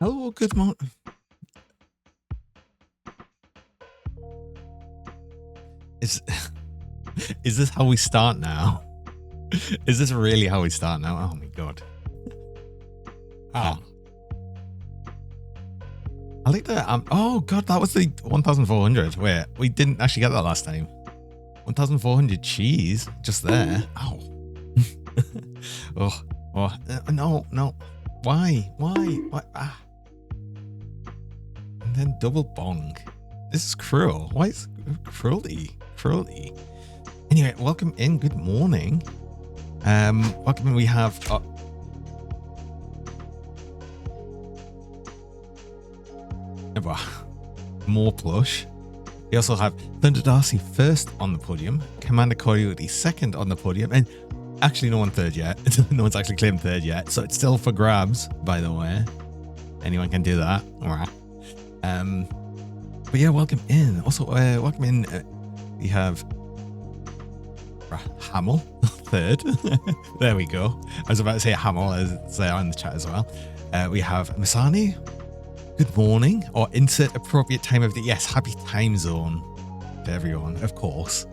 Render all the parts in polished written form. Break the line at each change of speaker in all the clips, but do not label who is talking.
Hello, good morning. Is is this how we start now? Is this really how we start now? Oh my god. Oh. I like that. Oh god, that was the 1,400. Wait, we didn't actually get that last time. 1,400 cheese just there. Ow. No. Why? Ah. And then double bong. This is cruel. Why is cruelty? Anyway, welcome in. Good morning. Welcome in. We have more plush. We also have Thunder Darcy first on the podium, Commander Coyote second on the podium, and actually no one third yet. No one's actually claimed third yet, so it's still for grabs, by the way. Anyone can do that. All right. But yeah, welcome in. Also, welcome in. We have Hamel third. There we go. I was about to say Hamel as it's there on the chat as well. We have Masani. Good morning, or insert appropriate time of the yes. Happy time zone to everyone, of course.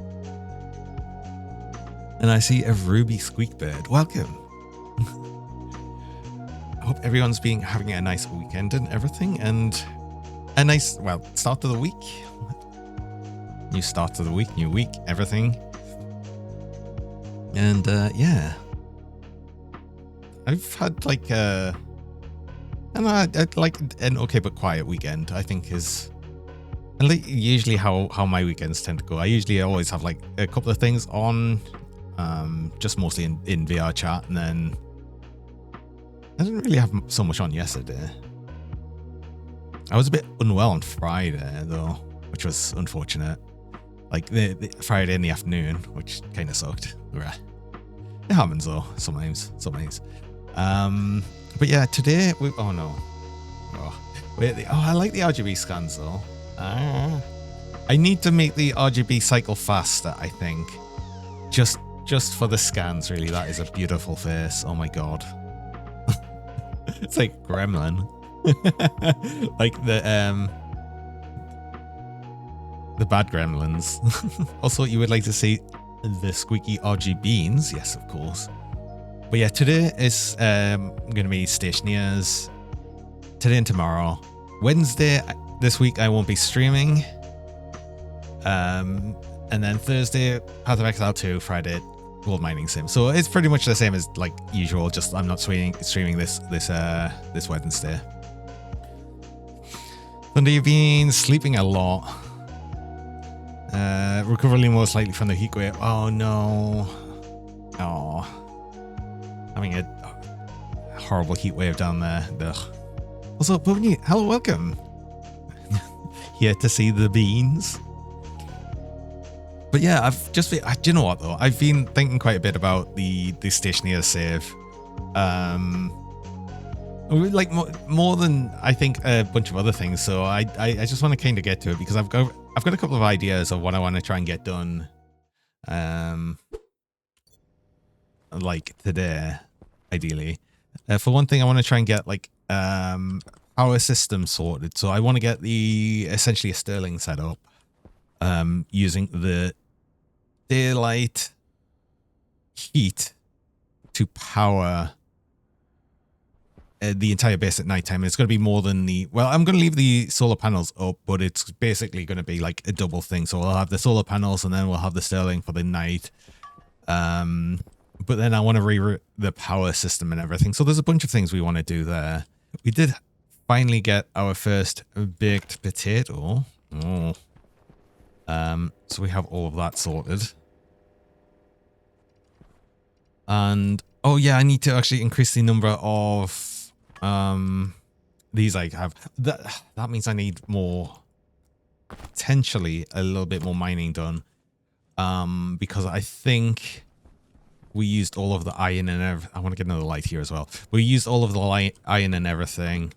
And I see a Ruby Squeakbird. Welcome. I hope everyone's having a nice weekend and everything, and a nice start to the week. New start to the week, new week, everything. And yeah, I've had like I'd like an okay but quiet weekend. I think is usually how my weekends tend to go. I usually always have like a couple of things on, just mostly in VR chat, and then I didn't really have so much on yesterday. I was a bit unwell on Friday though, which was unfortunate. Like the Friday in the afternoon, which kind of sucked. It happens though, sometimes. But yeah, today I like the RGB scans though. I need to make the RGB cycle faster, I think. Just for the scans, really. That is a beautiful face. Oh my god. It's like Gremlin. Like the bad gremlins. Also, you would like to see the squeaky RGBs? Yes, of course. But yeah, today is going to be Stationeers. Today and tomorrow. Wednesday this week I won't be streaming. And then Thursday Path of Exile 2, Friday Gold Mining Sim. So it's pretty much the same as like usual. Just I'm not streaming this Wednesday. Thunder, you've been sleeping a lot. Recovering most likely from the heat wave. Oh no. Oh. Having a horrible heat wave down there. Ugh. Also, Pony, hello, welcome. Here to see the beans. But yeah, do you know what though? I've been thinking quite a bit about the Stationeers save. Like more than I think a bunch of other things. So I just want to kind of get to it because I've got a couple of ideas of what I want to try and get done. Like today, ideally. For one thing, I want to try and get like power system sorted. So I want to get essentially a Stirling set up, using the daylight heat to power the entire base at nighttime. It's going to be more than I'm going to leave the solar panels up, but it's basically going to be like a double thing. So we'll have the solar panels and then we'll have the Stirling for the night. But then I want to reroute the power system and everything. So there's a bunch of things we want to do there. We did finally get our first baked potato. Oh. So we have all of that sorted. And oh yeah, I need to actually increase the number of these I have. That means I need more, potentially a little bit more mining done. Because I think we used all of the iron and everything. I want to get another light here as well. We used all of the iron and everything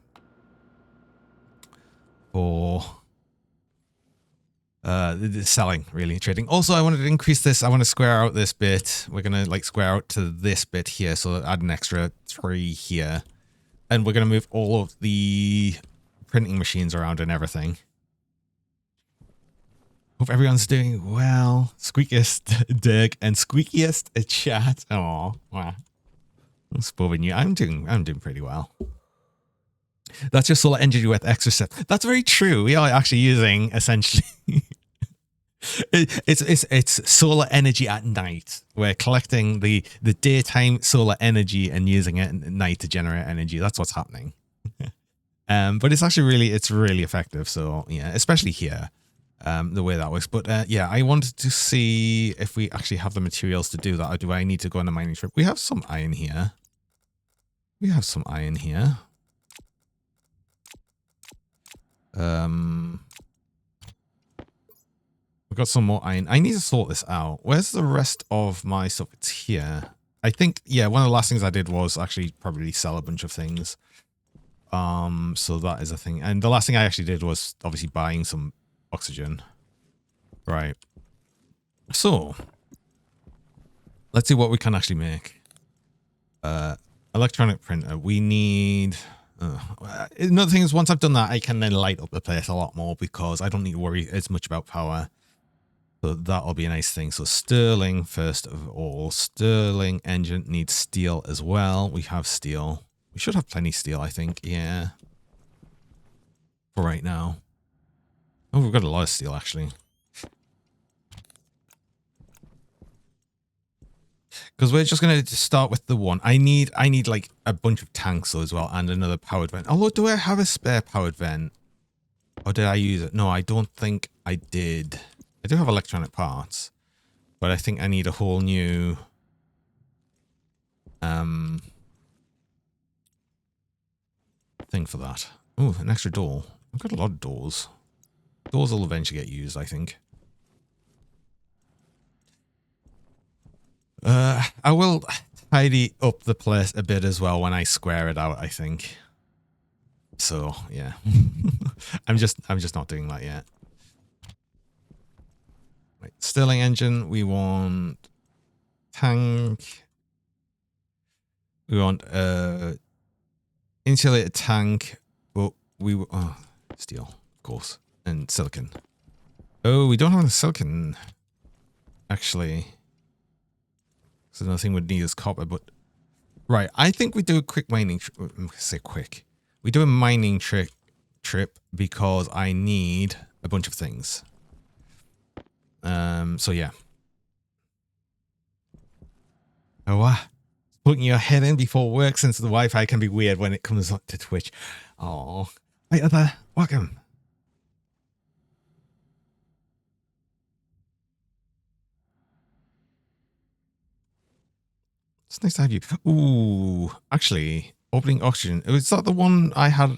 for selling, really, trading. Also, I wanted to increase this. I want to square out this bit. We're going to like square out to this bit here. So add an extra 3 here. And we're going to move all of the printing machines around and everything. Hope everyone's doing well. Squeakiest Dirk and squeakiest chat. Oh, wow. I'm spoiling you. I'm doing pretty well. That's your solar energy with extra steps. That's very true. We are actually using essentially it's solar energy at night. We're collecting the daytime solar energy and using it at night to generate energy. That's what's happening. But it's actually really effective. So yeah, especially here, the way that works. But yeah, I wanted to see if we actually have the materials to do that, or do I need to go on a mining trip? We have some iron here. We have some iron here. We've got some more iron. I need to sort this out. Where's the rest of my stuff? It's here. I think, yeah, one of the last things I did was actually probably sell a bunch of things. So that is a thing. And the last thing I actually did was obviously buying some oxygen. Right. So let's see what we can actually make. Electronic printer. We need... another thing is, once I've done that, I can then light up the place a lot more because I don't need to worry as much about power. So that'll be a nice thing. So Sterling, first of all. Sterling engine needs steel as well. We have steel. We should have plenty of steel, I think. Yeah. For right now. Oh, we've got a lot of steel, actually. Because we're just going to start with the one. I need like a bunch of tanks though as well, and another powered vent. Although, do I have a spare powered vent? Or did I use it? No, I don't think I did. I do have electronic parts, but I think I need a whole new thing for that. Oh, an extra door. I've got a lot of doors. Doors will eventually get used, I think. I will tidy up the place a bit as well when I square it out, I think. So, yeah. I'm just not doing that yet. Right, Sterling engine, we want tank. We want insulated tank, but we steel, of course, and silicon. Oh, we don't have the silicon actually. So another thing we'd need is copper, but right, I think we do a quick mining say quick. We do a mining trip because I need a bunch of things. So yeah. Oh wow. Putting your head in before work since the Wi-Fi can be weird when it comes up to Twitch. Oh. Hey Other, welcome. It's nice to have you. Ooh, actually, opening oxygen. Was that the one I had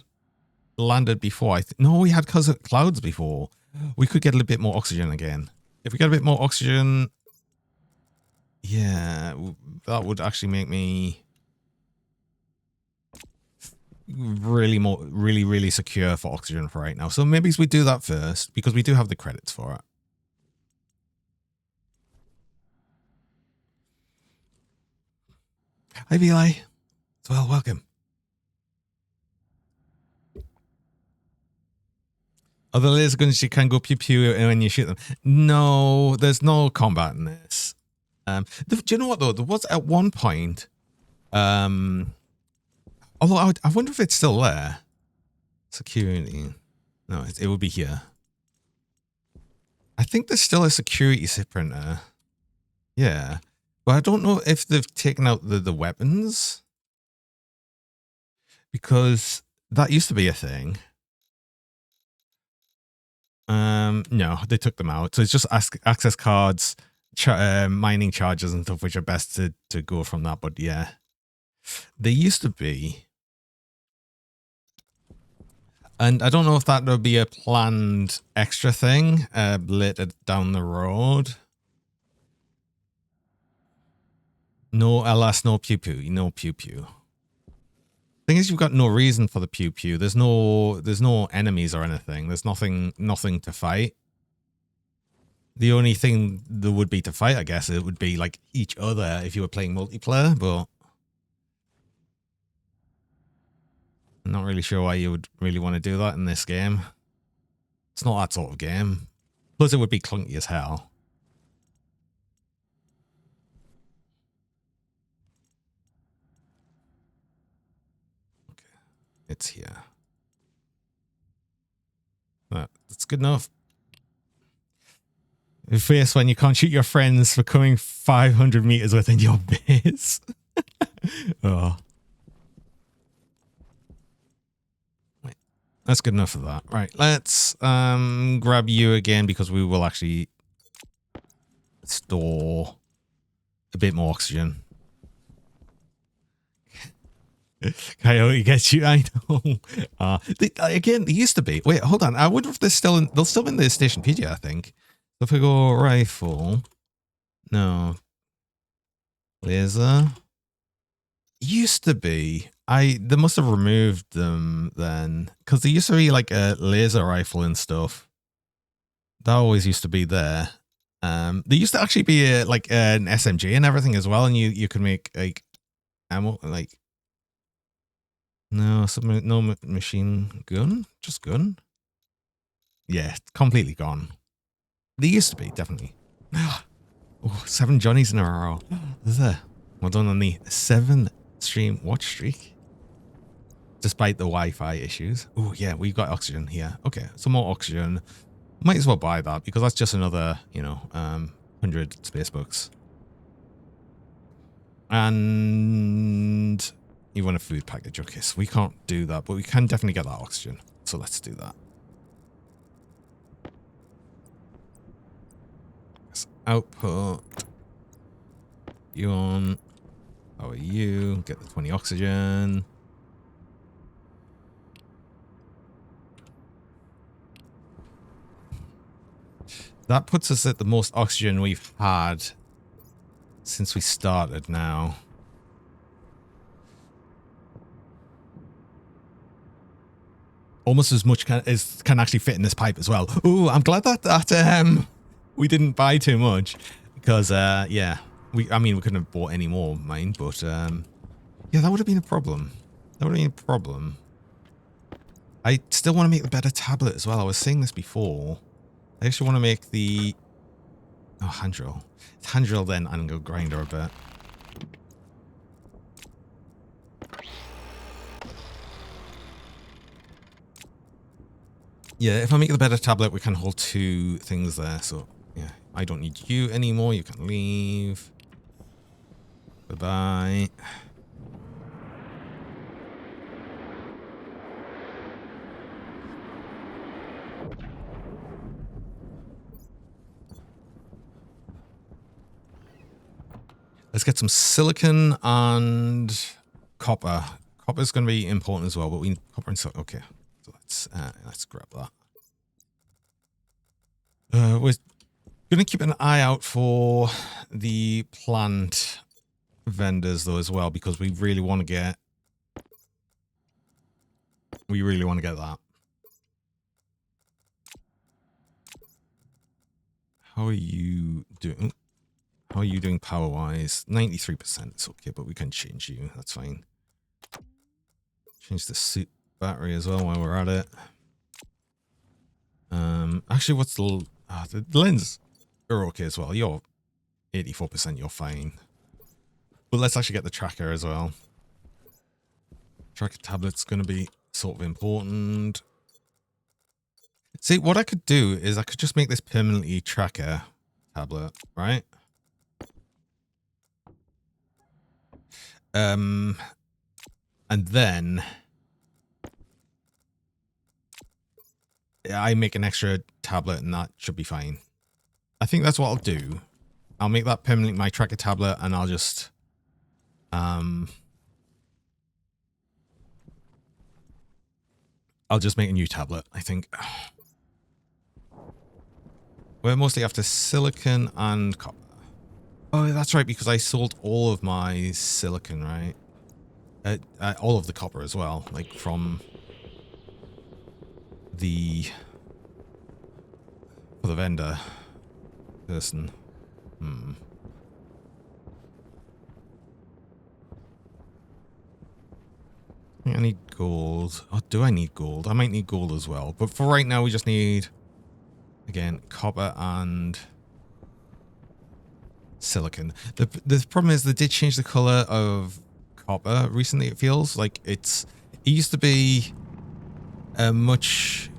landed before? No, we had clouds before. We could get a little bit more oxygen again. If we get a bit more oxygen, yeah, that would actually make me really secure for oxygen for right now. So maybe we do that first because we do have the credits for it. Hi, VI. Well, welcome. Other laser guns, you can go pew pew when you shoot them. No, there's no combat in this. Do you know what though? There was at one point. Although I wonder if it's still there. Security. No, it would be here. I think there's still a security printer. Yeah. But I don't know if they've taken out the weapons. Because that used to be a thing. No, they took them out. So it's just access cards, mining charges and stuff, which are best to go from that. But yeah, they used to be. And I don't know if that would be a planned extra thing later down the road. No LS, no pew pew, no pew pew. Thing is, you've got no reason for the pew pew. There's no enemies or anything. There's nothing to fight. The only thing there would be to fight, I guess, it would be like each other if you were playing multiplayer, but I'm not really sure why you would really want to do that in this game. It's not that sort of game. Plus, it would be clunky as hell. Okay, it's here. That's good enough. Fierce when you can't shoot your friends for coming 500 meters within your base. Oh. Wait, that's good enough for that. Right, let's grab you again because we will actually store a bit more oxygen. Coyote gets you, I know. Again, they used to be. Wait, hold on. I wonder if they're still in. They'll still be in the station PG, I think. So if we go rifle, no, laser. Used to be. They must have removed them then, because there used to be like a laser rifle and stuff. That always used to be there. There used to actually be like an SMG and everything as well, and you can make like ammo like. No, no machine gun, just gun. Yeah, completely gone. They used to be, definitely. Oh, 7 Johnnies in a row. Is there? Well done on the 7-stream watch streak. Despite the Wi-Fi issues. Oh, yeah, we've got oxygen here. Okay, some more oxygen. Might as well buy that because that's just another, 100 space bucks. And you want a food package. Okay, so we can't do that, but we can definitely get that oxygen. So let's do that. Let's output. You on. How are you? Get the 20 oxygen. That puts us at the most oxygen we've had since we started now. Almost as much as can actually fit in this pipe as well. Ooh, I'm glad that we didn't buy too much because yeah, we couldn't have bought any more, mine, but yeah, that would have been a problem. That would have been a problem. I still want to make the better tablet as well. I was saying this before. I actually want to make the hand drill. It's hand drill then and go grinder a bit. Yeah, if I make the better tablet, we can hold 2 things there. So, yeah, I don't need you anymore. You can leave. Bye-bye. Let's get some silicon and copper. Copper is going to be important as well, but we need copper and silicon. Okay, so let's grab that. We're going to keep an eye out for the plant vendors though as well, because we really want to get that. How are you doing? How are you doing power wise? 93%. It's okay, but we can change you. That's fine. Change the suit battery as well while we're at it. Actually, what's the lens? You're okay as well. You're 84%. You're fine. But let's actually get the tracker as well. Tracker tablet's going to be sort of important. See, what I could do is I could just make this permanently tracker tablet, right? And then I make an extra tablet and that should be fine. I think that's what I'll do. I'll make that permanently my tracker tablet and I'll just make a new tablet, I think. We're mostly after silicon and copper. Oh, that's right, because I sold all of my silicon, right? All of the copper as well, like from for the vendor person. think I need gold. Oh, do I need gold? I might need gold as well. But for right now, we just need, again, copper and silicon. The problem is they did change the color of copper recently. It feels like it used to be a much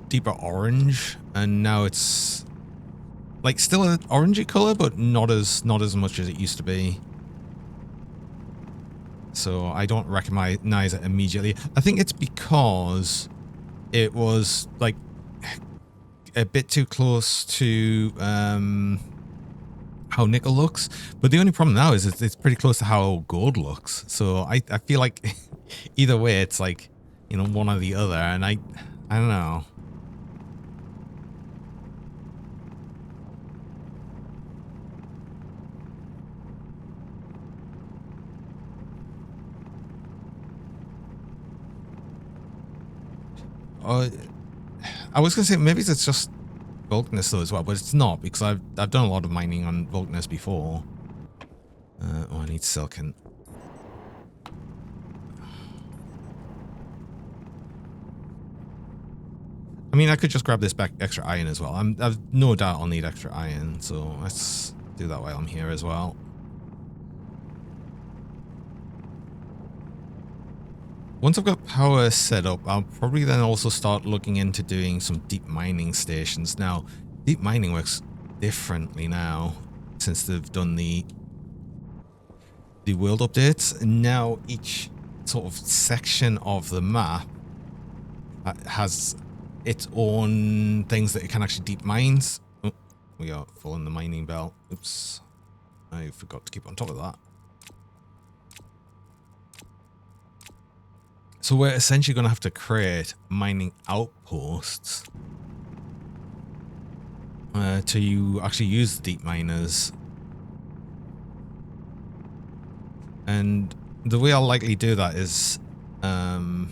deeper orange, and now it's like still an orangey color, but not as much as it used to be. So I don't recognize it immediately. I think it's because it was like a bit too close to how nickel looks. But the only problem now is it's pretty close to how gold looks. So I feel like either way, it's like, you know, one or the other. And I don't know. I was gonna say maybe it's just Vulcanus though as well, but it's not, because I've done a lot of mining on Vulcanus before. Oh, I need silicon. I mean, I could just grab this back extra iron as well. I've no doubt I'll need extra iron, so let's do that while I'm here as well. Once I've got power set up, I'll probably then also start looking into doing some deep mining stations. Now, deep mining works differently now since they've done the world updates. Now each sort of section of the map has its own things that it can actually deep mines. Oh, we are full in the mining belt. Oops, I forgot to keep on top of that. So we're essentially going to have to create mining outposts to actually use the deep miners. And the way I'll likely do that is I'll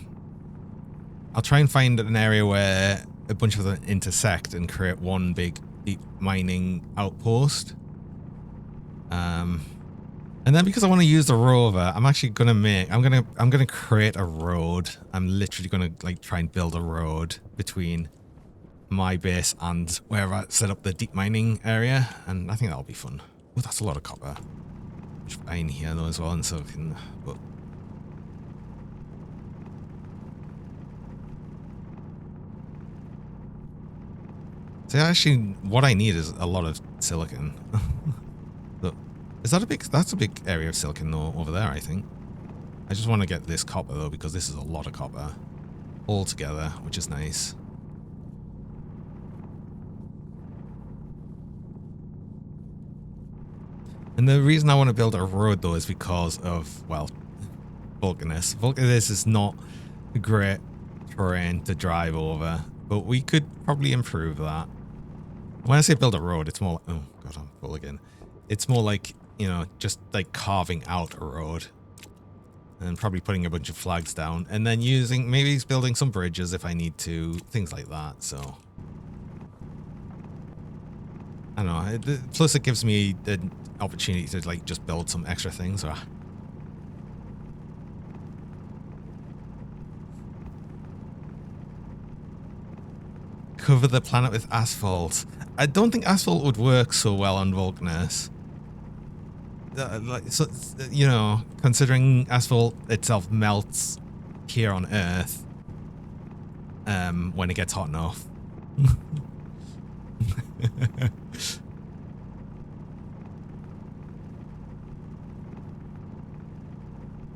try and find an area where a bunch of them intersect and create one big deep mining outpost. And then because I want to use the rover, I'm actually gonna I'm gonna create a road. I'm literally gonna like try and build a road between my base and where I set up the deep mining area, and I think that'll be fun. Oh, that's a lot of copper. Which iron here though as well, and silicon. But so actually, what I need is a lot of silicon. But is that that's a big area of silicon though over there, I think. I just want to get this copper though, because this is a lot of copper all together, which is nice. And the reason I want to build a road though is because of, well, Vulcanus. Vulcanus is not a great terrain to drive over, but we could probably improve that. When I say build a road, it's more like, oh god, I'm full again. It's more like, you know, just like carving out a road and probably putting a bunch of flags down and then using, maybe building some bridges if I need to, things like that. So I don't know. Plus it gives me an opportunity to like just build some extra things. Or cover the planet with asphalt. I don't think asphalt would work so well on Vulcanus. So, you know, considering asphalt itself melts here on Earth when it gets hot enough.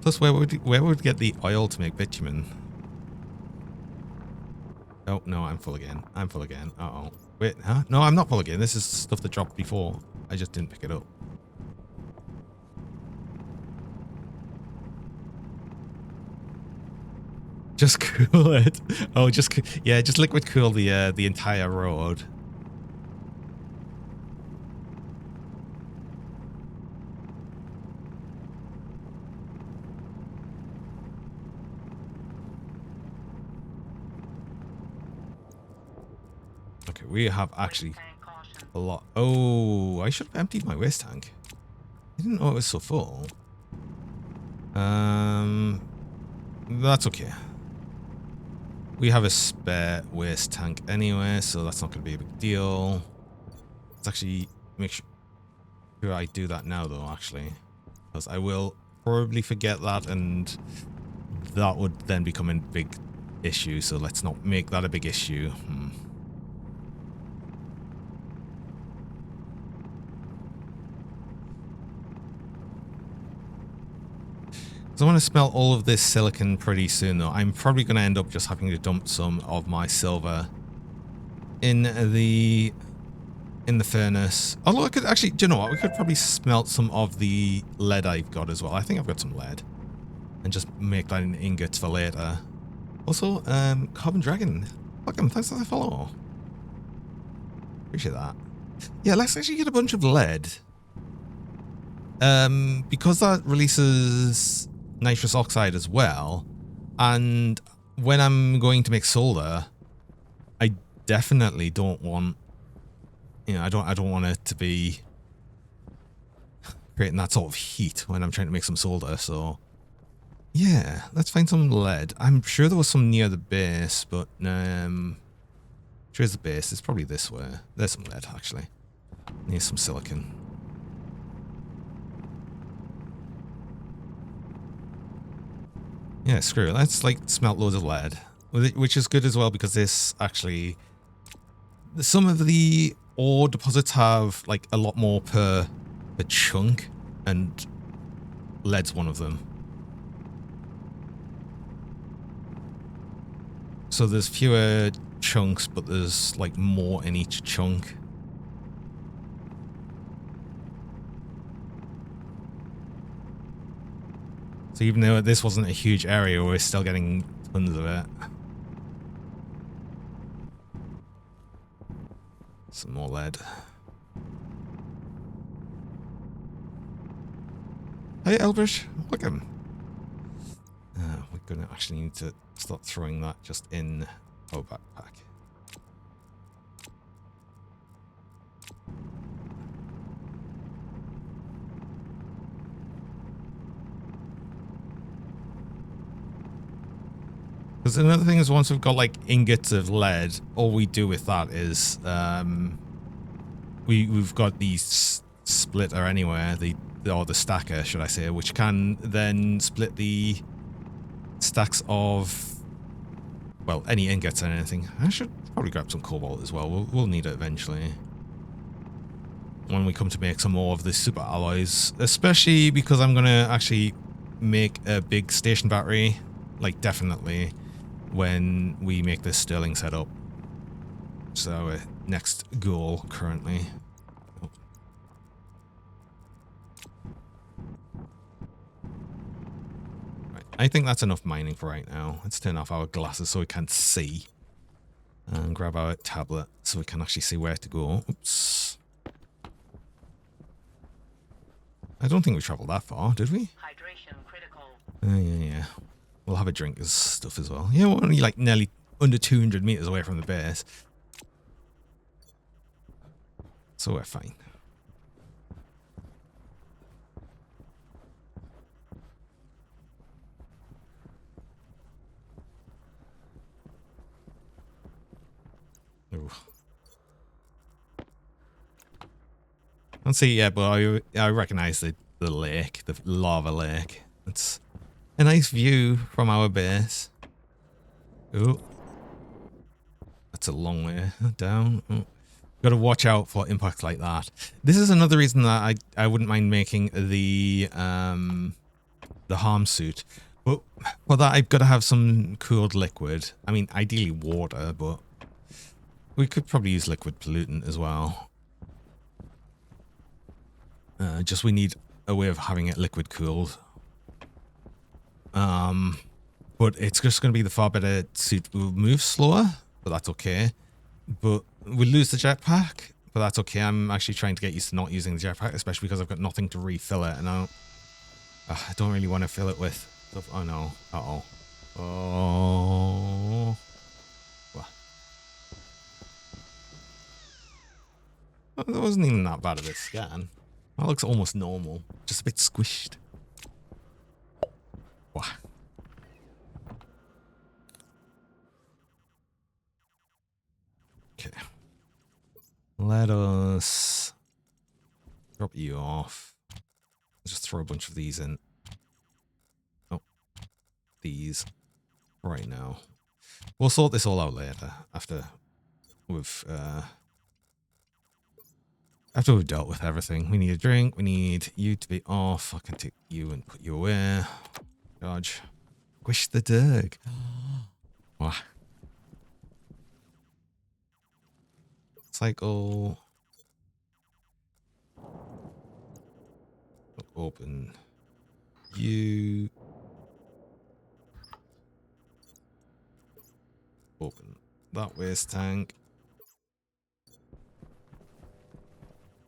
Plus, where would we get the oil to make bitumen? Oh no, I'm full again. I'm full again. Uh-oh. Wait, huh? No, I'm not full again. This is stuff that dropped before. I just didn't pick it up. Just cool it. Oh, just liquid cool the entire road. Okay, we have actually a lot. Oh, I should have emptied my waste tank. I didn't know it was so full. That's okay. We have a spare waste tank anyway, so that's not going to be a big deal. Let's actually make sure I do that now, though, actually. Because I will probably forget that, and that would then become a big issue, so let's not make that a big issue. So I want to smelt all of this silicon pretty soon, though. I'm probably going to end up just having to dump some of my silver in the furnace. Although I could actually, do you know what? We could probably smelt some of the lead I've got as well. I think I've got some lead. And just make that in ingots for later. Also, Carbon Dragon. Welcome, thanks for the follow. Appreciate that. Yeah, let's actually get a bunch of lead. Because that releases nitrous oxide as well. And when I'm going to make solder, I definitely don't want, you know, I don't want it to be creating that sort of heat when I'm trying to make some solder, so yeah, let's find some lead. I'm sure there was some near the base, but where's the base? It's probably this way. There's some lead, actually. Need some silicon. Yeah, screw it. Let's like smelt loads of lead, which is good as well because this actually, some of the ore deposits have like a lot more per chunk, and lead's one of them. So there's fewer chunks, but there's like more in each chunk. So even though this wasn't a huge area, we're still getting tons of it. Some more lead. Hey Elbridge, welcome. We're gonna actually need to start throwing that just in our backpack. Because another thing is, once we've got like ingots of lead, all we do with that is we've got the splitter anywhere, or the stacker, should I say, which can then split the stacks of, well, any ingots and anything. I should probably grab some cobalt as well. We'll need it eventually when we come to make some more of the super alloys, especially because I'm gonna actually make a big station battery, like definitely, when we make this Sterling setup. So our next goal currently. Right, I think that's enough mining for right now. Let's turn off our glasses so we can't see. And grab our tablet so we can actually see where to go. Oops. I don't think we traveled that far, did we?
Hydration critical.
Yeah. We'll have a drink as stuff as well. Yeah, we're only like nearly under 200 meters away from the base. So we're fine. Ooh. Let's see, yeah, but I recognize the lake, the lava lake. It's a nice view from our base. Ooh. That's a long way down. Ooh. Got to watch out for impacts like that. This is another reason that I wouldn't mind making the harm suit. But for that, I've got to have some cooled liquid. I mean, ideally water, but we could probably use liquid pollutant as well. Just we need a way of having it liquid cooled. But it's just going to be the far better suit. We'll move slower, but that's okay. But we'll lose the jetpack, but that's okay. I'm actually trying to get used to not using the jetpack, especially because I've got nothing to refill it, and I don't really want to fill it with stuff. Oh no. Uh-oh. Oh. Well, that wasn't even that bad of a scan. That looks almost normal. Just a bit squished. Wow. Okay. Let us drop you off. Just throw a bunch of these in. Oh, these right now. We'll sort this all out later after we've dealt with everything. We need a drink. We need you to be off. I can take you and put you away. Dodge. Wish the dog. Wow. Cycle. Open. You. Open that waste tank.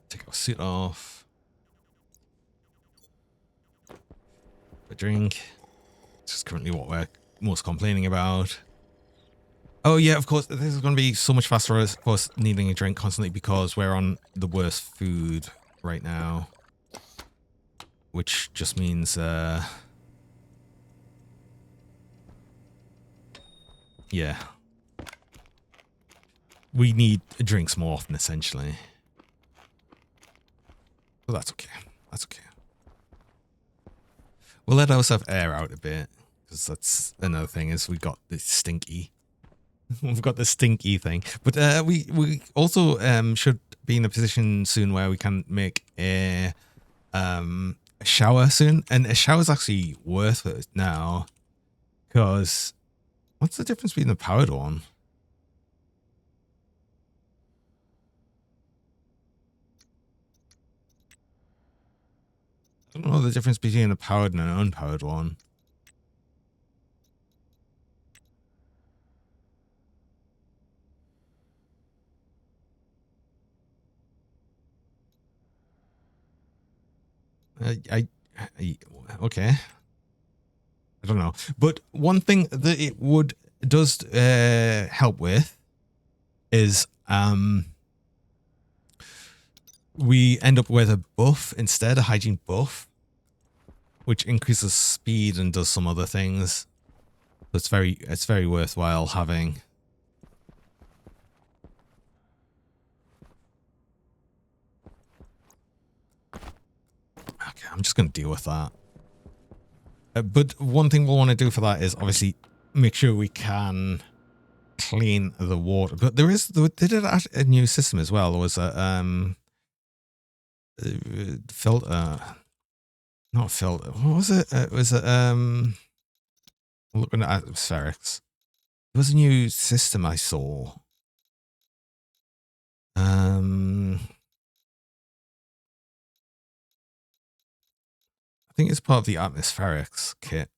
Take our suit off. A drink. This is currently what we're most complaining about. Oh yeah, of course, this is going to be so much faster, of course, needing a drink constantly because we're on the worst food right now. Which just means, yeah. We need drinks more often, essentially. But that's okay. That's okay. We'll let ourselves air out a bit. Because that's another thing is we got this stinky. We've got the stinky thing. But we also should be in a position soon where we can make a shower soon. And a shower's actually worth it now. Because what's the difference between the powered one? I don't know the difference between a powered and an unpowered one. Okay. I don't know. But one thing that it does help with is we end up with a buff instead, a hygiene buff, which increases speed and does some other things. It's very worthwhile having. Okay, I'm just going to deal with that. But one thing we'll want to do for that is obviously make sure we can clean the water. But they did add a new system as well. There was a filter, not filter. What was it? It was looking at atmospherics. There was a new system I saw. I think it's part of the atmospherics kit.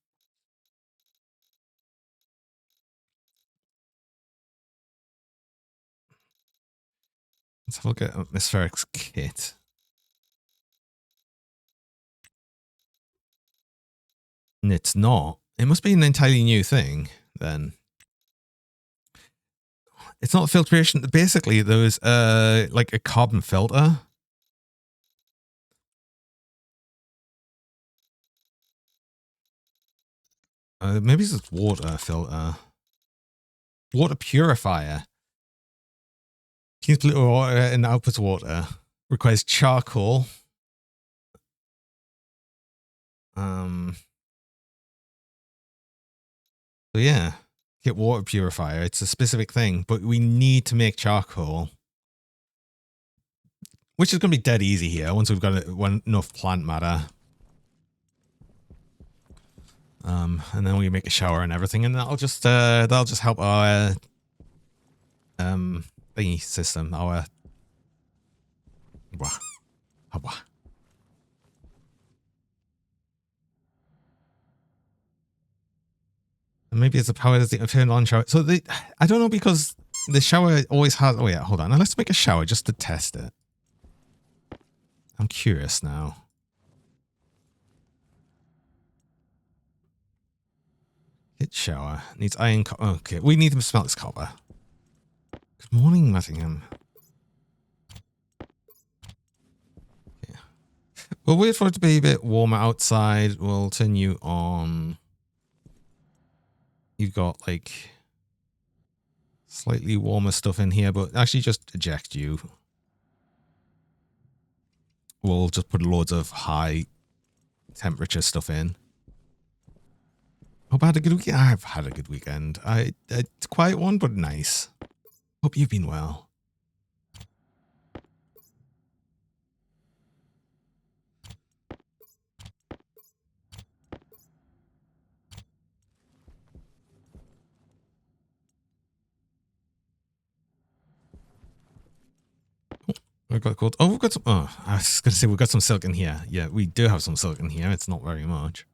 Let's have a look at atmospherics kit. And it's not. It must be an entirely new thing then. It's not filtration. Basically, there was like a carbon filter. Maybe it's just water filter. Water purifier. Cleans polluted water and outputs water. Requires charcoal. So yeah. Get water purifier. It's a specific thing, but we need to make charcoal. Which is going to be dead easy here once we've got enough plant matter. And then we make a shower and everything, and that'll just help our thingy system, our and maybe it's the power that's the turn on shower. So I don't know, because the shower always has. Oh yeah, hold on. Now let's make a shower just to test it. I'm curious now. Hit shower. Needs iron. Okay, we need to smelt this copper. Good morning, Nottingham. Yeah. We'll wait for it to be a bit warmer outside. We'll turn you on. You've got like Slightly warmer stuff in here, but actually just eject you. We'll just put loads of high temperature stuff in. Hope I had a good weekend. I've had a good weekend. It's a quiet one, but nice. Hope you've been well. We've got gold. Oh, we've got some. Oh, I was going to say we've got some silk in here. Yeah, we do have some silk in here. It's not very much.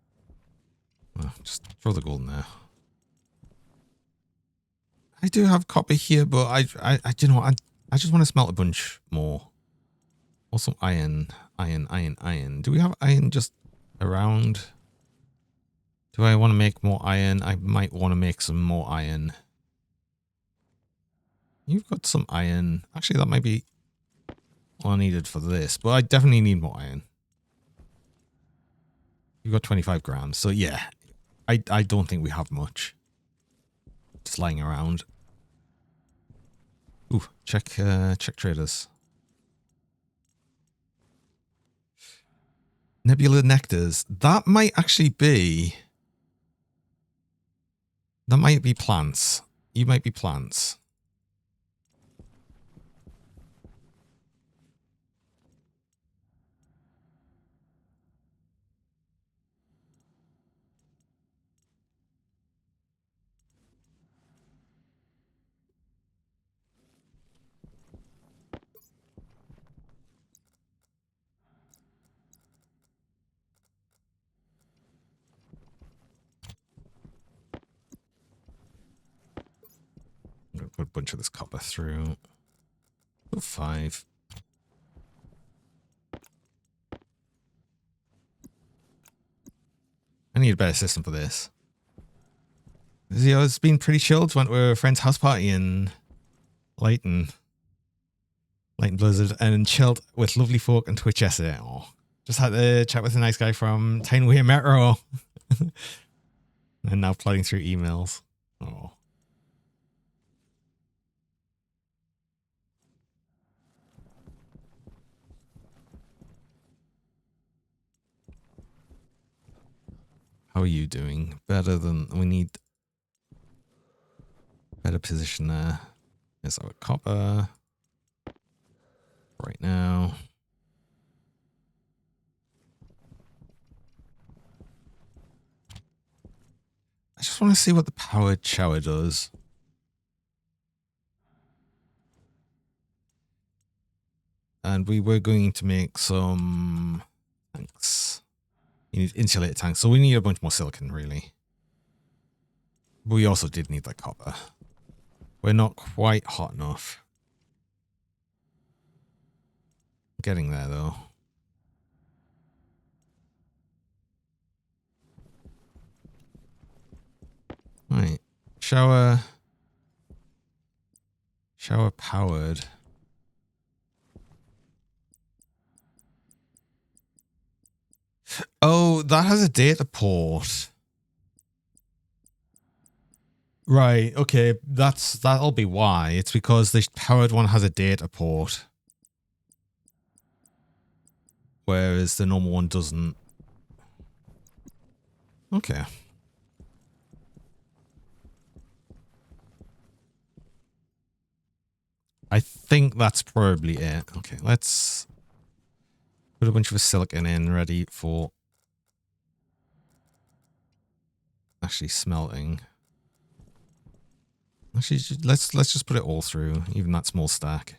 Oh, just throw the gold in there. I do have copper here, but I you know, I just want to smelt a bunch more. Also, iron. Do we have iron just around? Do I want to make more iron? I might want to make some more iron. You've got some iron. Actually, that might be all needed for this, but I definitely need more iron. You've got 25 grams, so yeah. I don't think we have much. Just lying around. Ooh, check traders. Nebula nectars. That might actually be... That might be plants. You might be plants. I'm going to put a bunch of this copper through. Oh, 5. I need a better system for this. You know, it's been pretty chilled. Went to a friend's house party in Leighton Blizzard, and chilled with lovely folk and Twitch yesterday. Oh, just had a chat with a nice guy from Townway Metro. And now plodding through emails. Oh. How are you doing? Better than... We need... Better position there. There's our copper. Right now. I just want to see what the powered shower does. And we were going to make some tanks. You need insulated tanks, so we need a bunch more silicon, really. But we also did need that copper. We're not quite hot enough. Getting there, though. Right. Shower powered. Oh, that has a data port. Right, okay, that'll be why. It's because the powered one has a data port. Whereas the normal one doesn't. Okay. I think that's probably it. Okay, let's put a bunch of silicon in ready for actually smelting. Actually, let's just put it all through, even that small stack.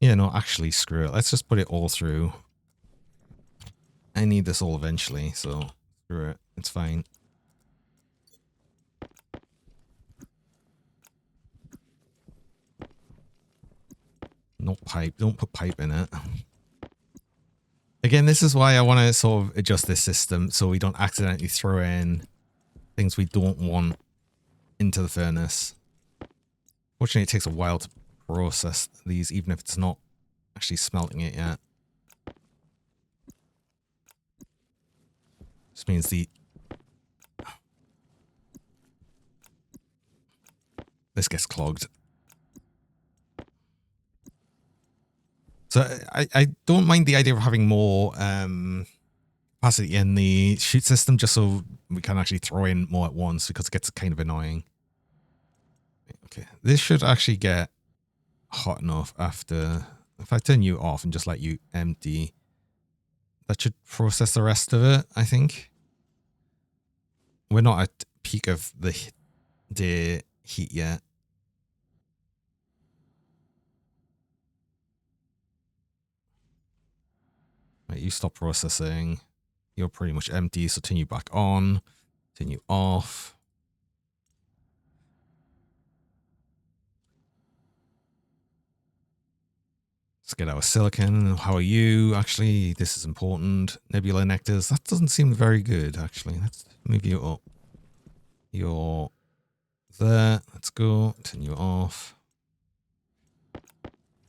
Yeah, no, actually, screw it. Let's just put it all through. I need this all eventually, so screw it. It's fine. Not pipe. Don't put pipe in it. Again, this is why I want to sort of adjust this system so we don't accidentally throw in things we don't want into the furnace. Fortunately, it takes a while to process these, even if it's not actually smelting it yet. This means this gets clogged. So I don't mind the idea of having more capacity in the chute system, just so we can actually throw in more at once, because it gets kind of annoying. Okay, this should actually get hot enough after, if I turn you off and just let you empty, that should process the rest of it, I think. We're not at peak of the heat yet. Right, you stop processing. You're pretty much empty, so turn you back on, turn you off. Let's get our silicon. How are you? Actually, this is important. Nebula nectars. That doesn't seem very good, actually. Let's move you up. You're there. Let's go. Turn you off.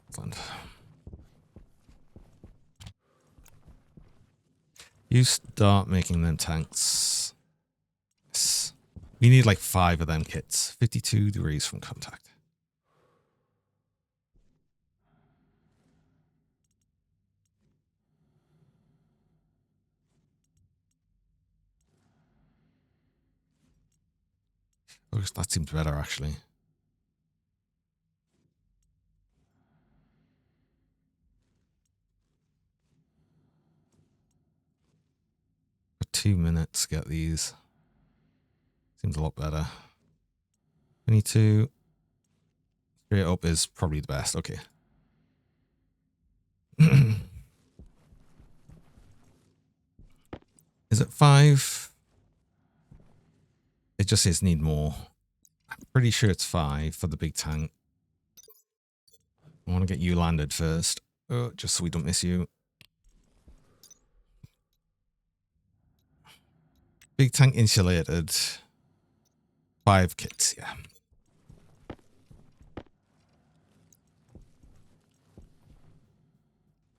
Excellent. You start making them tanks. Yes. We need like 5 of them kits. 52 degrees from contact. Oh, that seems better, actually. For 2 minutes, get these. Seems a lot better. 22. Straight up is probably the best. Okay. Is it 5? It just says need more. I'm pretty sure it's 5 for the big tank. I want to get you landed first. Oh, just so we don't miss you. Big tank insulated. 5 kits, yeah.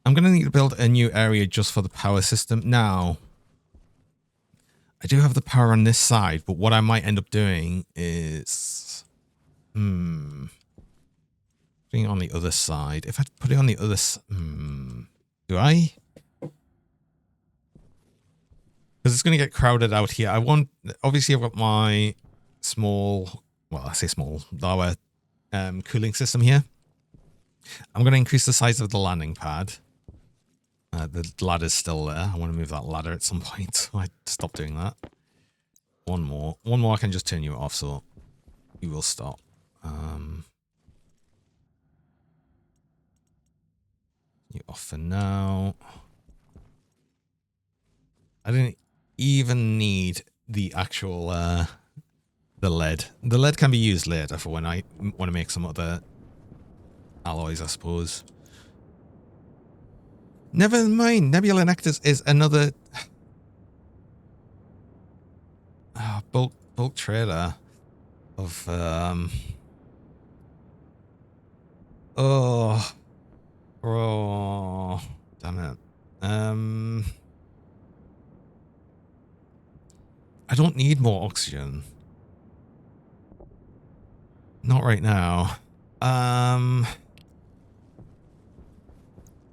I'm going to need to build a new area just for the power system. Now, I do have the power on this side, but what I might end up doing is... putting it on the other side. If I put it on the other side... do I? Because it's going to get crowded out here. I want... Obviously, I've got my small... Well, I say small. Our cooling system here. I'm going to increase the size of the landing pad. The ladder's still there. I want to move that ladder at some point. So I stop doing that. One more. One more, I can just turn you off, so you will stop. You off for now. I didn't even need the actual the lead. The lead can be used later for when I want to make some other alloys, I suppose. Never mind. Nebula nectars is another bulk trader of oh damn it. I don't need more oxygen. Not right now.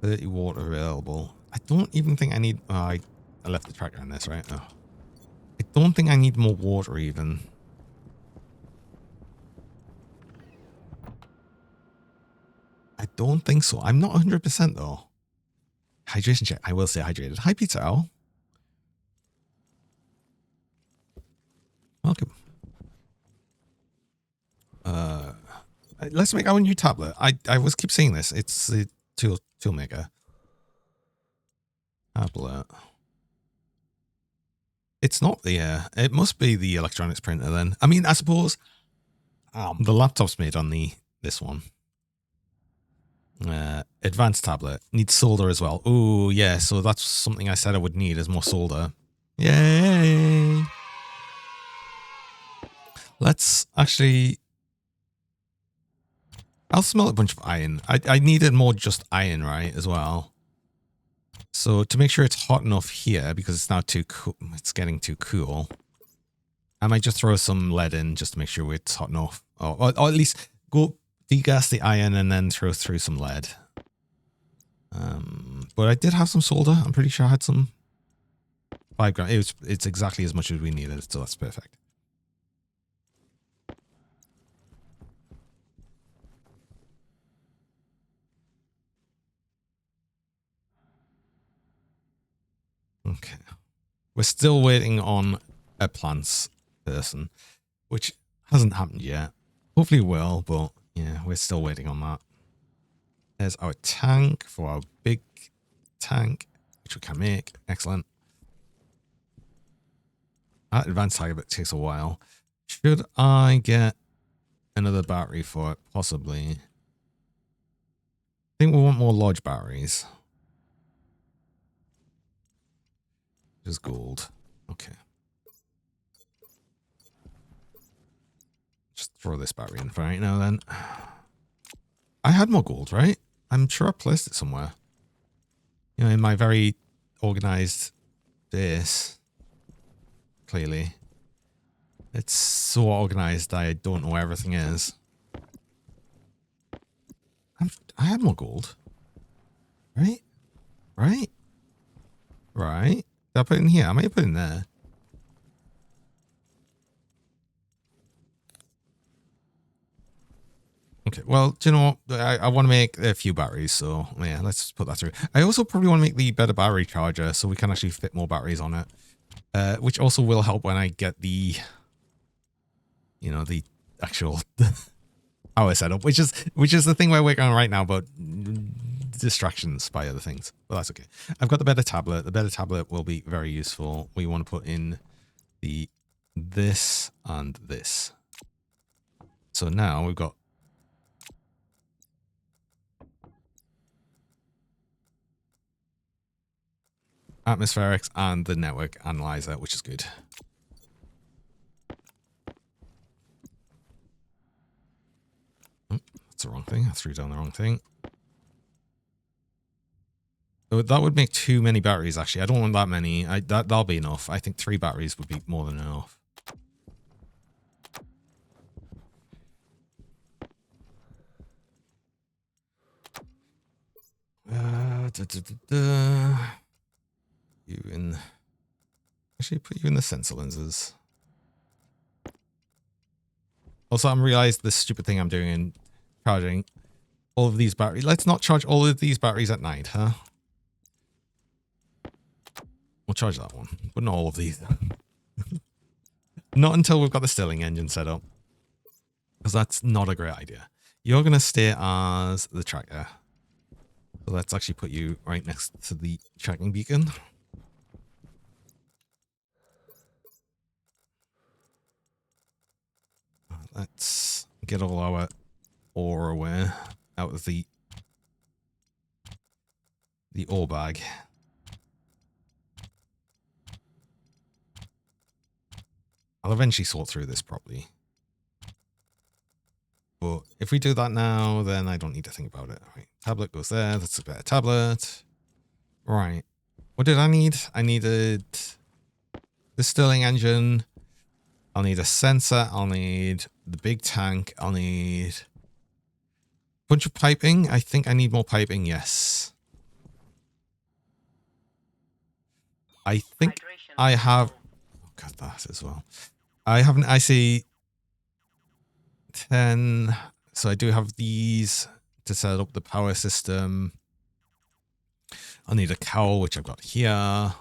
30 water available. I don't even think I need... Oh, I left the tracker on this, right? Oh. I don't think I need more water even. I don't think so. I'm not 100% though. Hydration check. I will stay hydrated. Hi, Pizza Owl. Welcome. Let's make our new tablet. I was keep saying this. It's the toolmaker tablet. It's not the it must be the electronics printer then. I mean, I suppose the laptop's made on this one. Advanced tablet needs solder as well. Oh yeah, so that's something I said I would need is more solder. Yay! Let's actually... I'll smelt a bunch of iron. I needed more just iron, right, as well. So to make sure it's hot enough here, because it's now too cool, it's getting too cool, I might just throw some lead in just to make sure it's hot enough. Or at least go degas the iron and then throw through some lead. But I did have some solder. I'm pretty sure I had some 5 grams. It's exactly as much as we needed, so that's perfect. Okay. We're still waiting on a plants person, which hasn't happened yet. Hopefully it will, but yeah, we're still waiting on that. There's our tank for our big tank, which we can make. Excellent. That advanced target bit takes a while. Should I get another battery for it? Possibly. I think we want more large batteries. Just gold. Okay. Just throw this battery in for right now then. I had more gold, right? I'm sure I placed it somewhere. You know, in my very organized base. Clearly. It's so organized I don't know where everything is. I had more gold. Right? Right? Right? Did I put it in here? I might have put it in there. Okay, well, do you know what? I want to make a few batteries, so yeah, let's put that through. I also probably want to make the better battery charger so we can actually fit more batteries on it. Which also will help when I get the, you know, the actual power setup, which is the thing we're working on right now, but distractions by other things. But that's okay. I've got the better tablet. The better tablet will be very useful. We want to put in this and this. So now we've got atmospherics and the network analyzer, which is good. Oh, that's the wrong thing. I threw down the wrong thing. So that would make too many batteries, actually. I don't want that many. That'll be enough. I think 3 batteries would be more than enough. You in... Actually, put you in the sensor lenses. Also, I'm realized this stupid thing I'm doing in charging all of these batteries. Let's not charge all of these batteries at night, huh? We'll charge that one, but not all of these. Not until we've got the Stirling engine set up. Because that's not a great idea. You're going to stay as the tracker. So let's actually put you right next to the tracking beacon. Let's get all our ore away out of the ore bag. I'll eventually sort through this properly. But if we do that now, then I don't need to think about it. Right, tablet goes there. That's a better tablet. Right. What did I need? I needed the Stirling engine. I'll need a sensor. I'll need the big tank. I'll need a bunch of piping. I think I need more piping. Yes. I think I have... Oh, got that as well. I have an IC 10. So I do have these to set up the power system. I'll need a cowl, which I've got here.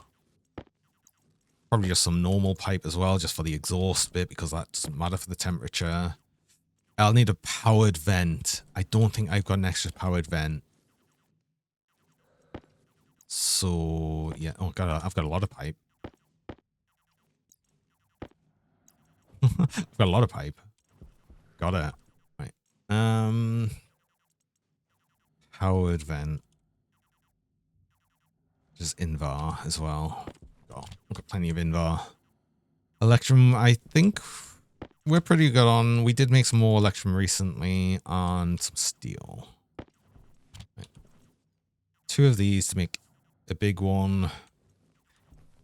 Probably just some normal pipe as well, just for the exhaust bit, because that doesn't matter for the temperature. I'll need a powered vent. I don't think I've got an extra powered vent. So, yeah. Oh, God, I've got a lot of pipe. I've got a lot of pipe. Got it. Right. Powered vent. Just Invar as well. I've got plenty of Invar. Electrum, I think we're pretty good on. We did make some more electrum recently on some steel. Right. 2 of these to make a big one.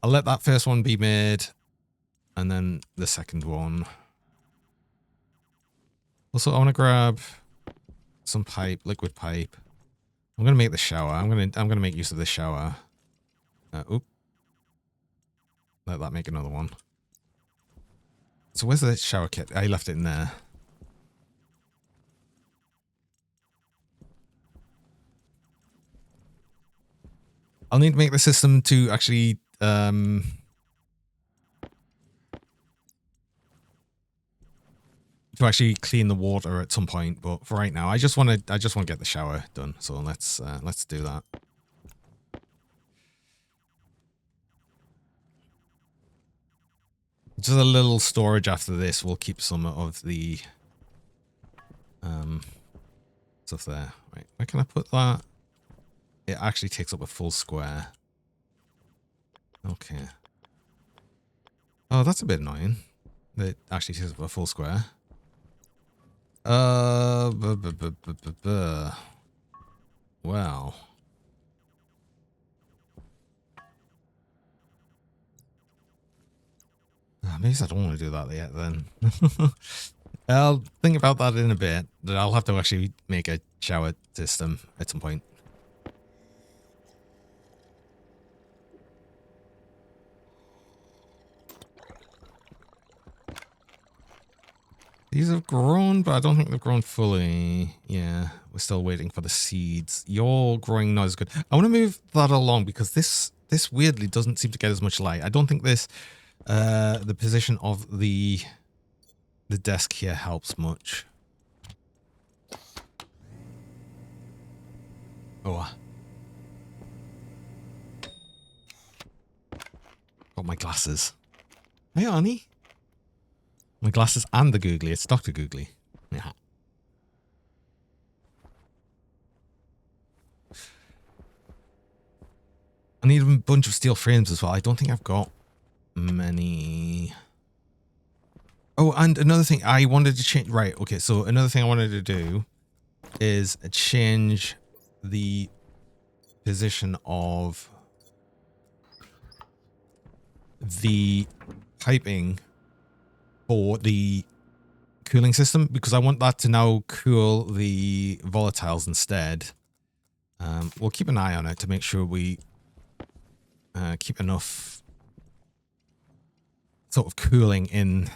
I'll let that first one be made, and then the second one. Also, I want to grab some pipe, liquid pipe. I'm gonna make the shower. I'm gonna make use of this shower. Oop. Let that make another one. So where's the shower kit? I left it in there. I'll need to make the system to actually to actually clean the water at some point, but for right now, I just want to get the shower done. So let's do that. Just a little storage after this. We'll keep some of the stuff there. Right, where can I put that? It actually takes up a full square. Okay. Oh, that's a bit annoying. It actually takes up a full square. Well. Maybe I don't want to do that yet then. I'll think about that in a bit. I'll have to actually make a shower system at some point. These have grown, but I don't think they've grown fully. Yeah, we're still waiting for the seeds. You're growing not as good. I want to move that along because this weirdly doesn't seem to get as much light. I don't think this the position of the desk here helps much. Oh. Got my glasses. Hey, Arnie. My glasses and the googly. It's Dr. Googly. Yeah. I need a bunch of steel frames as well. I don't think I've got many. Oh, and another thing I wanted to change. Right. Okay. So another thing I wanted to do is change the position of the piping for the cooling system, because I want that to now cool the volatiles instead. We'll keep an eye on it to make sure we keep enough sort of cooling in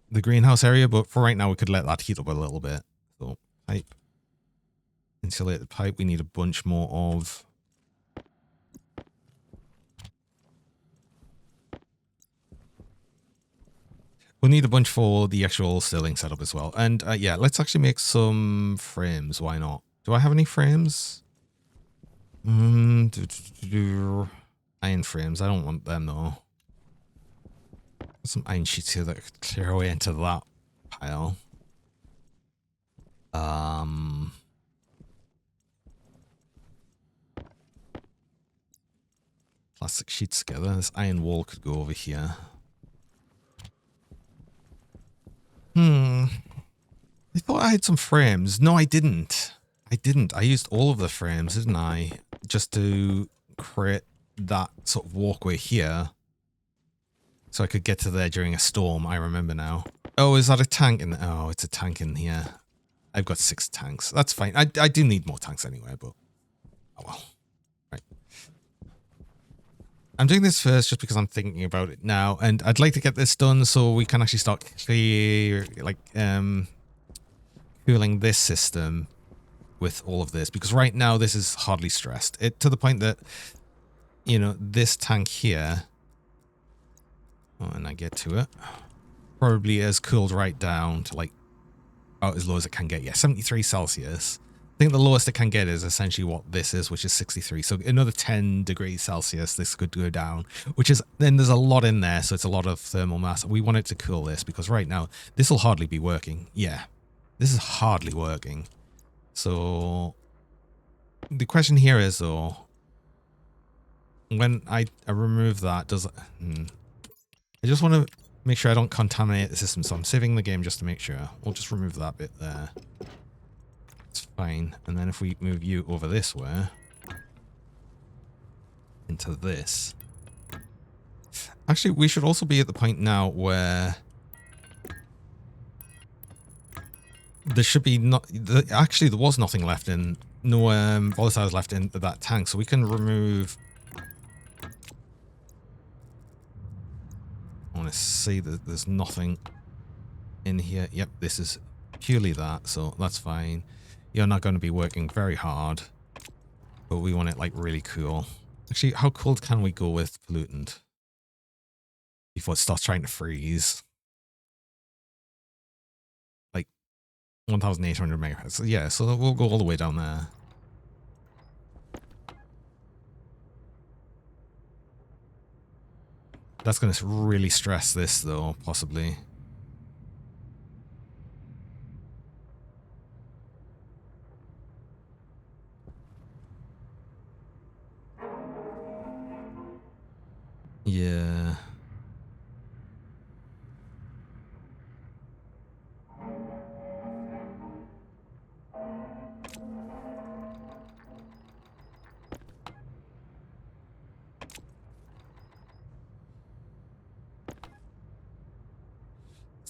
the greenhouse area, but for right now we could let that heat up a little bit. So pipe, insulated pipe, we need a bunch more of. We'll need a bunch for the actual ceiling setup as well. And yeah, let's actually make some frames. Why not? Do I have any frames? Iron frames. I don't want them though. Some iron sheets here that could clear away into that pile. Plastic sheets together. This iron wall could go over here. I thought I had some frames. No, I didn't. I used all of the frames, didn't I? Just to create that sort of walkway here. So I could get to there during a storm. I remember now. Oh, is that a tank in there? Oh, it's a tank in here. I've got 6 tanks. That's fine. I do need more tanks anyway, but oh well. Right. I'm doing this first just because I'm thinking about it now, and I'd like to get this done so we can actually start cooling this system with all of this, because right now this is hardly stressed. To the point that, you know, this tank here, and I get to it, probably has cooled right down to like about as low as it can get. Yeah, 73 Celsius. I think the lowest it can get is essentially what this is, which is 63. So another 10 degrees Celsius, this could go down, which is, then there's a lot in there. So it's a lot of thermal mass. We want it to cool this because right now this will hardly be working. Yeah, this is hardly working. So the question here is though, when I remove that, does I just want to Make sure I don't contaminate the system, so I'm saving the game just to make sure. We'll just remove that bit there. It's fine. And then if we move you over this way, into this. Actually, we should also be at the point now where there should be not. Actually, there was nothing left in. No volatiles left in that tank, so we can remove. I want to see that there's nothing in here. Yep, this is purely that, so that's fine. You're not going to be working very hard, but we want it like really cool. Actually, how cold can we go with pollutant before it starts trying to freeze? Like 1,800 megahertz. So yeah, so we'll go all the way down there. That's going to really stress this, though, possibly. Yeah.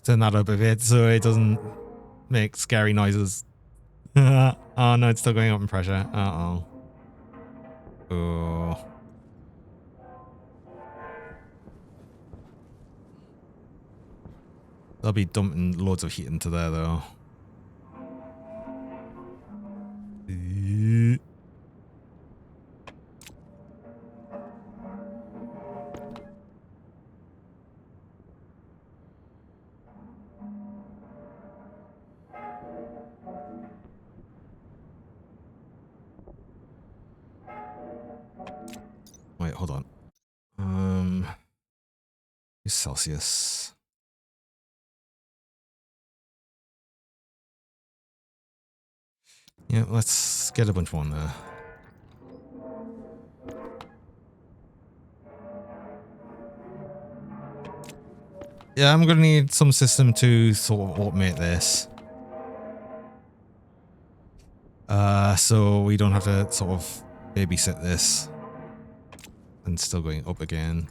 Turn that up a bit so it doesn't make scary noises. Oh no, it's still going up in pressure. Uh-oh. Oh. They'll be dumping loads of heat into there, though. Wait, hold on. Celsius. Yeah, let's get a bunch more in there. Yeah, I'm gonna need some system to sort of automate this. So we don't have to sort of babysit this. And still going up again.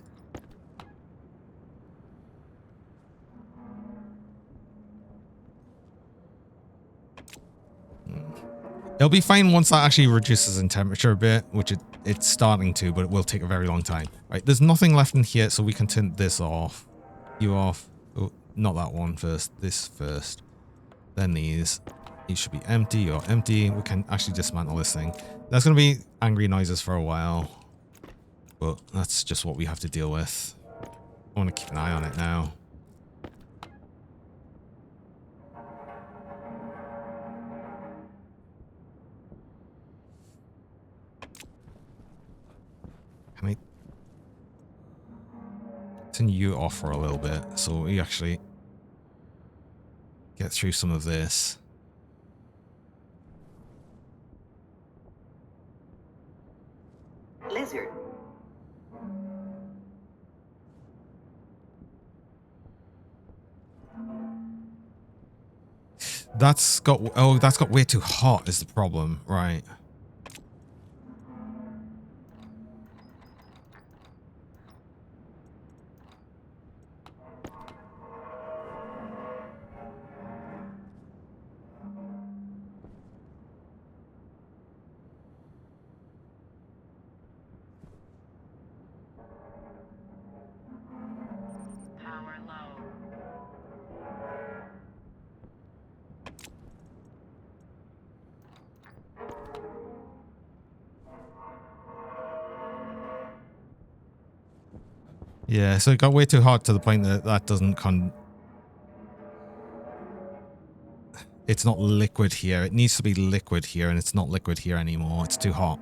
It'll be fine once that actually reduces in temperature a bit, which it's starting to, but it will take a very long time. Right, there's nothing left in here, so we can turn this off. You off. Oh, not that one first. This first. Then these. These should be empty or empty. We can actually dismantle this thing. There's going to be angry noises for a while, but that's just what we have to deal with. I want to keep an eye on it now. Can I turn you off for a little bit so we actually get through some of this?
Lizard.
That's got way too hot is the problem, right?
Power low.
Yeah, so it got way too hot to the point that that doesn't it's not liquid here. It needs to be liquid here, and it's not liquid here anymore. It's too hot.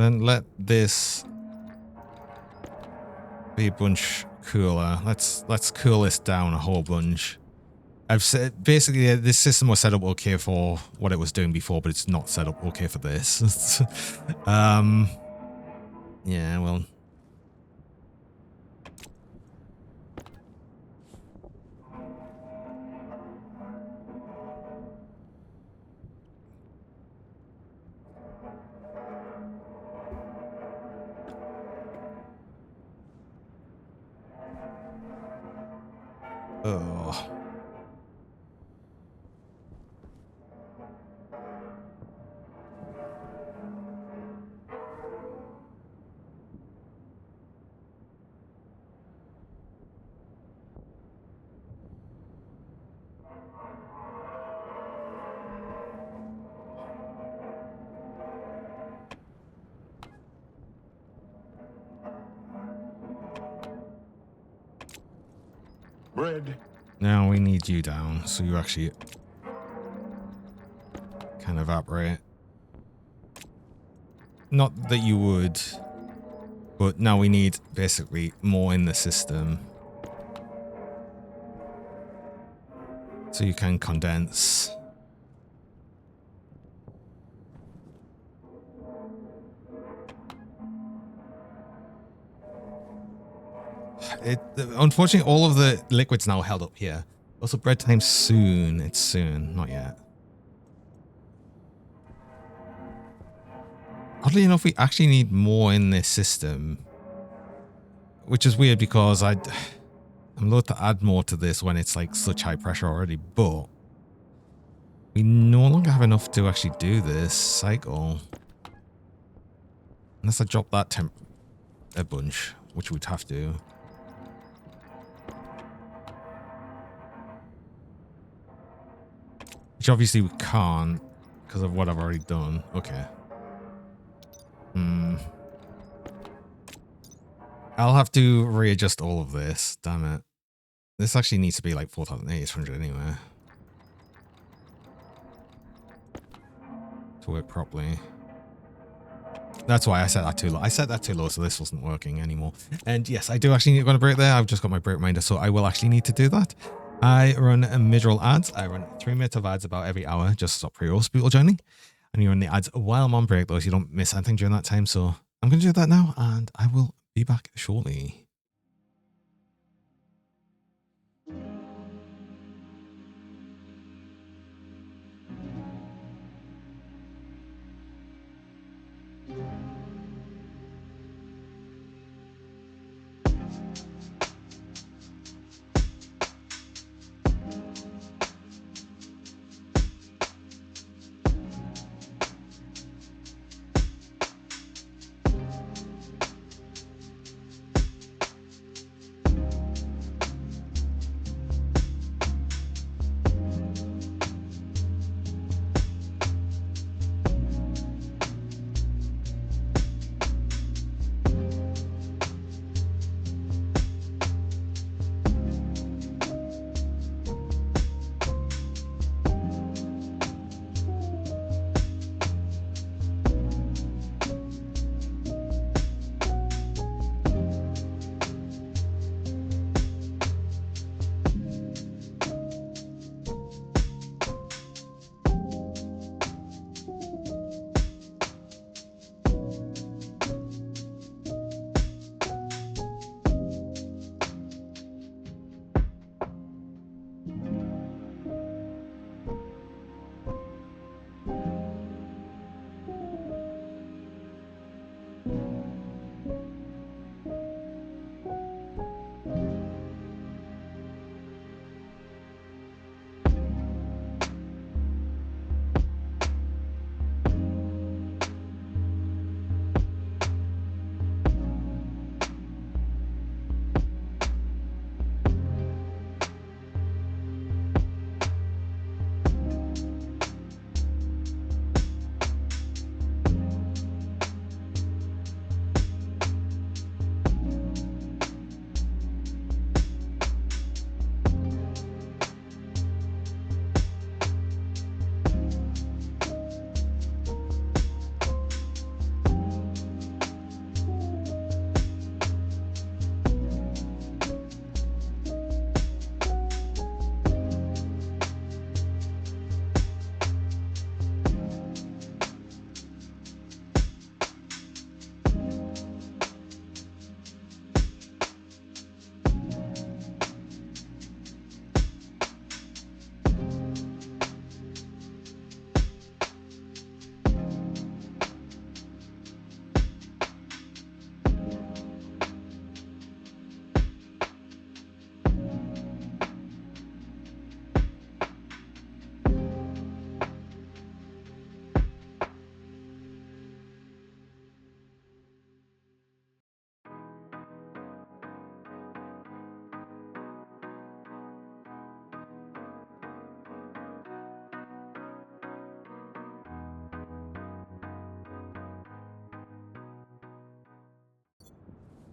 And then let this be a bunch cooler. Let's cool this down a whole bunch. I've said basically this system was set up okay for what it was doing before, but it's not set up okay for this. Yeah, well. Oh.
Bread.
Now we need you down so you actually can evaporate. Not that you would, but now we need basically more in the system. So you can condense. Unfortunately, all of the liquid's now held up here. Also, bread time soon. It's soon, not yet. Oddly enough, we actually need more in this system. Which is weird because I'm loath to add more to this when it's like such high pressure already, but we no longer have enough to actually do this cycle. Unless I drop that temp a bunch, which we'd have to. Which obviously we can't because of what I've already done. Okay. I'll have to readjust all of this. Damn it. This actually needs to be like 4,800 anyway. To work properly. That's why I set that too low. I set that too low, so this wasn't working anymore. And yes, I do actually need to go on a break there. I've just got my break reminder, so I will actually need to do that. I run mid-roll ads. I run 3 minutes of ads about every hour, just to stop pre-rolls people joining. And you run the ads while I'm on break, though, so you don't miss anything during that time. So I'm going to do that now, and I will be back shortly.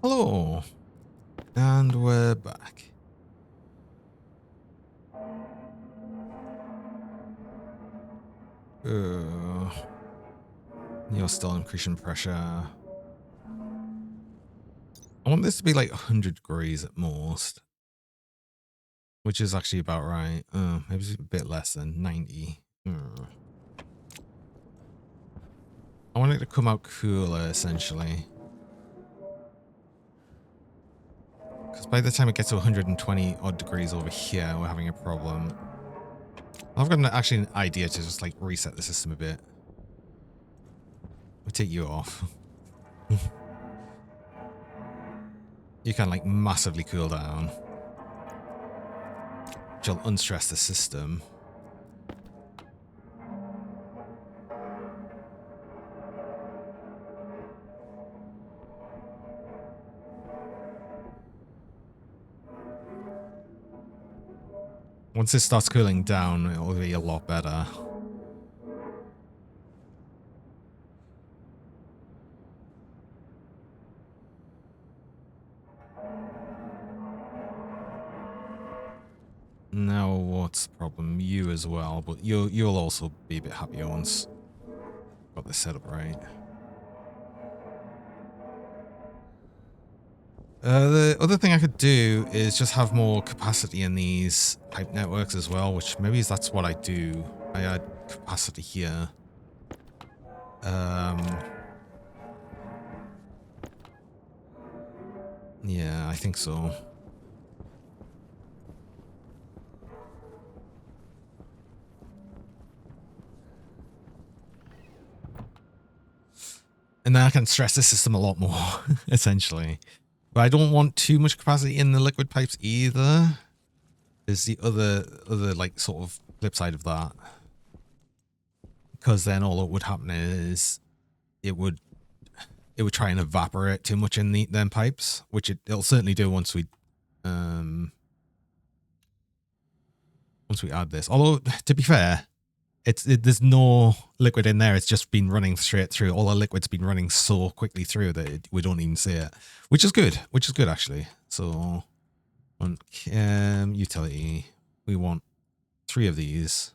Hello. And we're back. You're still increasing pressure. I want this to be like 100 degrees at most, which is actually about right. Maybe it's a bit less than 90. I want it to come out cooler, essentially. Because by the time it gets to 120 odd degrees over here, we're having a problem. I've got actually an idea to just like reset the system a bit. We'll take you off. You can like massively cool down, which will unstress the system. Once it starts cooling down, it will be a lot better. Now, what's the problem? You as well, but you'll also be a bit happier once got this set up right. The other thing I could do is just have more capacity in these pipe networks as well, which maybe that's what I do. I add capacity here. Yeah, I think so. And then I can stress the system a lot more, essentially. But I don't want too much capacity in the liquid pipes either. There's the other like sort of flip side of that. Because then all that would happen is it would try and evaporate too much in them pipes, which it'll certainly do once we add this. Although, to be fair, there's no liquid in there. It's just been running straight through. All the liquid's been running so quickly through that we don't even see it, which is good. Which is good, actually. So, on utility, we want 3 of these.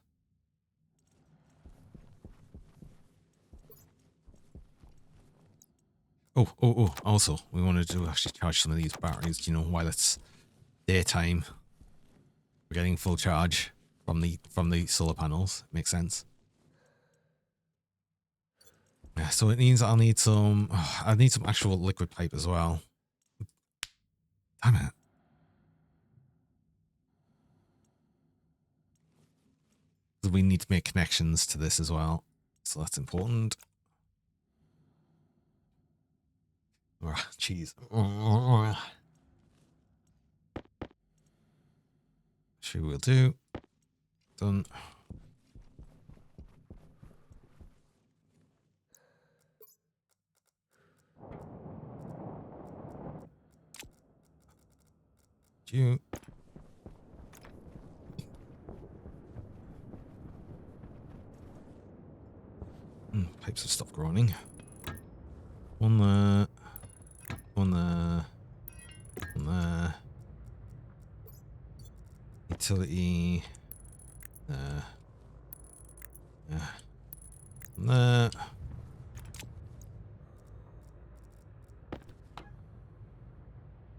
Oh! Also, we wanted to actually charge some of these batteries. You know, while it's daytime, we're getting full charge from the solar panels. Makes sense. Yeah, so it means I'll need some. I need some actual liquid pipe as well. Damn it! We need to make connections to this as well, so that's important. Jeez. Sure will do. Done. You. Pipes have stopped groaning. One there. One there. One there. Utility. There. Yeah. One there.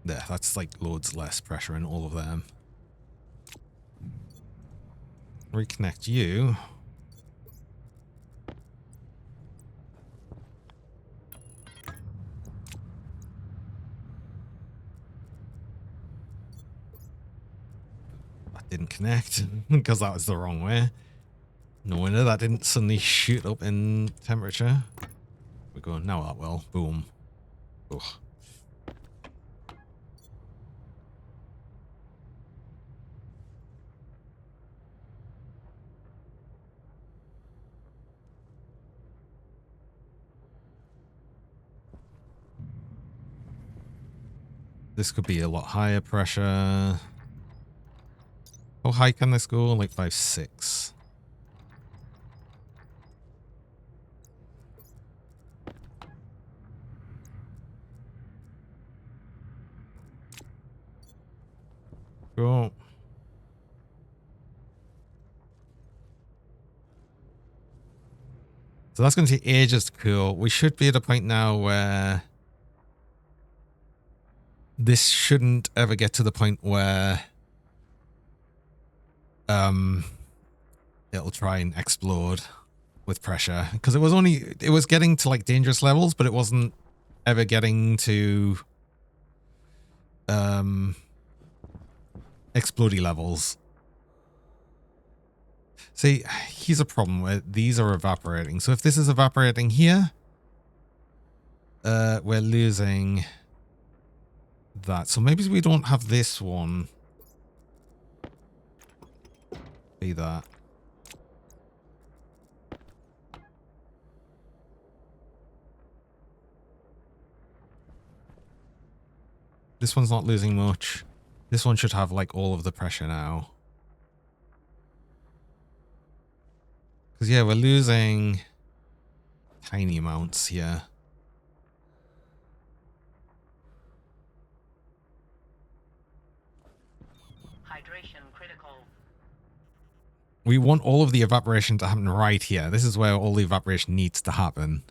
There, that's like loads less pressure in all of them. Reconnect you. That didn't connect because that was the wrong way. No wonder that didn't suddenly shoot up in temperature. We're going, now that will. Boom. Ugh. This could be a lot higher pressure. How high can this go? Like 5.6. Cool. So that's going to take ages to cool. We should be at a point now where this shouldn't ever get to the point where it'll try and explode with pressure, because it was getting to like dangerous levels, but it wasn't ever getting to explodey levels. See, here's a problem where these are evaporating. So if this is evaporating here, we're losing that. So maybe we don't have this one be that. This one's not losing much. This one should have like all of the pressure now. Because yeah, we're losing tiny amounts here.
Hydration critical.
We want all of the evaporation to happen right here. This is where all the evaporation needs to happen.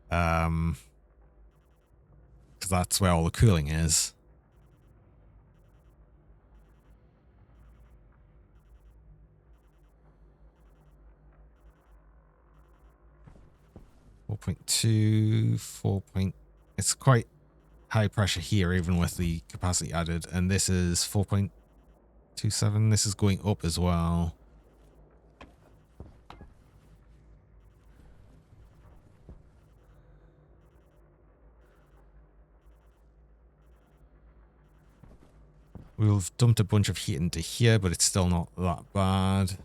Because that's where all the cooling is. It's quite high pressure here, even with the capacity added. And this is 4.27. This is going up as well. We've dumped a bunch of heat into here, but it's still not that bad.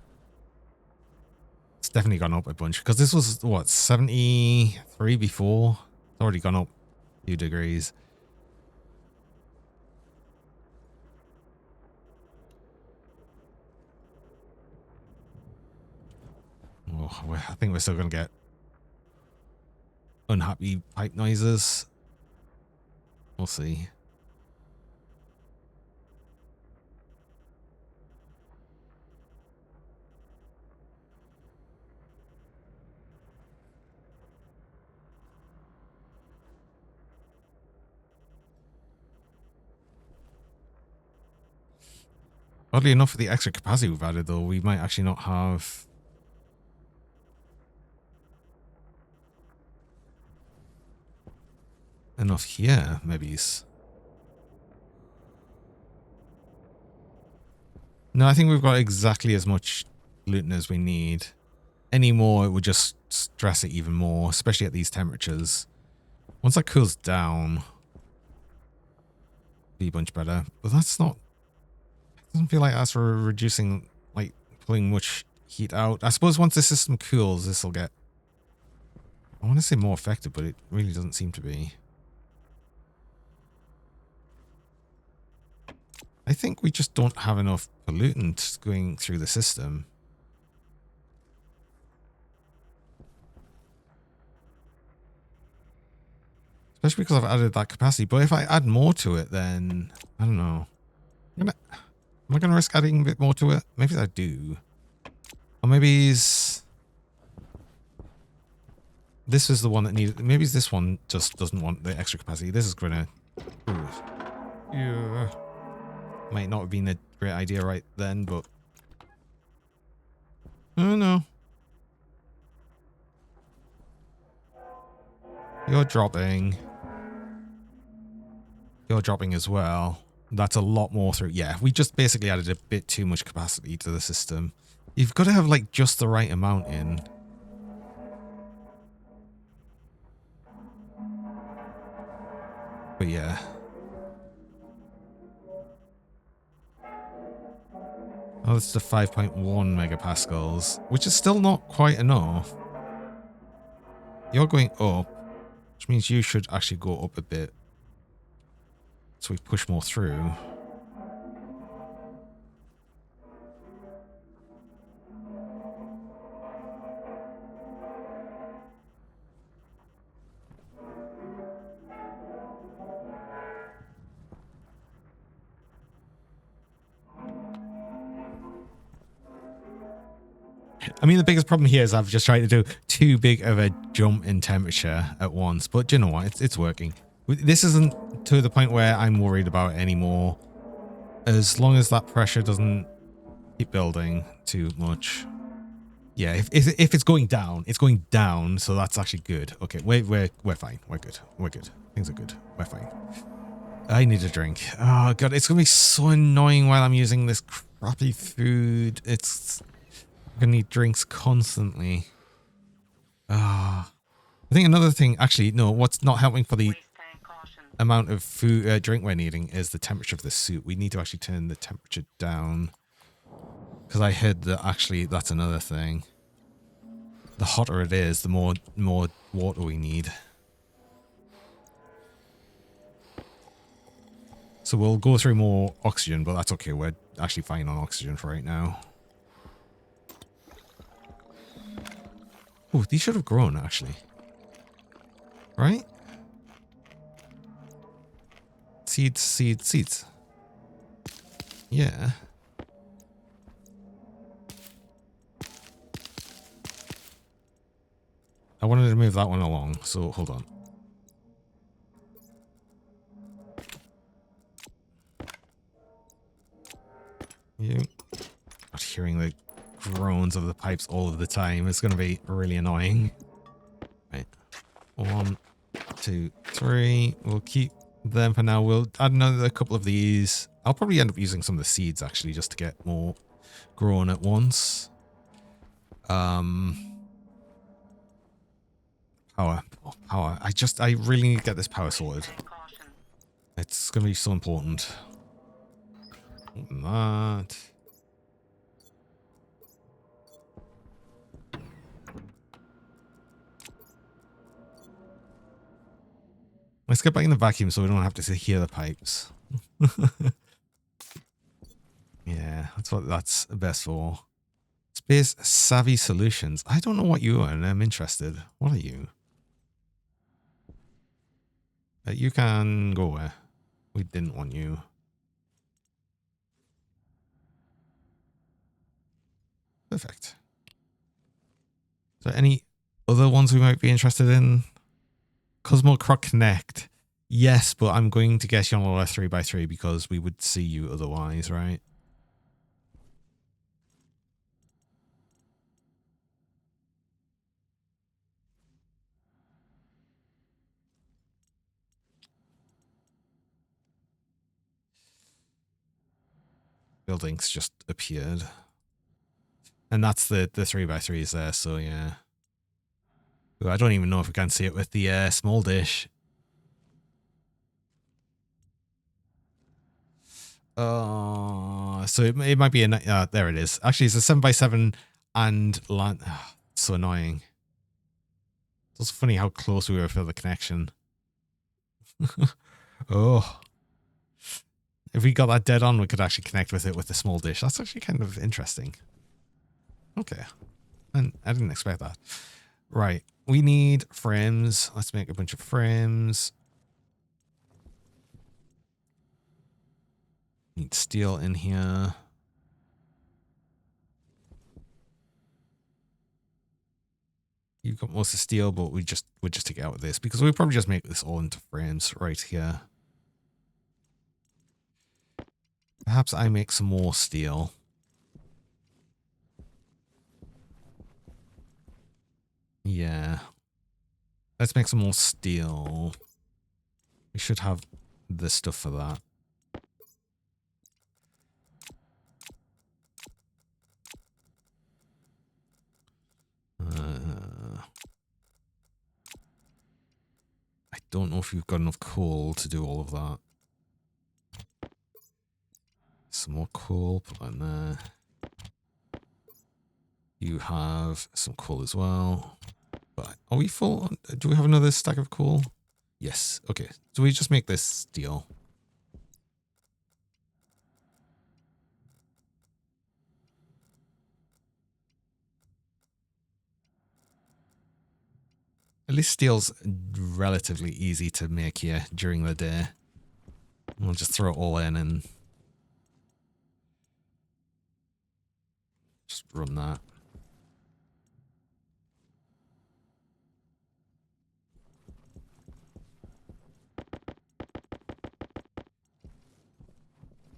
It's definitely gone up a bunch, because this was, what, 73 before? It's already gone up a few degrees. Oh, I think we're still going to get unhappy pipe noises. We'll see. Oddly enough, for the extra capacity we've added, though, we might actually not have enough here, maybe. No, I think we've got exactly as much gluten as we need. Any more, it would just stress it even more, especially at these temperatures. Once that cools down, be a bunch better. But that's not... It doesn't feel like that's for reducing, like, pulling much heat out. I suppose once the system cools, this will get... I want to say more effective, but it really doesn't seem to be. I think we just don't have enough pollutant going through the system. Especially because I've added that capacity. But if I add more to it, then... I don't know. Am I going to risk adding a bit more to it? Maybe I do. Or maybe this is the one that needed... Maybe this one just doesn't want the extra capacity. This is going to... Yeah. Might not have been a great idea right then, but... I don't know. You're dropping. You're dropping as well. That's a lot more through... Yeah, we just basically added a bit too much capacity to the system. You've got to have, like, just the right amount in. But yeah. Oh, that's the 5.1 megapascals, which is still not quite enough. You're going up, which means you should actually go up a bit. So we push more through. I mean, the biggest problem here is I've just tried to do too big of a jump in temperature at once, but you know what? It's working. This isn't to the point where I'm worried about it anymore. As long as that pressure doesn't keep building too much. Yeah, if it's going down, it's going down, so that's actually good. Okay, we're fine. We're good. We're good. Things are good. We're fine. I need a drink. Oh god, it's gonna be so annoying while I'm using this crappy food. I'm gonna need drinks constantly. Ah, I think another thing, actually, no, what's not helping for the
Waste tank caution.
amount of food drink we're needing is the temperature of the suit. We need to actually turn the temperature down because I heard that actually that's another thing. The hotter it is, the more water we need. So we'll go through more oxygen, but that's okay. We're actually fine on oxygen for right now. Oh, these should have grown actually. Right? Seeds, seeds, seeds. Yeah. I wanted to move that one along, so hold on. You not hearing the groans of the pipes all of the time. It's going to be really annoying. Right. 1, 2, 3. We'll keep them for now. We'll add another couple of these. I'll probably end up using some of the seeds actually just to get more grown at once. Power. Oh, power. I really need to get this power sorted.
Tank caution.
It's going to be so important. Open that. Let's get back in the vacuum so we don't have to hear the pipes. Yeah, that's what that's best for. Space Savvy Solutions. I don't know what you are, and I'm interested. What are you? You can go where? We didn't want you. Perfect. So any other ones we might be interested in? Cosmo Croc Connect. Yes, but I'm going to guess you're on a 3x3 because we would see you otherwise, right? Buildings just appeared. And that's the 3x3s there, so yeah. Ooh, I don't even know if we can see it with the small dish. So it might be a there it is. Actually, it's a 7x7 and land. So annoying. It's funny how close we were for the connection. Oh, if we got that dead on, we could actually connect with it with the small dish. That's actually kind of interesting. Okay, and I didn't expect that. Right, we need frames. Let's make a bunch of frames. Need steel in here. You've got most of steel, but we'll just take it out with this because we'll probably just make this all into frames right here. Perhaps I make some more steel. Yeah. Let's make some more steel. We should have the stuff for that. I don't know if you've got enough coal to do all of that. Some more coal, put that in there. You have some coal as well. But are we full? Do we have another stack of coal? Yes. Okay. So we just make this steel. At least steel's relatively easy to make here during the day. We'll just throw it all in and just run that.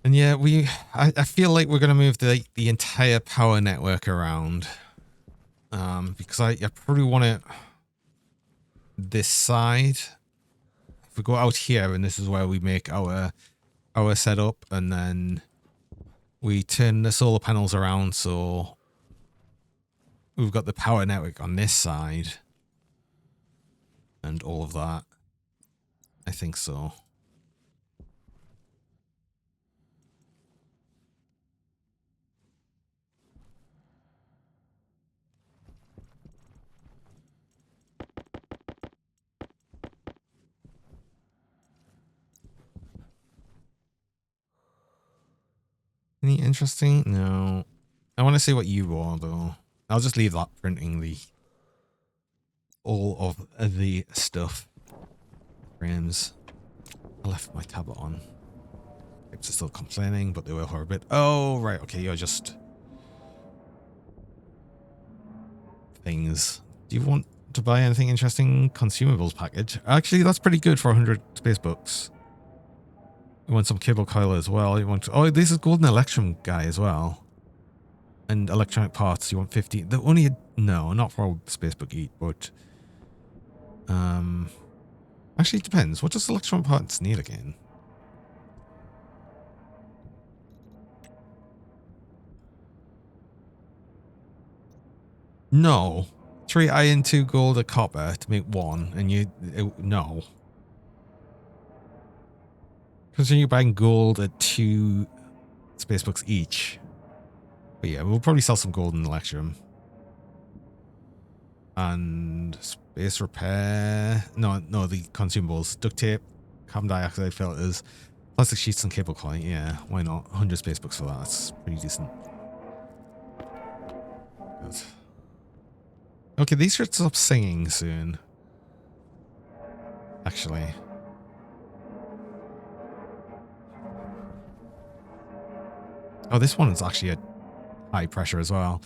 And yeah, I feel like we're going to move the entire power network around. Because I probably want it this side. If we go out here, and this is where we make our setup, and then we turn the solar panels around, so we've got the power network on this side, and all of that. I think so. Any interesting? No. I want to see what you are, though. I'll just leave that printing all of the stuff. Frames. I left my tablet on. Tips are still complaining, but they will for a bit. Oh, right. Okay, you're just things. Do you want to buy anything interesting? Consumables package. Actually, that's pretty good for 100 space bucks. You want some cable coil as well. You want oh, this is golden electrum guy as well. And electronic parts. You want 50. The only no, not for space book eat, but actually it depends. What does electronic parts need again? No. 3 iron, 2 gold, a copper to make 1, and no. Because you're buying gold at 2 space books each. But yeah, we'll probably sell some gold and electrum. And space repair. No, the consumables. Duct tape, carbon dioxide filters, plastic sheets and cable coil. Yeah, why not? 100 space books for that. That's pretty decent. Good. Okay, these should stop singing soon. Actually. Oh, this one's actually at high pressure as well.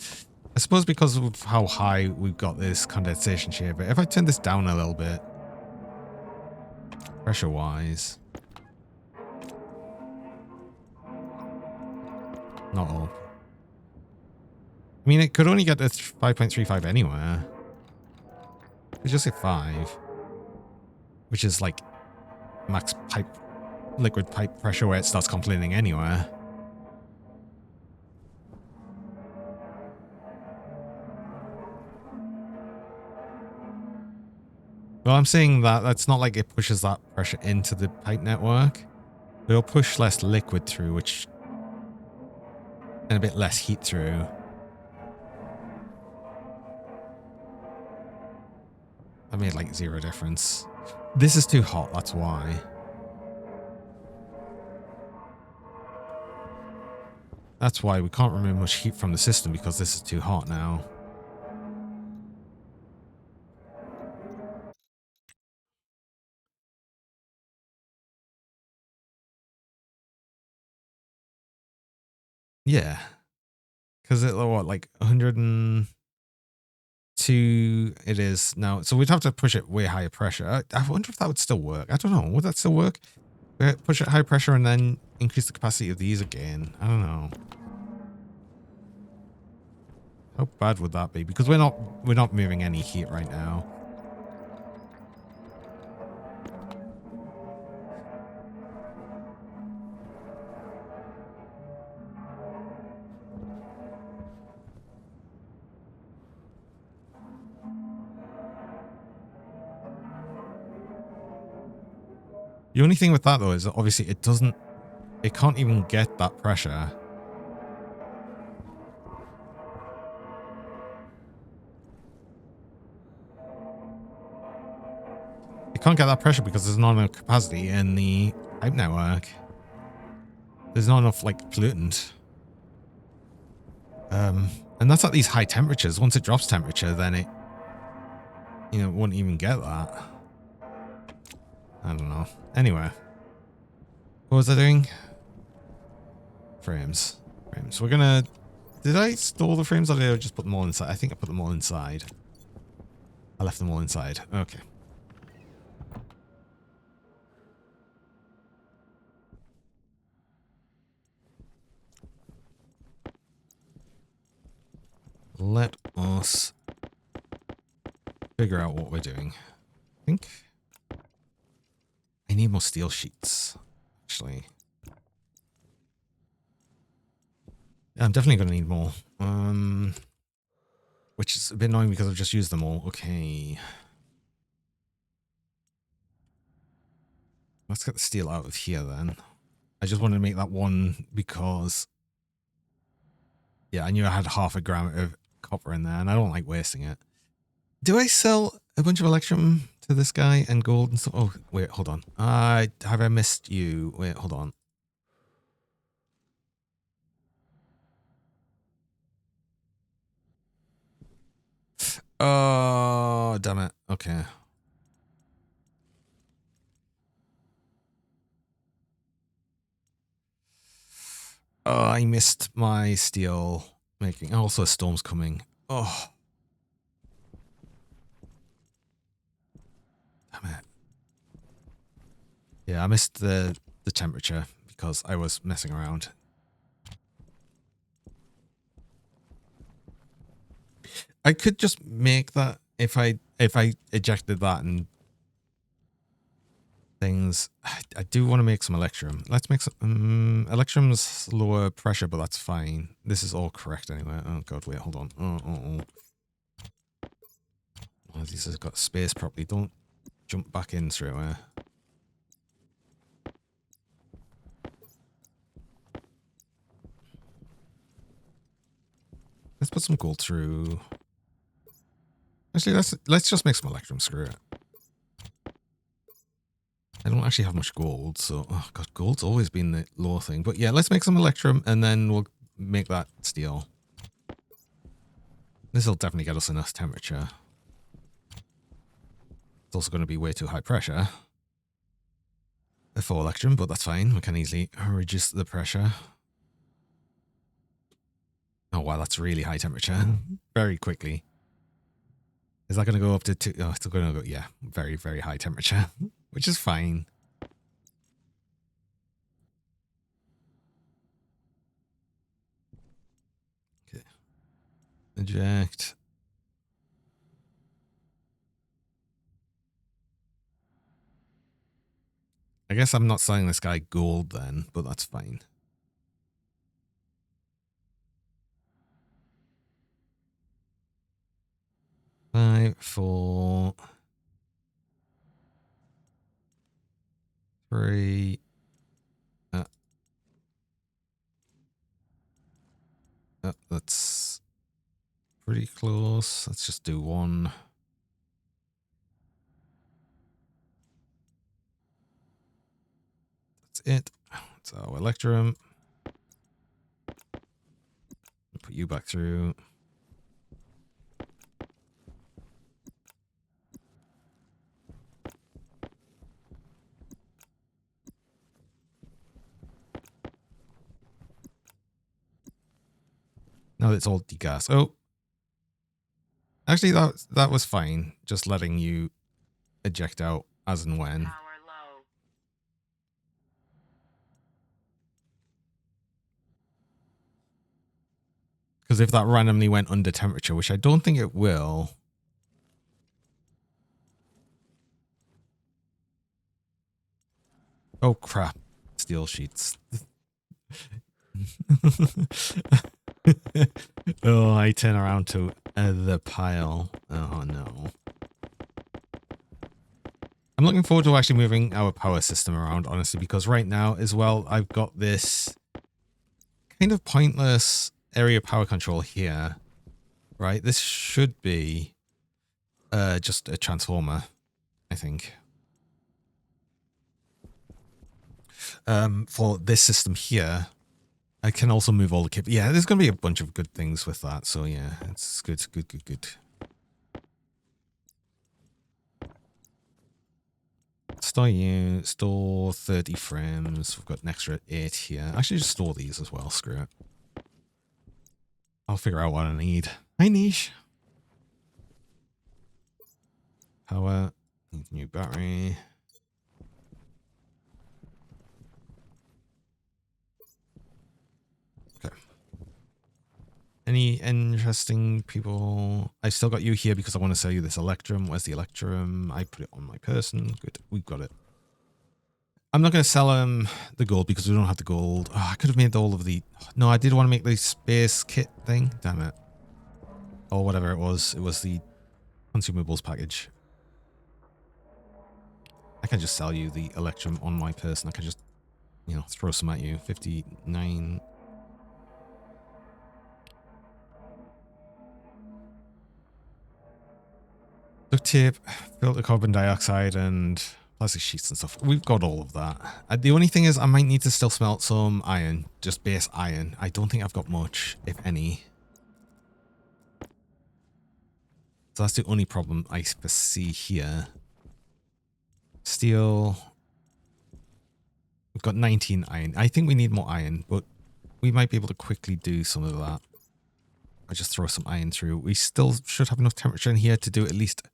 I suppose because of how high we've got this condensation chamber. If I turn this down a little bit, pressure-wise, not all. I mean, it could only get to 5.35 anywhere. It's just at 5, which is like max liquid pipe pressure where it starts complaining anywhere. Well, I'm saying that that's not like it pushes that pressure into the pipe network. It'll push less liquid through, and a bit less heat through. That made like 0 difference. This is too hot, that's why. That's why we can't remove much heat from the system, because this is too hot now. Yeah. Because it, what, like 102 it is now. So we'd have to push it way higher pressure. I wonder if that would still work. I don't know. Would that still work? Push it high pressure and then increase the capacity of these again. I don't know. How bad would that be? Because we're not moving any heat right now. The only thing with that though is that obviously it can't even get that pressure. It can't get that pressure because there's not enough capacity in the pipe network. There's not enough like pollutant. And that's at these high temperatures. Once it drops temperature, then it, won't even get that. I don't know. Anyway. What was I doing? Frames. We're gonna... Did I store the frames or did I just put them all inside? I think I put them all inside. I left them all inside. Okay. let us figure out what we're doing. I think I need more steel sheets, actually. Yeah, I'm definitely going to need more. Which is a bit annoying because I've just used them all. Okay. Let's get the steel out of here then. I just wanted to make that one because, yeah, I knew I had half a gram of copper in there and I don't like wasting it. Do I sell a bunch of electrum to this guy and gold and stuff? Oh, wait, hold on. Have I missed you? Wait, hold on. Oh, damn it. Okay. Oh, I missed my steel making. Also, a storm's coming. Oh. Damn it. Yeah, I missed the temperature because I was messing around. I could just make that if I ejected that and things. I do want to make some electrum. Let's make some electrum's lower pressure, but that's fine. This is all correct anyway. Oh god, wait, hold on. Oh, these have got space properly. Don't jump back in straight away. Let's put some gold through. Actually, let's just make some electrum. Screw it. I don't actually have much gold, so oh god, gold's always been the lower thing. But yeah, let's make some electrum and then we'll make that steel. This will definitely get us enough temperature. It's also going to be way too high pressure for electrum, but that's fine. We can easily reduce the pressure. Oh wow, that's really high temperature. Very quickly. Is that going to go up to 2? Oh, it's going to go, yeah, very, very high temperature, which is fine. Okay. Eject. I guess I'm not selling this guy gold then, but that's fine. Five, 4, 3. That's pretty close. Let's just do 1. That's it. So electrum. Put you back through. Now it's all degas. Oh, actually, that was fine. Just letting you eject out as and when.
Power low.
Because if that randomly went under temperature, which I don't think it will. Oh crap! Steel sheets. Oh, I turn around to the pile. Oh no. I'm looking forward to actually moving our power system around, honestly, because right now as well, I've got this kind of pointless area power control here, right? This should be just a transformer, I think. For this system here, I can also move all the kit. Yeah, there's going to be a bunch of good things with that. So yeah, it's good, good. Store 30 frames. We've got an extra 8 here. Actually, just store these as well. Screw it. I'll figure out what I need. Hi, niche. Power. New battery. any interesting people? I still got you here because I want to sell you this Electrum. Where's the Electrum? I put it on my person. Good. We've got it. I'm not going to sell the gold because we don't have the gold. Oh, I could have made all of the... No, I did want to make the space kit thing. Damn it. Or whatever it was. It was the consumables package. I can just sell you the Electrum on my person. I can just, you know, throw some at you. 59... Duct tape, filter carbon dioxide, and plastic sheets and stuff. We've got all of that. The only thing is I might need to still smelt some iron, just base iron. I don't think I've got much, if any. So that's the only problem I foresee here. Steel. We've got 19 iron. I think we need more iron, but we might be able to quickly do some of that. I just throw some iron through. We still should have enough temperature in here to do at least...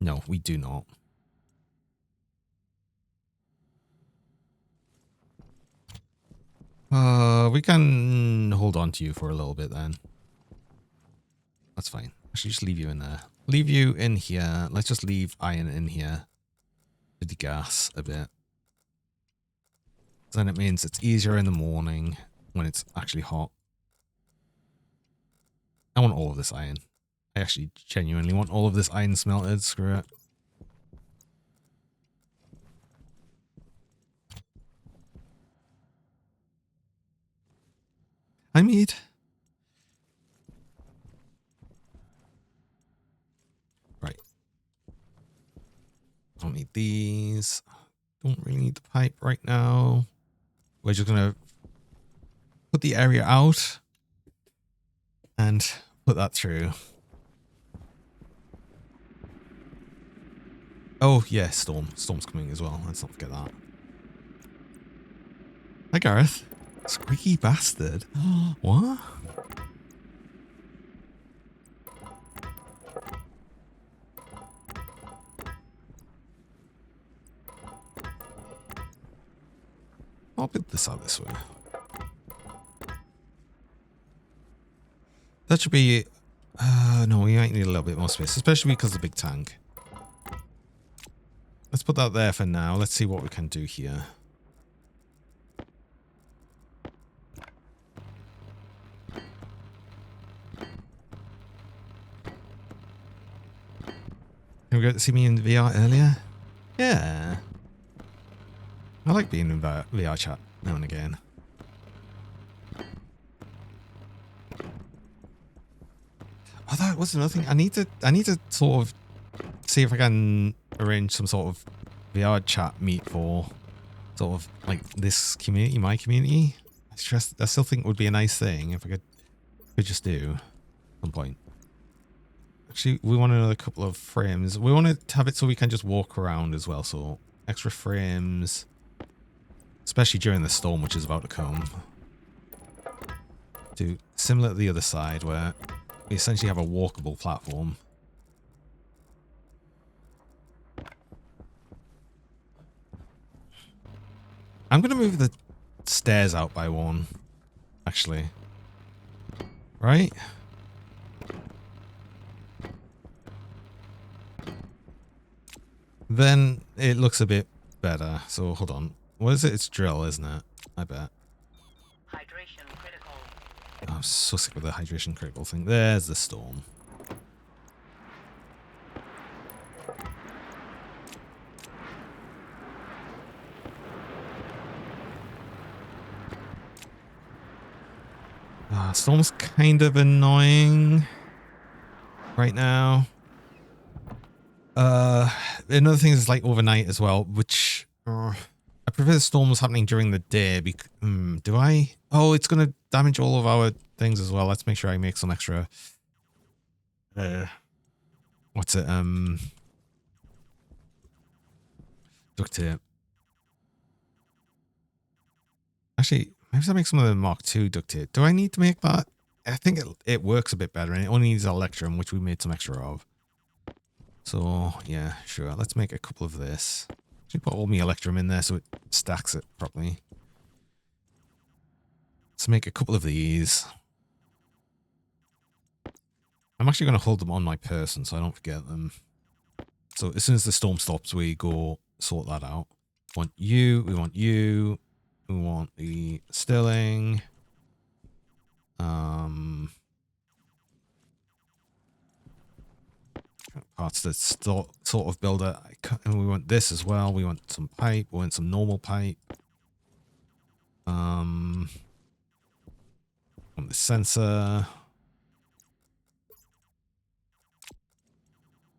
No, we do not. We can hold on to you for a little bit then. That's fine. Actually, just leave you in there. Leave you in here. Let's just leave iron in here to degas a bit. Then it means it's easier in the morning when it's actually hot. I want all of this iron. I actually genuinely want all of this iron smelted. Screw it. I need... Right. Don't need these. Don't really need the pipe right now. We're just going to put the area out and put that through. Oh, yeah, storm. Storm's coming as well. Let's not forget that. Hi, Gareth. Squeaky bastard. What? I'll build this out this way. That should be... no, we might need a little bit more space, especially because of the big tank. Let's put that there for now. Let's see what we can do here. Can we go to see me in VR earlier? Yeah. I like being in VR chat now and again. Oh, that was another thing. I need to sort of see if I can arrange some sort of VR chat meet for sort of like this community, my community. I still think it would be a nice thing if I could just do at some point. Actually, we want another couple of frames. We want to have it so we can just walk around as well. So extra frames, especially during the storm, which is about to come. Do similar to the other side where we essentially have a walkable platform. I'm going to move the stairs out by one, actually. Right? Then it looks a bit better. So hold on. What is it? It's drill, isn't it? I bet.
Hydration critical.
Oh, I'm so sick of the hydration critical thing. There's the storm. Storm's kind of annoying right now. Another thing is like overnight as well, which I prefer the storms happening during the day. Do I? Oh, it's going to damage all of our things as well. Let's make sure I make some extra. What's it? Duct tape. Actually, maybe I'll make some of the Mark II duct tape. Do I need to make that? I think it works a bit better, and it only needs Electrum, which we made some extra of. So, yeah, sure. Let's make a couple of this. Actually put all my Electrum in there so it stacks it properly. Let's make a couple of these. I'm actually going to hold them on my person so I don't forget them. So as soon as the storm stops, we go sort that out. We want you. We want you. We want the Sterling. Parts that sort of builder. And we want this as well. We want some pipe. We want some normal pipe. Want the sensor. I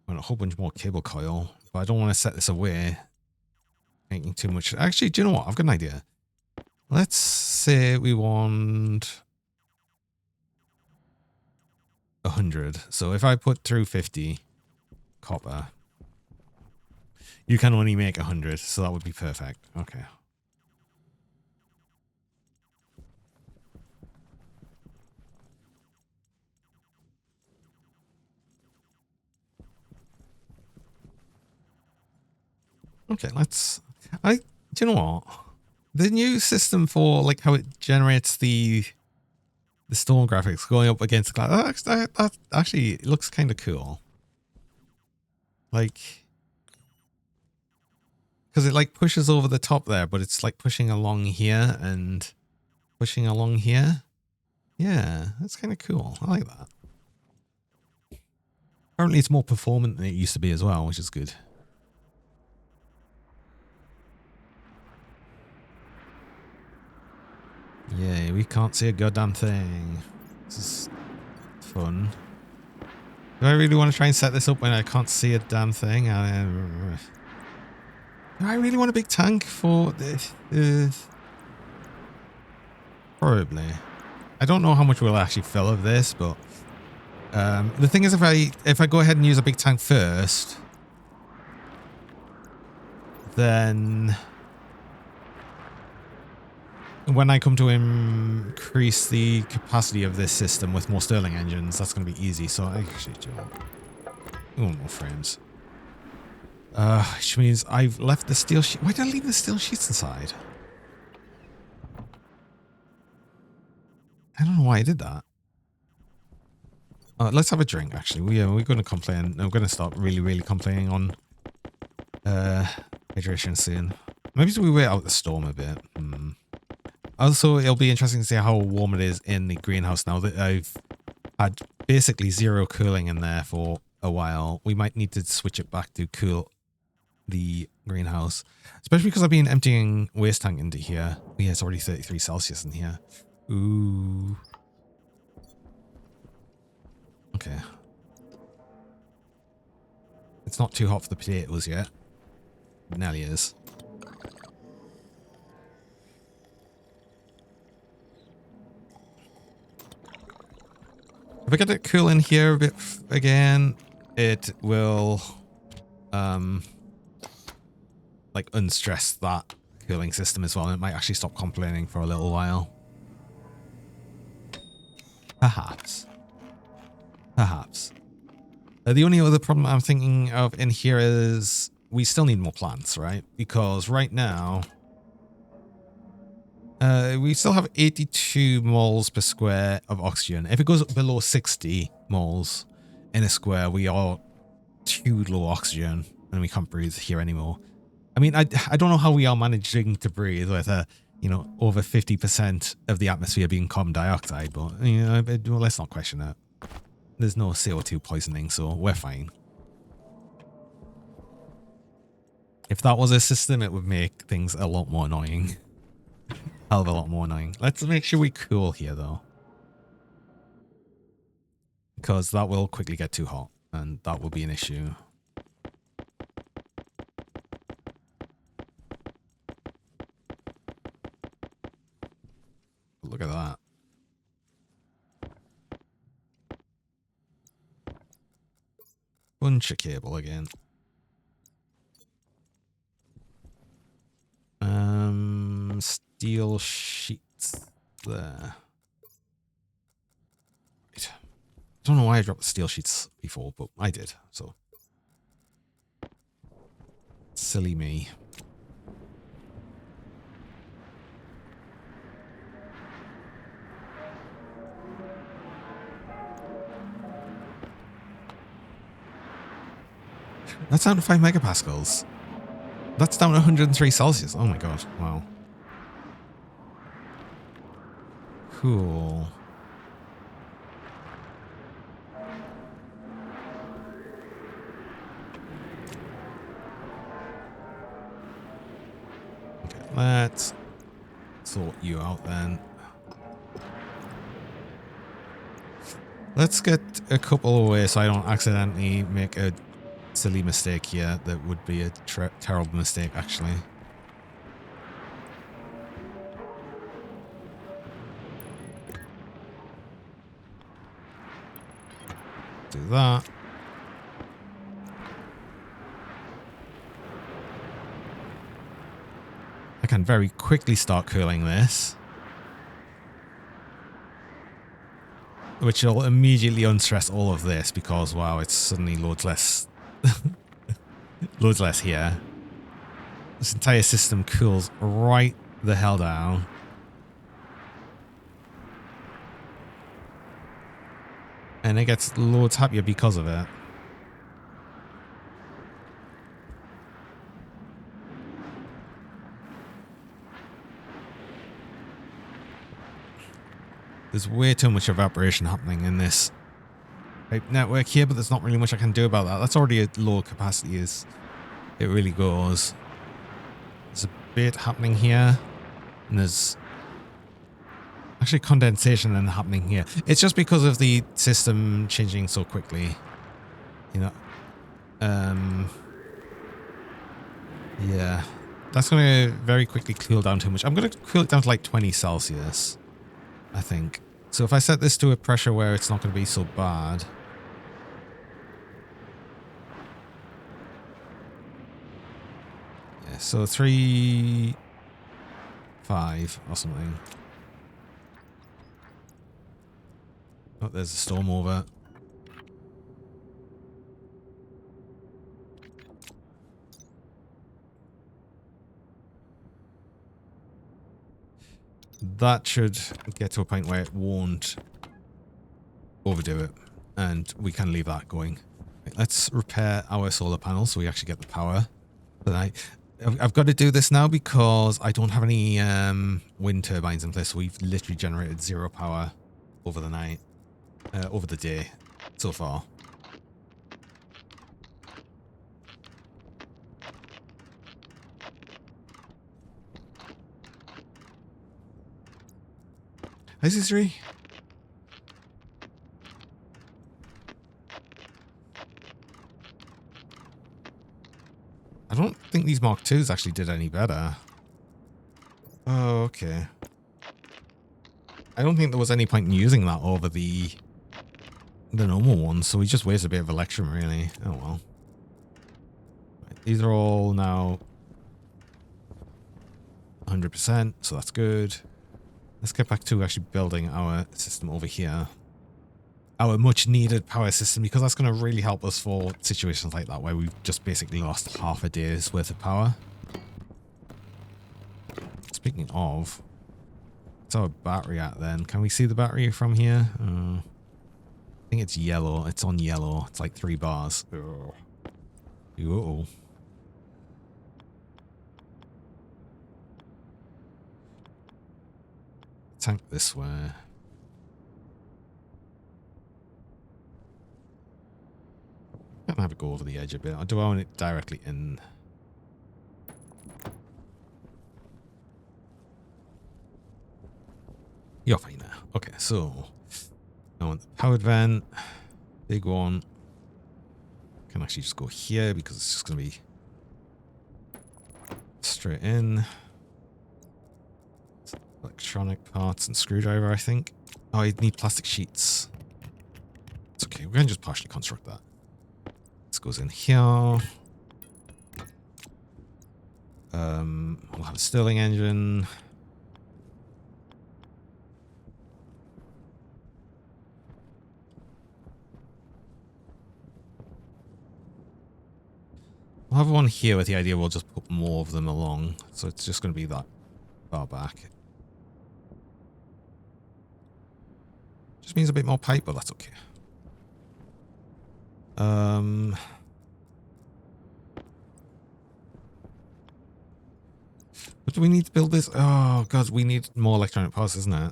want a whole bunch more cable coil, but I don't want to set this away. Making too much. Actually, do you know what? I've got an idea. Let's say we want 100. So if I put through 50 copper, you can only make 100. So that would be perfect. Okay. Okay, let's... do you know what? The new system for like how it generates the storm graphics going up against the cloud, that actually looks kind of cool. Like, because it like pushes over the top there, but it's like pushing along here and pushing along here. Yeah, that's kind of cool. I like that. Apparently it's more performant than it used to be as well, which is good. Yay, we can't see a goddamn thing. This is fun. Do I really want to try and set this up when I can't see a damn thing? Do I really want a big tank for this? Probably. I don't know how much we'll actually fill of this, but the thing is, if I go ahead and use a big tank first, then when I come to increase the capacity of this system with more Stirling engines, that's going to be easy. So I actually do want more frames. Which means I've left the steel sheet. Why did I leave the steel sheets inside? I don't know why I did that. Let's have a drink, actually. We're going to complain. I'm going to start really complaining on hydration soon. Maybe we wait out the storm a bit. Also, it'll be interesting to see how warm it is in the greenhouse now that I've had basically zero cooling in there for a while. We might need to switch it back to cool the greenhouse, especially because I've been emptying waste tank into here. Yeah, it's already 33 Celsius in here. Ooh. Okay. It's not too hot for the potatoes yet. It nearly is. If I get it cool in here a bit again, it will like unstress that cooling system as well, and it might actually stop complaining for a little while. Perhaps. The only other problem I'm thinking of in here is we still need more plants, right? Because right now we still have 82 moles per square of oxygen. If it goes below 60 moles in a square, we are too low oxygen and we can't breathe here anymore. I mean, I don't know how we are managing to breathe with over 50% of the atmosphere being carbon dioxide, but well, let's not question it. There's no CO2 poisoning, so we're fine. If that was a system, it would make things a lot more annoying. Hell of a lot more annoying. Let's make sure we cool here, though. Because that will quickly get too hot, and that will be an issue. Look at that. Bunch of cable again. Steel sheets there. Right. I don't know why I dropped the steel sheets before, but I did, so. Silly me. That's down to 5 megapascals. That's down to 103 Celsius. Oh my god. Wow. Cool. Okay, let's sort you out then. Let's get a couple away so I don't accidentally make a silly mistake here. That would be a terrible mistake, actually. Do that. I can very quickly start cooling this, which will immediately unstress all of this because, wow, it's suddenly loads less, loads less here. This entire system cools right the hell down. And it gets loads happier because of it. There's way too much evaporation happening in this pipe network here, but there's not really much I can do about that. That's already at low capacity as it really goes. There's a bit happening here, and there's actually condensation then happening here. It's just because of the system changing so quickly, you know. Yeah, that's going to very quickly cool down too much. I'm going to cool it down to like 20 Celsius, I think. So if I set this to a pressure where it's not going to be so bad. Yeah, so 3, 5 or something. Oh, there's a storm over. That should get to a point where it won't overdo it, and we can leave that going. Right, let's repair our solar panels so we actually get the power tonight. I've got to do this now because I don't have any wind turbines in place. So we've literally generated 0 power over the night, over the day so far. Hi, Cicely. I don't think these Mark IIs actually did any better. Oh, okay. I don't think there was any point in using that over the normal ones, so we just wasted a bit of electrum, really. Oh well. Right, these are all now 100%, so that's good. Let's get back to actually building our system over here. Our much needed power system, because that's going to really help us for situations like that where we've just basically lost half a day's worth of power. Speaking of, what's our battery at then? Can we see the battery from here? I think it's yellow. It's on yellow. It's like 3 bars. Uh-oh. Tank this way. I'm gonna have it go over the edge a bit. Or do I want it directly in? You're fine now. Okay, so I want the powered vent. Big one. Can actually just go here because it's just gonna be straight in. Electronic parts and screwdriver, I think. Oh, I need plastic sheets. It's okay. We're going to just partially construct that. This goes in here. We'll have a Stirling engine. We'll have one here with the idea we'll just put more of them along. So it's just going to be that far back. Just means a bit more pipe, but that's okay. But do we need to build this? Oh, God, we need more electronic parts, isn't it?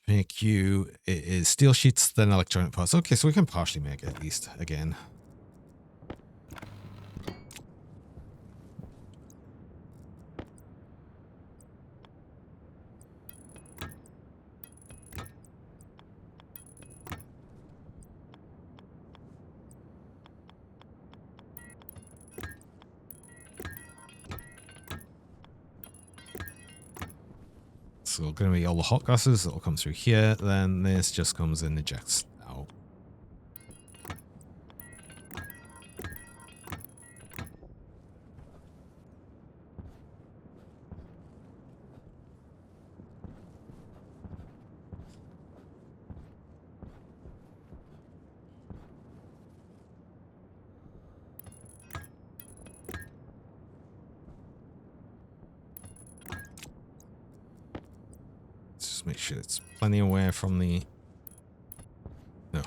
Make you it is steel sheets, then electronic parts. Okay, so we can partially make it at least again. So going to be all the hot gases that will come through here. Then this just comes and ejects out. Let's just make sure it's plenty away from the... No.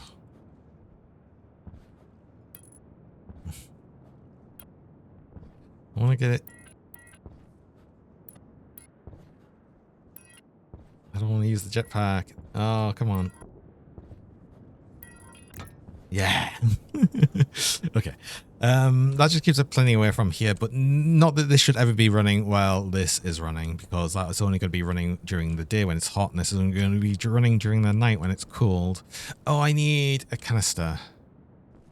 I want to get it... I don't want to use the jetpack. Oh, come on. Yeah. Okay. That just keeps it plenty away from here, but not that this should ever be running while this is running, because that's only going to be running during the day when it's hot, and this is only going to be running during the night when it's cold. Oh, I need a canister.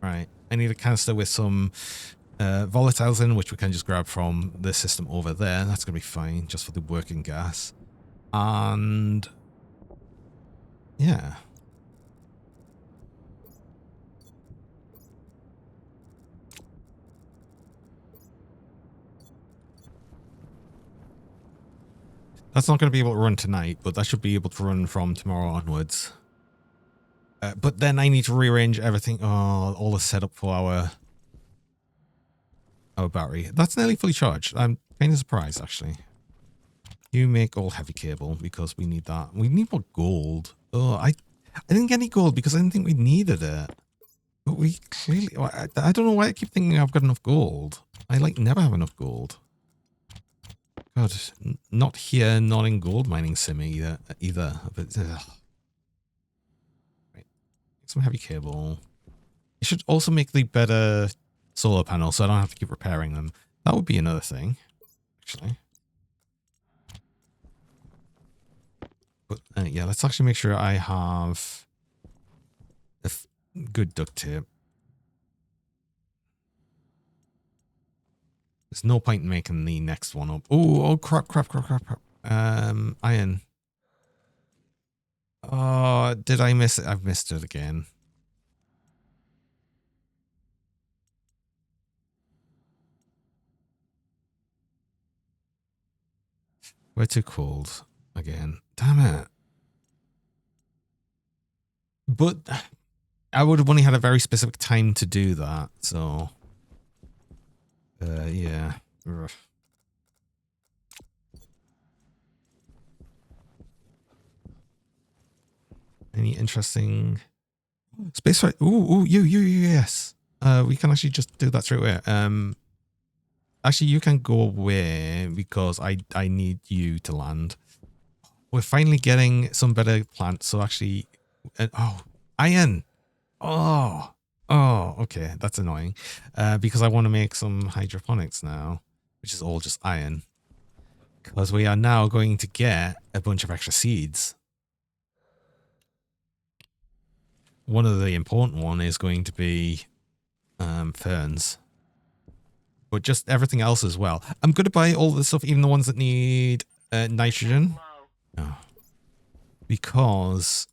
Right. I need a canister with some volatiles in, which we can just grab from the system over there. That's going to be fine, just for the working gas. And... yeah. That's not going to be able to run tonight, but that should be able to run from tomorrow onwards. But then I need to rearrange everything. Oh, all the setup for our battery. That's nearly fully charged. I'm kind of surprised, actually. You make all heavy cable because we need that. We need more gold. Oh, I didn't get any gold because I didn't think we needed it. But we clearly... I don't know why I keep thinking I've got enough gold. I, like, never have enough gold. God, not here, not in gold mining sim either. But, right. Some heavy cable. You should also make the better solar panels so I don't have to keep repairing them. That would be another thing, actually. But yeah, let's actually make sure I have a good duct tape. There's no point in making the next one up. Oh, crap. Iron. Oh, did I miss it? I've missed it again. We're too cold again. Damn it. But I would have only had a very specific time to do that, so... yeah. Ugh. Any interesting... Space fight? Ooh, yes. We can actually just do that straight away. Actually, you can go away because I need you to land. We're finally getting some better plants, so actually... oh, iron! Oh, okay, that's annoying. Because I want to make some hydroponics now, which is all just iron. Because we are now going to get a bunch of extra seeds. One of the important one is going to be ferns. But just everything else as well. I'm going to buy all the stuff, even the ones that need nitrogen. Oh. Because...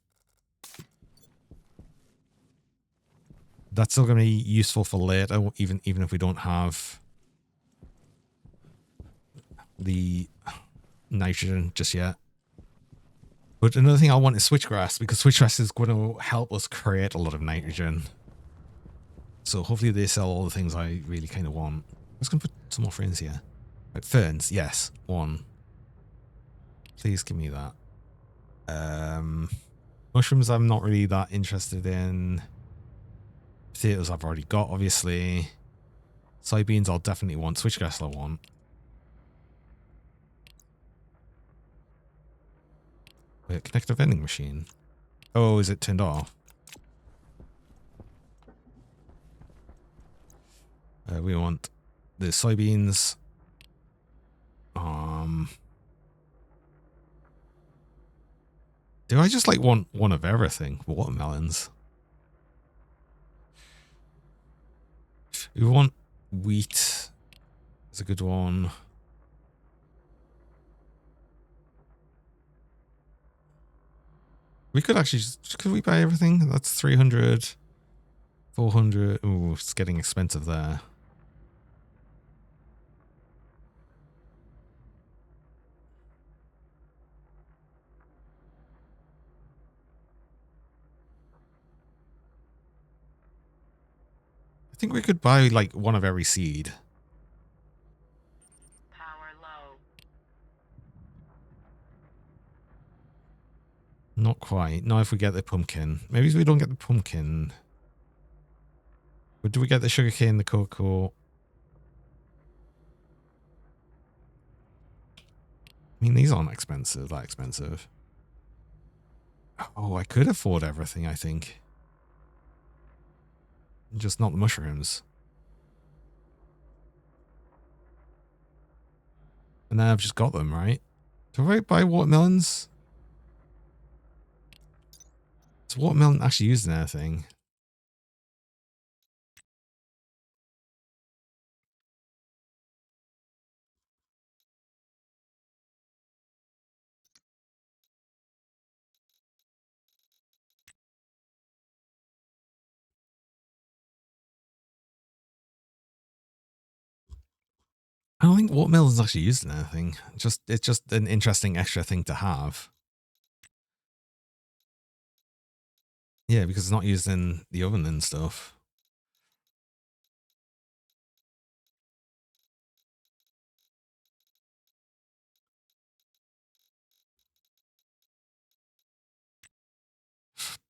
that's still going to be useful for later, even if we don't have the nitrogen just yet. But another thing I want is switchgrass, because switchgrass is going to help us create a lot of nitrogen. So hopefully they sell all the things I really kind of want. I'm just going to put some more ferns here. Right, ferns, yes, 1. Please give me that. Mushrooms I'm not really that interested in. Potatoes I've already got, obviously. Soybeans I'll definitely want. Switchgrass I want. Wait, connect a vending machine. Oh, is it turned off? We want the soybeans. Do I just like want one of everything? Watermelons. We want wheat. It's a good one. We could actually just, could we buy everything? That's 300, 400. Ooh, it's getting expensive there. I think we could buy like one of every seed.
Power low.
Not quite. Not if we get the pumpkin. Maybe if we don't get the pumpkin. But do we get the sugarcane, the cocoa? I mean, these aren't expensive, that expensive. Oh, I could afford everything, I think. Just not the mushrooms. And then I've just got them, right? Do I buy watermelons? Is watermelon actually used in anything? I don't think watermelon is actually used in anything. It's just an interesting extra thing to have. Yeah, because it's not used in the oven and stuff.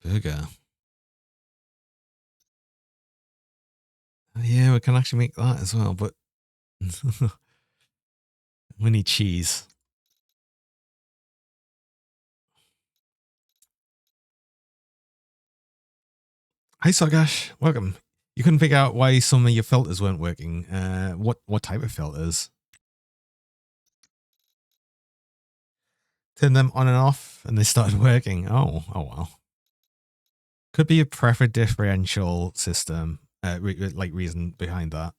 Burger. Yeah, we can actually make that as well, but we need cheese. Hi, Sagash. Welcome. You couldn't figure out why some of your filters weren't working. What type of filters? Turn them on and off, and they started working. Oh well. Could be a pressure differential system. Like reason behind that.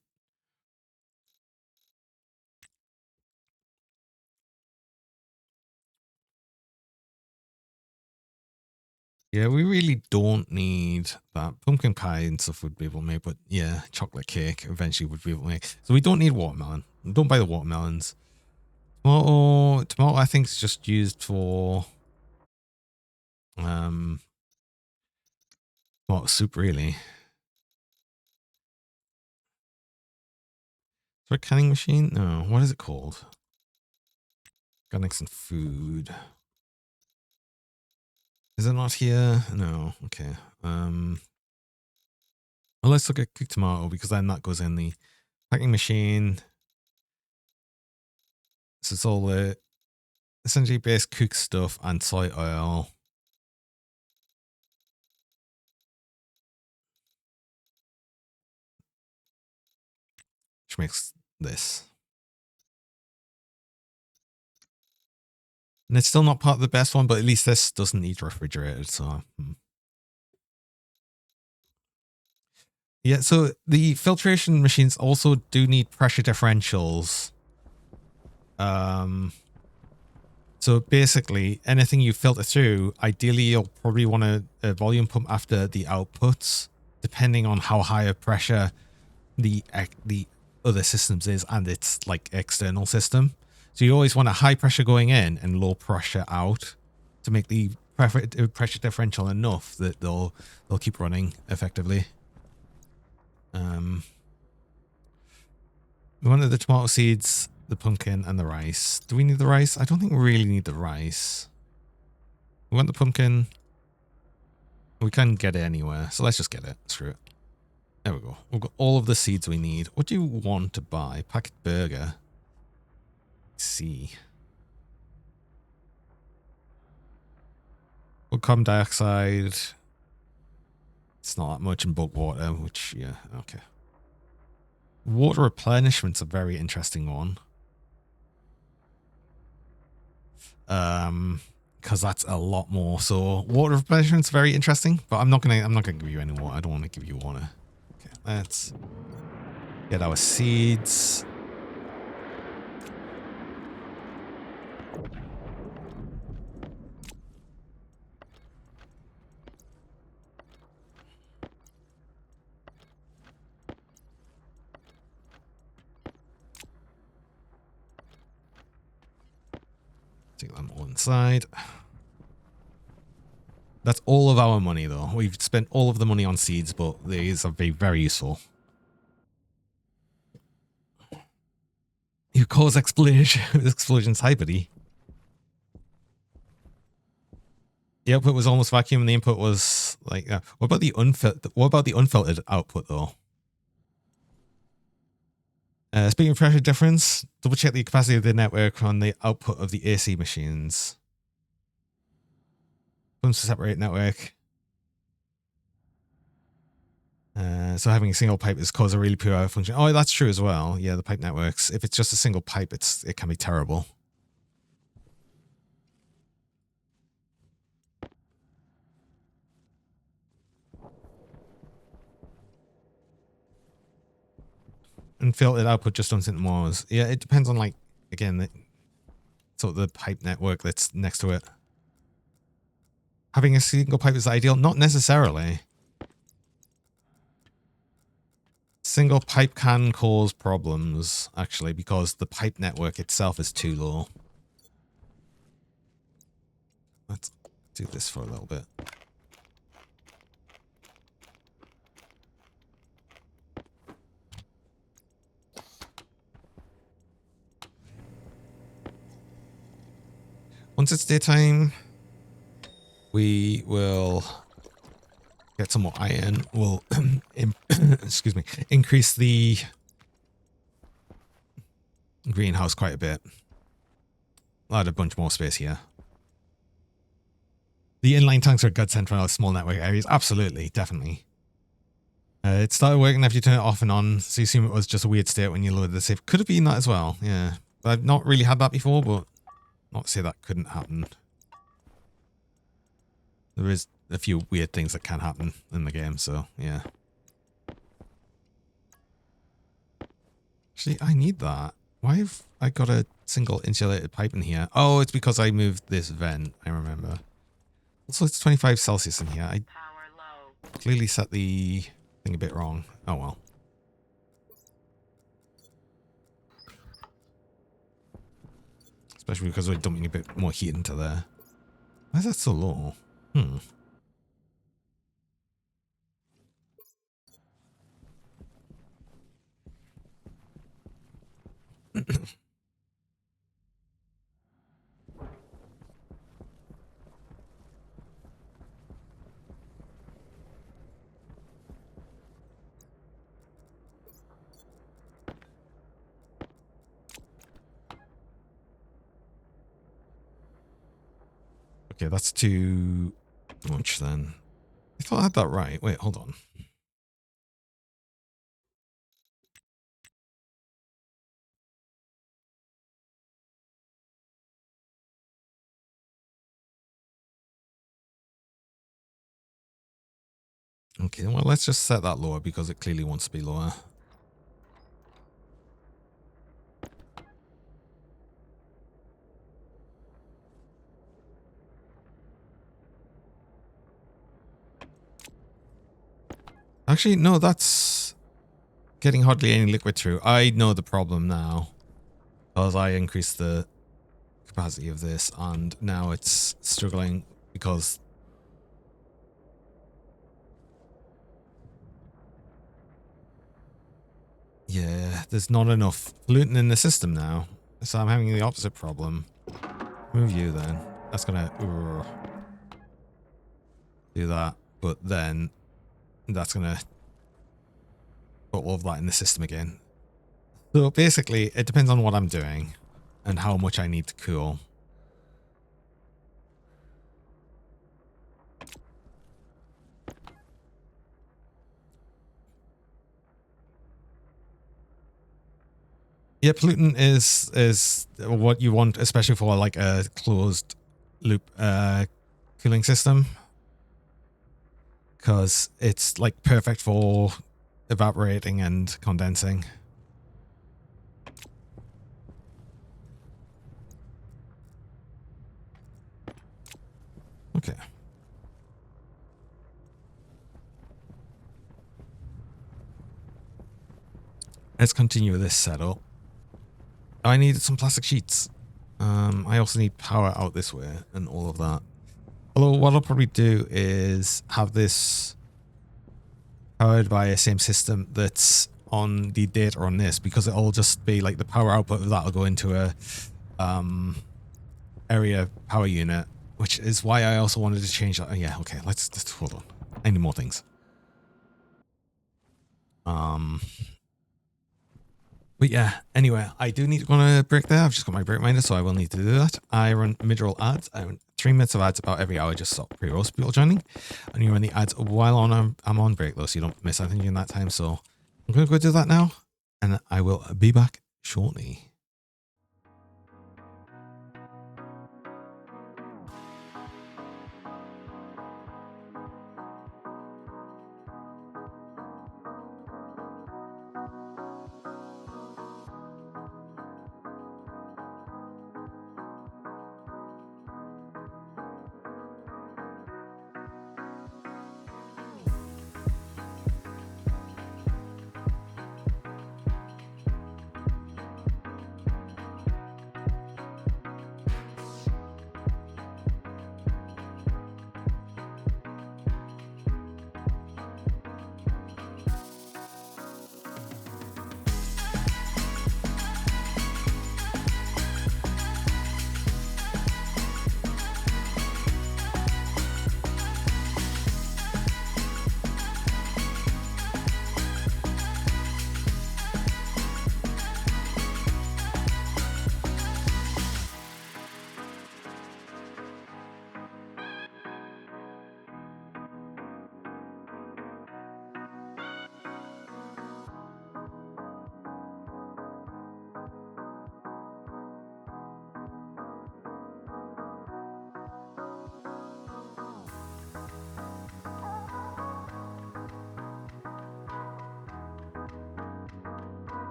Yeah, we really don't need that. Pumpkin pie and stuff would be able to make, but yeah, chocolate cake eventually would be able to make. So we don't need watermelon. Don't buy the watermelons. Tomato I think is just used for tomato soup really. Is there a canning machine? No, what is it called? Organics and food. Is it not here? No, okay. Well, let's look at cooked tomato because then that goes in the packing machine. So it's all the essentially base cooked stuff and soy oil. Which makes this. And it's still not part of the best one, but at least this doesn't need refrigerated, so. Yeah, so the filtration machines also do need pressure differentials. So basically, anything you filter through, ideally you'll probably want a volume pump after the outputs, depending on how high a pressure the other systems is and its like external system. So you always want a high pressure going in and low pressure out to make the pressure differential enough that they'll keep running effectively. We wanted the tomato seeds, the pumpkin, and the rice. Do we need the rice? I don't think we really need the rice. We want the pumpkin. We can get it anywhere, so let's just get it. Screw it. There we go. We've got all of the seeds we need. What do you want to buy? Packet burger. Let's see. Well, carbon dioxide. It's not that much in bulk water, which, yeah, okay. Water replenishment's a very interesting one. Because that's a lot more. So water replenishment's very interesting, but I'm not gonna give you any water. I don't want to give you water. Okay, let's get our seeds. Take them all inside. That's all of our money, though. We've spent all of the money on seeds, but these are very useful. You cause explosions. Hi, buddy. The output was almost vacuum, and the input was like. What about the unfiltered output, though? Speaking of pressure difference, double check the capacity of the network on the output of the AC machines. Pumps to separate network. So having a single pipe is cause a really poor function. Oh, that's true as well. Yeah, the pipe networks. If it's just a single pipe, it can be terrible. And filtered output just doesn't more. Yeah, it depends on, like, again, sort of the pipe network that's next to it. Having a single pipe is ideal? Not necessarily. Single pipe can cause problems, actually, because the pipe network itself is too low. Let's do this for a little bit. Once it's daytime, we will get some more iron. We'll excuse me, increase the greenhouse quite a bit. I'll add a bunch more space here. The inline tanks are a godsend for our small network areas. Absolutely, definitely. It started working after you turn it off and on, so you assume it was just a weird state when you loaded the save. Could have been that as well, yeah. But I've not really had that before, but not to say that couldn't happen. There is a few weird things that can happen in the game, so yeah. Actually, I need that. Why have I got a single insulated pipe in here? Oh, it's because I moved this vent, I remember. Also, it's 25 Celsius in here. I clearly set the thing a bit wrong. Oh well. Especially because we're dumping a bit more heat into there. Why is that so low? Okay, that's too much then. I thought I had that right. Wait, hold on. Okay, well, let's just set that lower because it clearly wants to be lower. Actually, no, that's getting hardly any liquid through. I know the problem now because I increased the capacity of this and now it's struggling because yeah, there's not enough pollutant in the system now. So I'm having the opposite problem. Move you then. That's gonna do that, but then that's gonna put all of that in the system again. So basically, it depends on what I'm doing and how much I need to cool. Yeah, pollutant is what you want, especially for like a closed loop cooling system, because it's like perfect for evaporating and condensing. Okay. Let's continue with this setup. I needed some plastic sheets. I also need power out this way and all of that. Although what I'll probably do is have this powered by a same system that's on the data on this, because it'll just be like the power output of that will go into a area power unit, which is why I also wanted to change that. Yeah, okay, let's just hold on. I need more things. But yeah, anyway, I do need to go on a break there. I've just got my break minder, so I will need to do that. I run mid-roll ads. I run 3 minutes of ads about every hour, just so pre-roll people joining. And you run the ads while I'm on break though, so you don't miss anything in that time. So I'm going to go do that now, and I will be back shortly.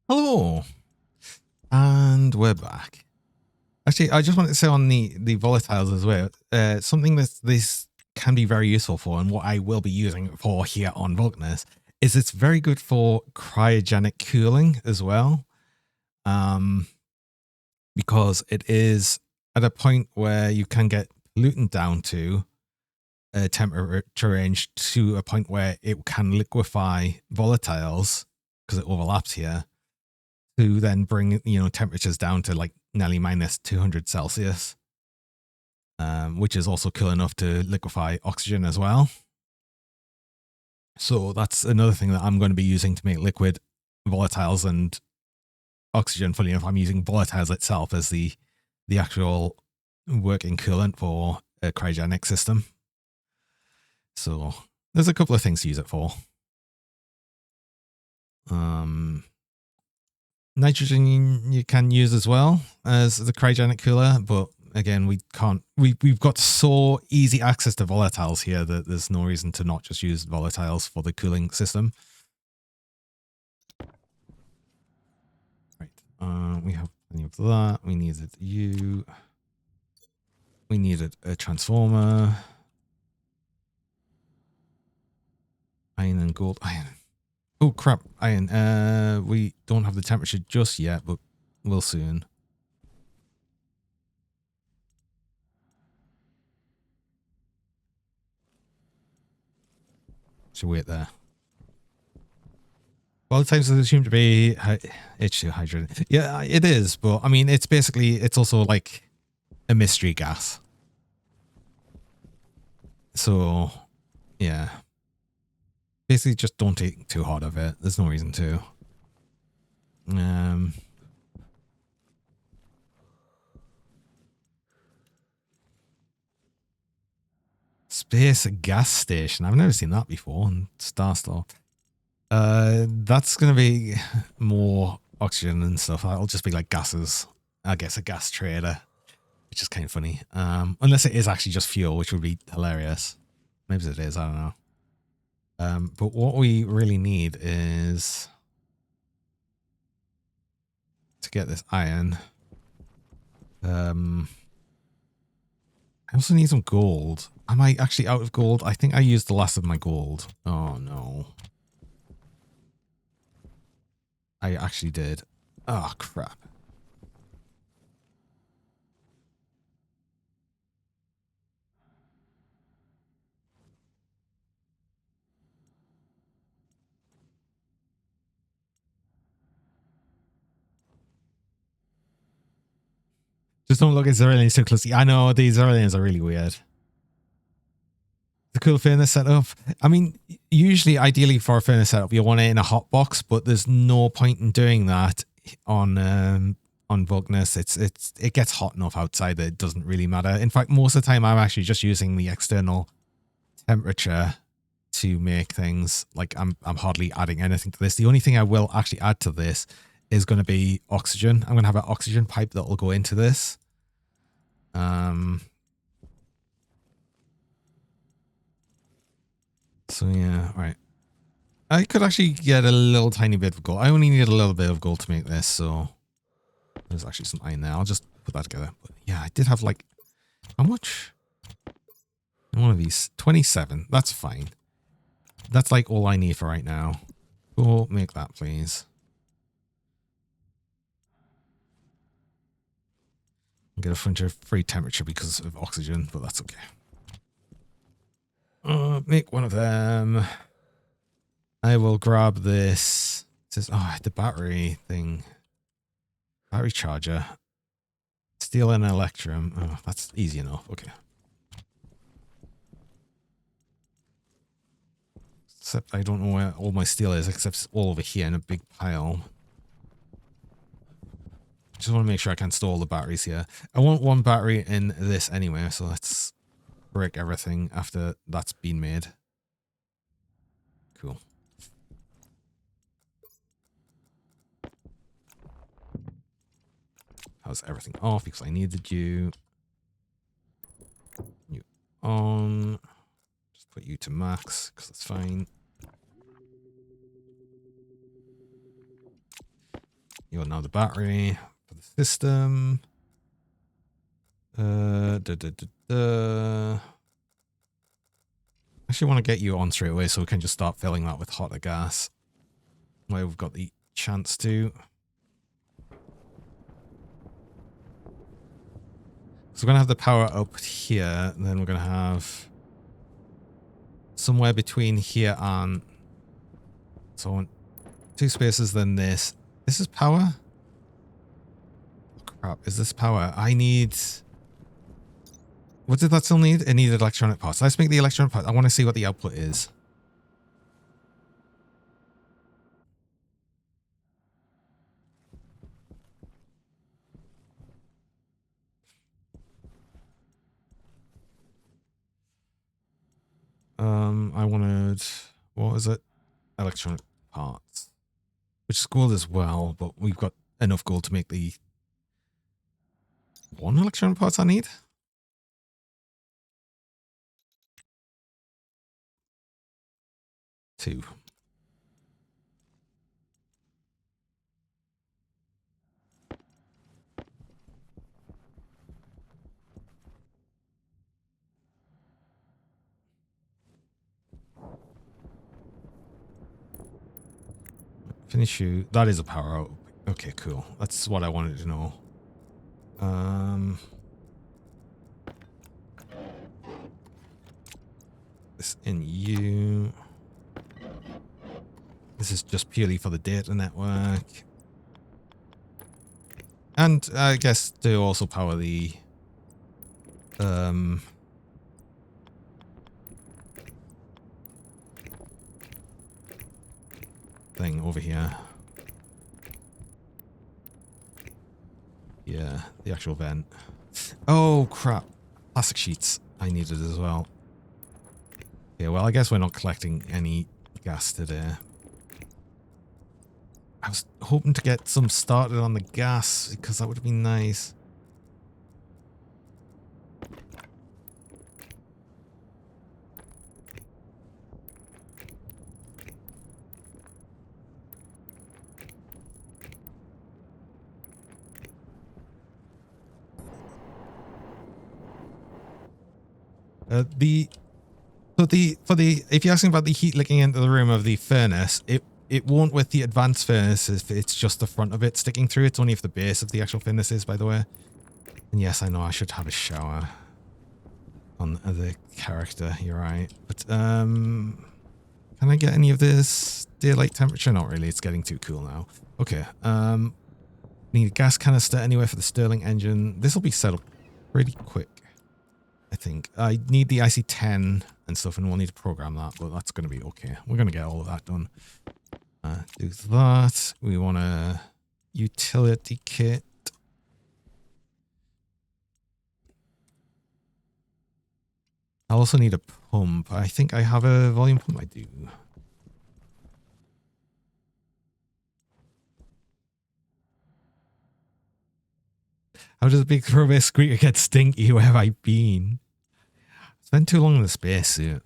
Hello, and we're back. Actually, I just wanted to say on the volatiles as well, something that this can be very useful for, and what I will be using it for here on Vulcanus, is it's very good for cryogenic cooling as well. Because it is at a point where you can get pollutant down to a temperature range to a point where it can liquefy volatiles because it overlaps here to then bring, temperatures down to like nearly minus 200 Celsius, which is also cool enough to liquefy oxygen as well. So that's another thing that I'm going to be using to make liquid volatiles and oxygen. Fully enough, I'm using volatiles itself as the actual working coolant for a cryogenic system. So there's a couple of things to use it for. Nitrogen you can use as well as the cryogenic cooler, but again, we can't. We've got so easy access to volatiles here that there's no reason to not just use volatiles for the cooling system. Right. We have plenty of that. We needed you. We needed a transformer. Iron and gold. Iron. Oh crap, iron. We don't have the temperature just yet, but we'll soon. Should wait there. Well, it seems assumed to be H2 hydrogen. Yeah, it is, but I mean, it's also like a mystery gas. So, yeah. Basically, just don't take too hot of it. There's no reason to. Space gas station. I've never seen that before in Starstar. That's going to be more oxygen and stuff. That'll just be like gases. I guess a gas trader, which is kind of funny. Unless it is actually just fuel, which would be hilarious. Maybe it is. I don't know. But what we really need is to get this iron. I also need some gold. Am I actually out of gold? I think I used the last of my gold. Oh no. I actually did. Oh crap. Just don't look at Zeralians too closely. I know these Zeralians are really weird. The cool furnace setup. I mean, usually, ideally for a furnace setup, you want it in a hot box, but there's no point in doing that on Vulcanus. It gets hot enough outside that it doesn't really matter. In fact, most of the time, I'm actually just using the external temperature to make things. Like I'm hardly adding anything to this. The only thing I will actually add to this is going to be oxygen. I'm going to have an oxygen pipe that will go into this. So yeah, right. I could actually get a little tiny bit of gold. I only need a little bit of gold to make this, so there's actually some iron there. I'll just put that together. But yeah, I did have like, how much? One of these, 27. That's fine. That's like all I need for right now. Go make that, please. Get a bunch of free temperature because of oxygen, but that's okay. Make one of them. I will grab this. It says, oh, the battery thing. Battery charger. Steel and electrum. Oh, that's easy enough. Okay. Except I don't know where all my steel is, except it's all over here in a big pile. Just want to make sure I can store all the batteries here. I want one battery in this anyway, so let's break everything after that's been made. Cool. How's everything off because I needed you. You on. Just put you to max because that's fine. You're now the battery for the system. Actually, Actually want to get you on straight away so we can just start filling that with hotter gas. Where we've got the chance to. So we're going to have the power up here, and then we're going to have somewhere between here and... So I want 2 spaces, then this. This is power? Oh, crap, is this power? I need... What did that still need? It needed electronic parts. Let's make the electronic parts. I want to see what the output is. I wanted... What was it? Electronic parts. Which is gold as well, but we've got enough gold to make the 1 electronic parts I need. Two. Finish you. That is a power out. Okay, cool. That's what I wanted to know. This in you. This is just purely for the data network. And I guess to also power the thing over here. Yeah, the actual vent. Oh crap. Plastic sheets I needed as well. Yeah, well I guess we're not collecting any gas today. I was hoping to get some started on the gas because that would have been nice. If you're asking about the heat leaking into the room of the furnace, it won't with the advanced furnace if it's just the front of it sticking through. It's only if the base of the actual furnace is, by the way. And yes, I know I should have a shower on the character. You're right, but can I get any of this daylight temperature? Not really. It's getting too cool now. Okay. Need a gas canister anyway for the Stirling engine. This will be set up pretty quick. I think I need the IC10 and stuff, and we'll need to program that, but that's going to be okay. We're going to get all of that done. Do that. We want a utility kit. I also need a pump. I think I have a volume pump. I do. How does a big throwaway squeaker get stinky? Where have I been? Spend too long in the spacesuit.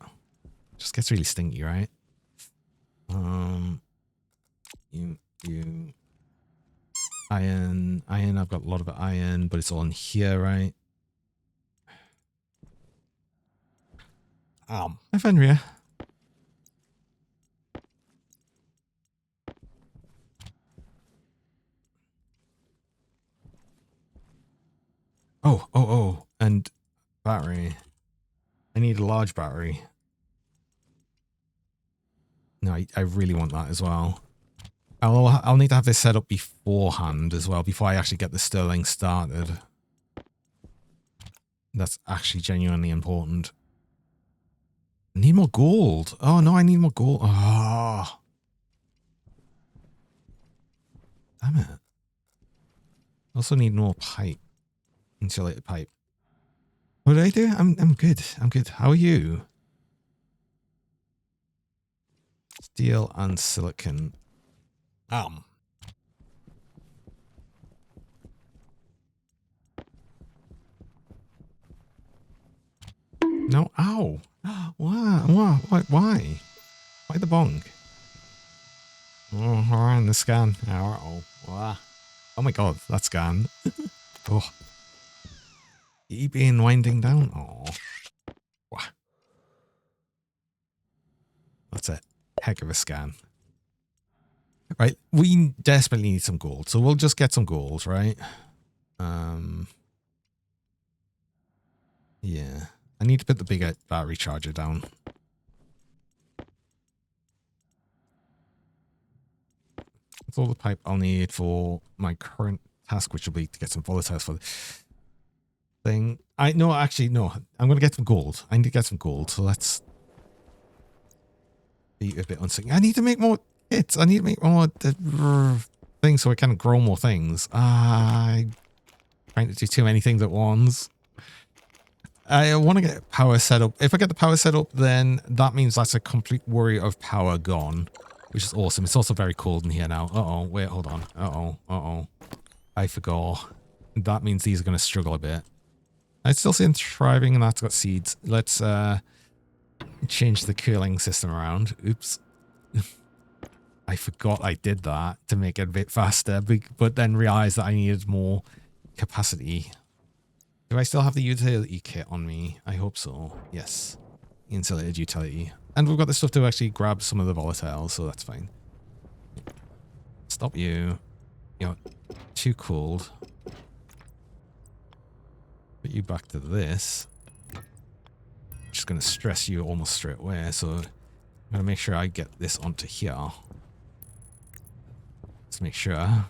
Just gets really stinky, right? You iron. I've got a lot of iron, but it's all in here, right? Hi, Fenrir. Oh, and battery. I need a large battery. No, I really want that as well. I'll need to have this set up beforehand as well, before I actually get the Stirling started. That's actually genuinely important. I need more gold. Oh no, I need more gold. Oh. Damn it. I also need more pipe. Insulated pipe. What did I do? I'm good. I'm good. How are you? Steel and silicon. No, ow. Why? Why the bong? Oh, around the scan. Oh my god, that scan. Oh. You been winding down? Oh. That's a heck of a scan. Right, we desperately need some gold, so we'll just get some gold, right? Yeah. I need to put the bigger battery charger down. That's all the pipe I'll need for my current task, which will be to get some volatiles for the thing. No, actually, no. I'm going to get some gold. I need to get some gold, so let's be a bit uncertain. I need to make more kits. I need to make more things so I can grow more things. I'm trying to do too many things at once. I want to get power set up. If I get the power set up, then that means that's a complete worry of power gone, which is awesome. It's also very cold in here now. Uh-oh, wait, hold on. Uh-oh. I forgot. That means these are going to struggle a bit. I still see them thriving, and that's got seeds. Let's change the cooling system around. Oops. I forgot I did that to make it a bit faster, but then realized that I needed more capacity. Do I still have the utility kit on me? I hope so. Yes. Insulated utility. And we've got the stuff to actually grab some of the volatiles, so that's fine. Stop you. You're too cold. Put you back to this. Just going to stress you almost straight away, so I'm going to make sure I get this onto here. Let's make sure.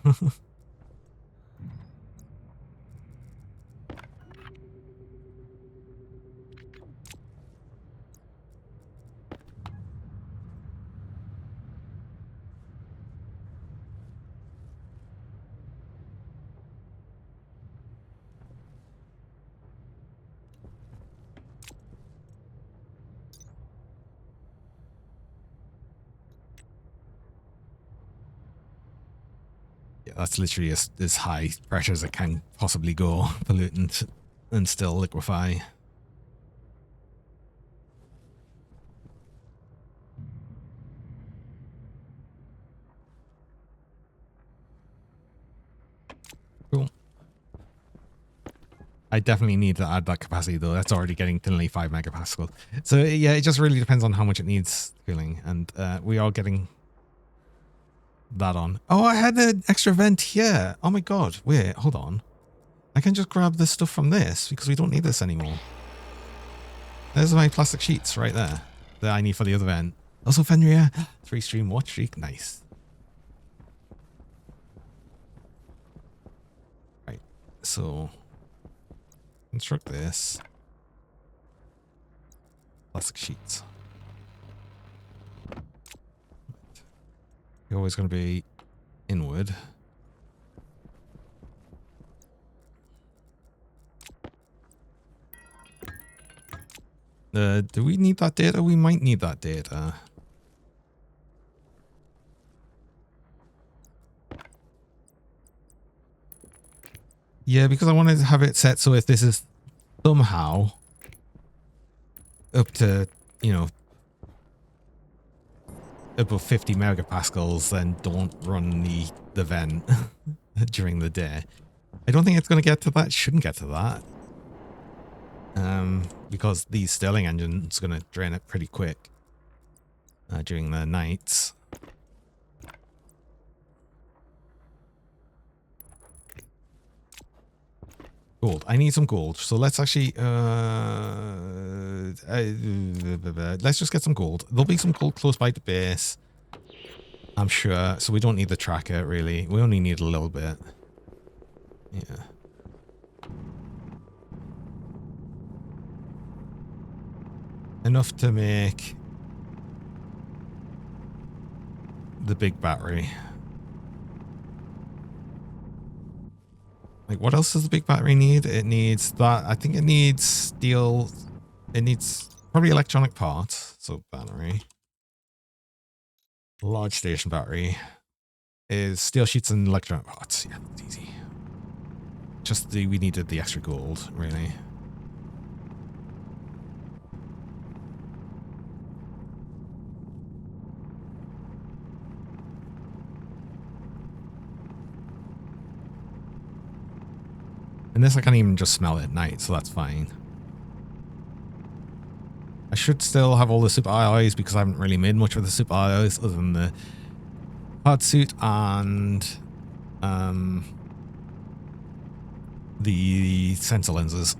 Yeah, that's literally as high pressure as it can possibly go, pollutant, and still liquefy. Cool. I definitely need to add that capacity though. That's already getting to nearly 5 megapascal. So yeah, it just really depends on how much it needs cooling, and we are getting that on. Oh, I had an extra vent here. Oh my god. Wait, hold on. I can just grab this stuff from this because we don't need this anymore. There's my plastic sheets right there that I need for the other vent. Also, Fenrir, 3-stream watch streak. Nice. Right. So, construct this. Plastic sheets. You're always going to be inward. Do we need that data? We might need that data. Yeah, because I wanted to have it set so if this is somehow up to, you know, above 50 megapascals, then don't run the vent during the day. I don't think it's going to get to that. It shouldn't get to that. Because the Stirling engine's going to drain it pretty quick during the nights. Gold. I need some gold. So let's actually let's just get some gold. There'll be some gold close by the base, I'm sure. So we don't need the tracker really. We only need a little bit. Yeah. Enough to make the big battery. Like, what else does the big battery need? It needs that. I think it needs steel. It needs probably electronic parts. So battery. Large station battery is steel sheets and electronic parts. Yeah, that's easy. Just we needed the extra gold, really. And this I can't even just smell it at night, so that's fine. I should still have all the super alloys because I haven't really made much of the super alloys other than the hard suit and the sensor lenses.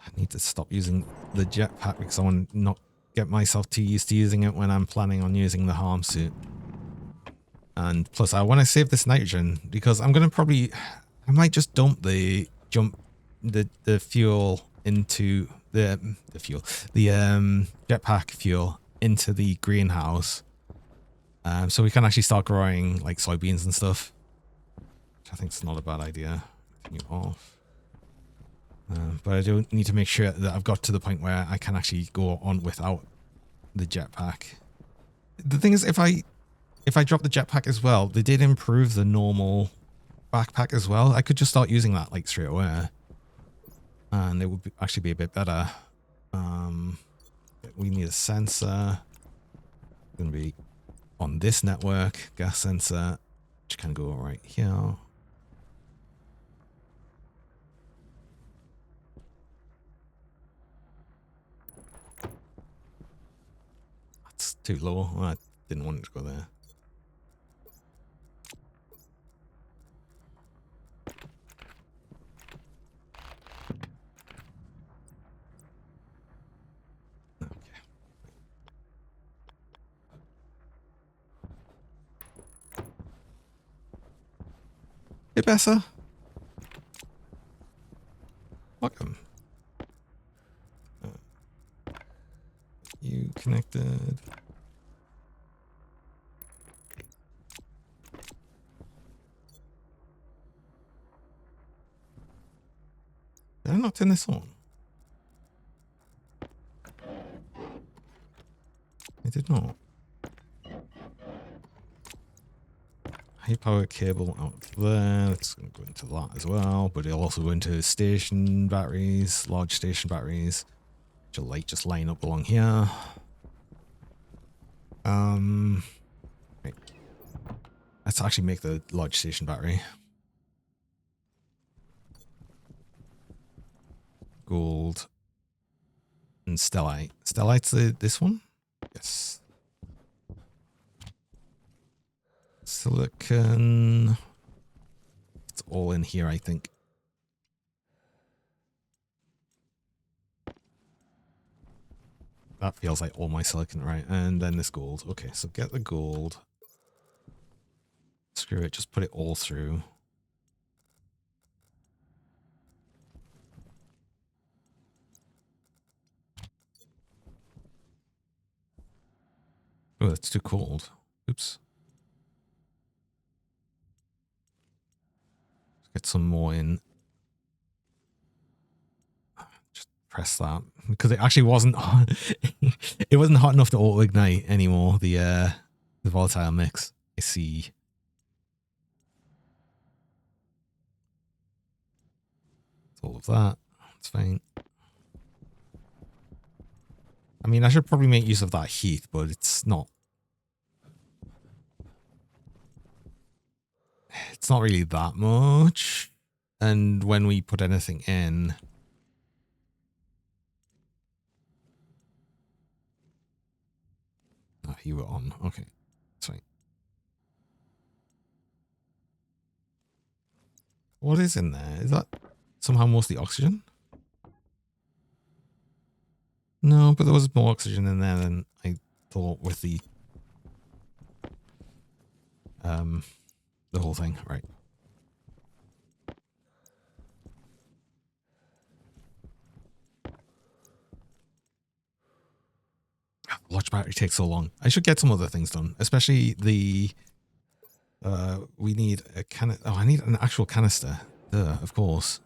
I need to stop using the jetpack because I want to not get myself too used to using it when I'm planning on using the harm suit. And plus I want to save this nitrogen because I'm going to I might just dump the fuel into the jetpack fuel into the greenhouse. So we can actually start growing like soybeans and stuff. Which I think is not a bad idea. Continue off. But I do need to make sure that I've got to the point where I can actually go on without the jetpack. The thing is, if I drop the jetpack as well, they did improve the normal backpack as well. I could just start using that like straight away, and it would actually be a bit better. We need a sensor. It's going to be on this network, gas sensor, which can go right here. That's too low. I didn't want it to go there. Bit better. Welcome. You connected. Did I not turn this on? I did not. High power cable out there. It's going to go into that as well, but it'll also go into station batteries, large station batteries, which will like just line up along here. Right. Let's actually make the large station battery. Gold and stellite. Stellite's this one? Yes. Silicon. It's all in here, I think. That feels like all my silicon, right? And then this gold. Okay, so get the gold. Screw it, just put it all through. Oh, that's too cold. Oops. Let's get some more in. Just press that because it actually wasn't. It wasn't hot enough to auto ignite anymore. The volatile mix. I see. All of that. That's fine. I mean, I should probably make use of that heat, but it's not. It's not really that much. And when we put anything in, oh, you were on. Okay, that's fine. What is in there? Is that somehow mostly oxygen? No, but there was more oxygen in there than I thought with the whole thing, right? Large battery takes so long. I should get some other things done, especially the. We need a Oh, I need an actual canister. Duh, of course.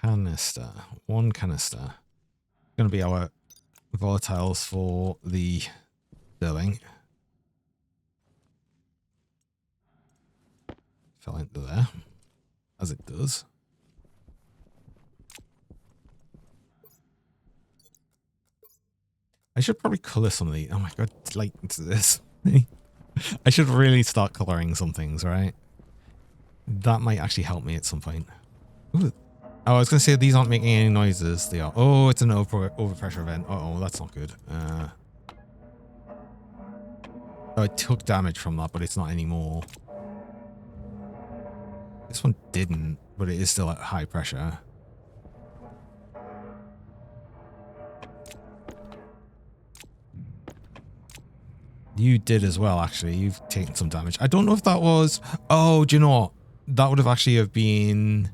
Canister. One canister. Going to be our volatiles for the building. fell into there, as it does. I should probably color some of these. Oh my god, like this. I should really start coloring some things, right? That might actually help me at some point. Ooh. Oh, I was going to say these aren't making any noises. They are. Oh, it's an overpressure event. Uh-oh, that's not good. Oh, it took damage from that, but it's not anymore. This one didn't, but it is still at high pressure. You did as well, actually. You've taken some damage. I don't know if that was... Oh, do you know what? That would have actually have been...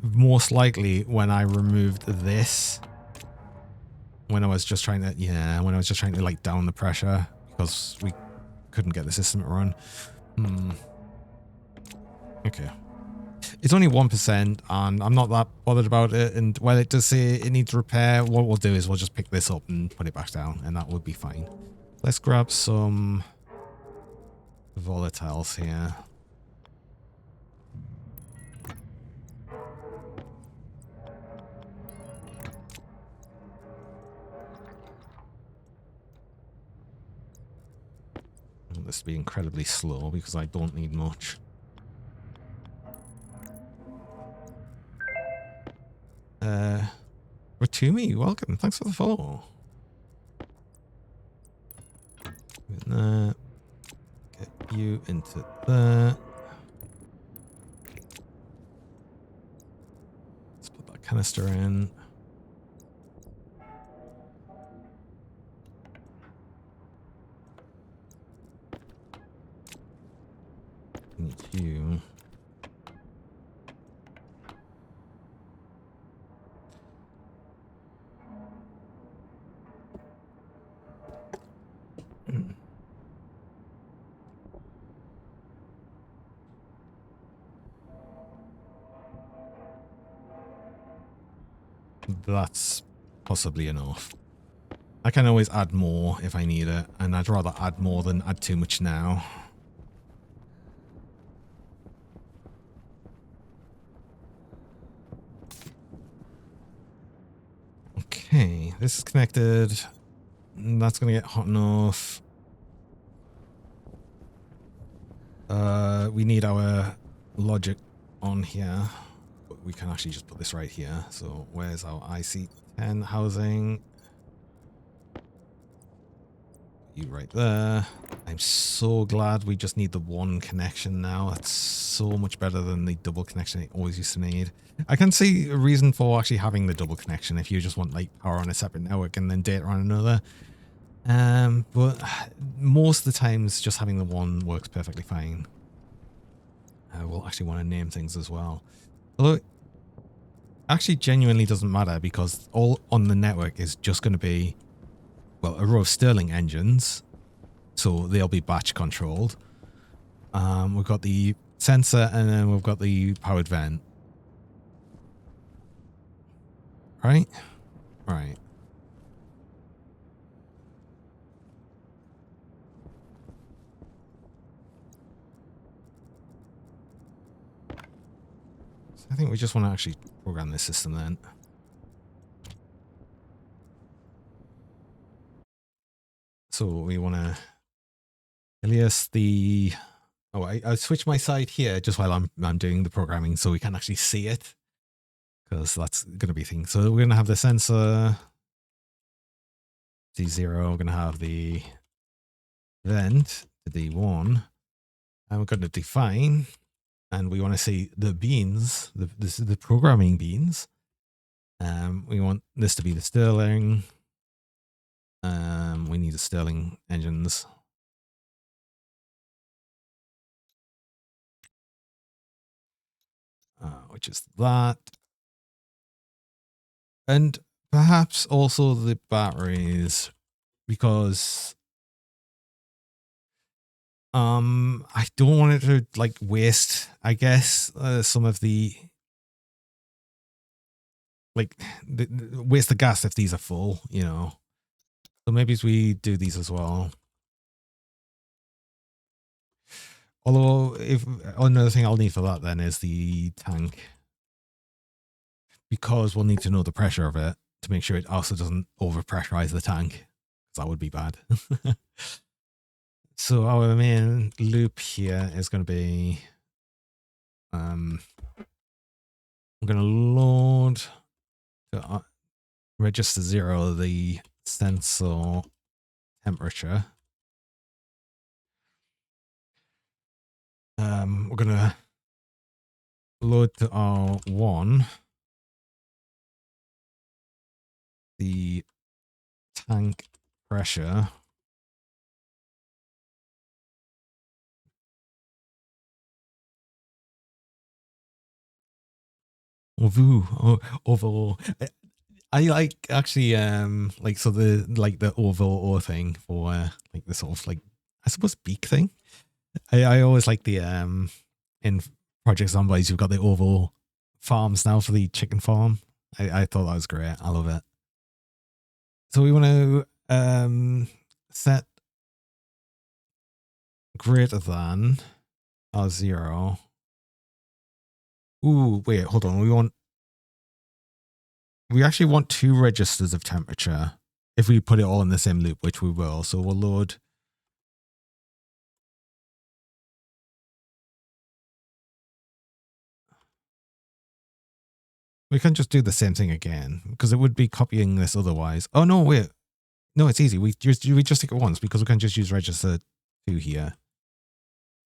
most likely when I removed this. When I was just trying to... Yeah, when I was just trying to, like, down the pressure. Because we couldn't get the system to run. Okay. It's only 1%, and I'm not that bothered about it. And while it does say it needs repair, what we'll do is we'll just pick this up and put it back down, and that would be fine. Let's grab some volatiles here. I want this to be incredibly slow because I don't need much. Ratumi, welcome. Thanks for the follow. Get you into there. Let's put that canister in. Need you. That's possibly enough. I can always add more if I need it, and I'd rather add more than add too much now. Okay, this is connected. That's gonna get hot enough. We need our logic on here. But we can actually just put this right here. So where's our IC10 housing? You right there. I'm so glad we just need the one connection now. That's so much better than the double connection it always used to need. I can see a reason for actually having the double connection if you just want like power on a separate network and then data on another. But most of the times just having the one works perfectly fine. We'll actually want to name things as well. Although it actually genuinely doesn't matter because all on the network is just going to be, well, a row of Stirling engines. So they'll be batch controlled. We've got the sensor and then we've got the powered vent. Right? Right. So I think we just want to actually program this system then. So we want to alias the... Oh, I switch my side here just while I'm doing the programming so we can actually see it. Because that's going to be a thing. So we're going to have the sensor D0. We're going to have the vent to D1. And we're going to define. And we want to see the beans, the programming beans. We want this to be the Stirling. We need the Stirling engines. Which is that. And perhaps also the batteries, because I don't want it to like waste, I guess, some of the like waste the gas if these are full, you know. So maybe we do these as well. Although, if another thing I'll need for that then is the tank, because we'll need to know the pressure of it to make sure it also doesn't overpressurize the tank. That would be bad. So our main loop here is going to be, I'm going to load to register 0 the sensor temperature. We're going to load to R1 the tank pressure. Overall, I like actually like, so the the overall thing for like the sort of like, I suppose, beak thing. I always like the in Project Zombies you've got the oval farms now for the chicken farm. I thought that was great. I love it. So we want to set greater than R0. Ooh, wait, hold on. We actually want 2 registers of temperature if we put it all in the same loop, which we will. So we'll load. We can just do the same thing again because it would be copying this otherwise. Oh no, wait. No, it's easy. We just take it once because we can just use register 2 here.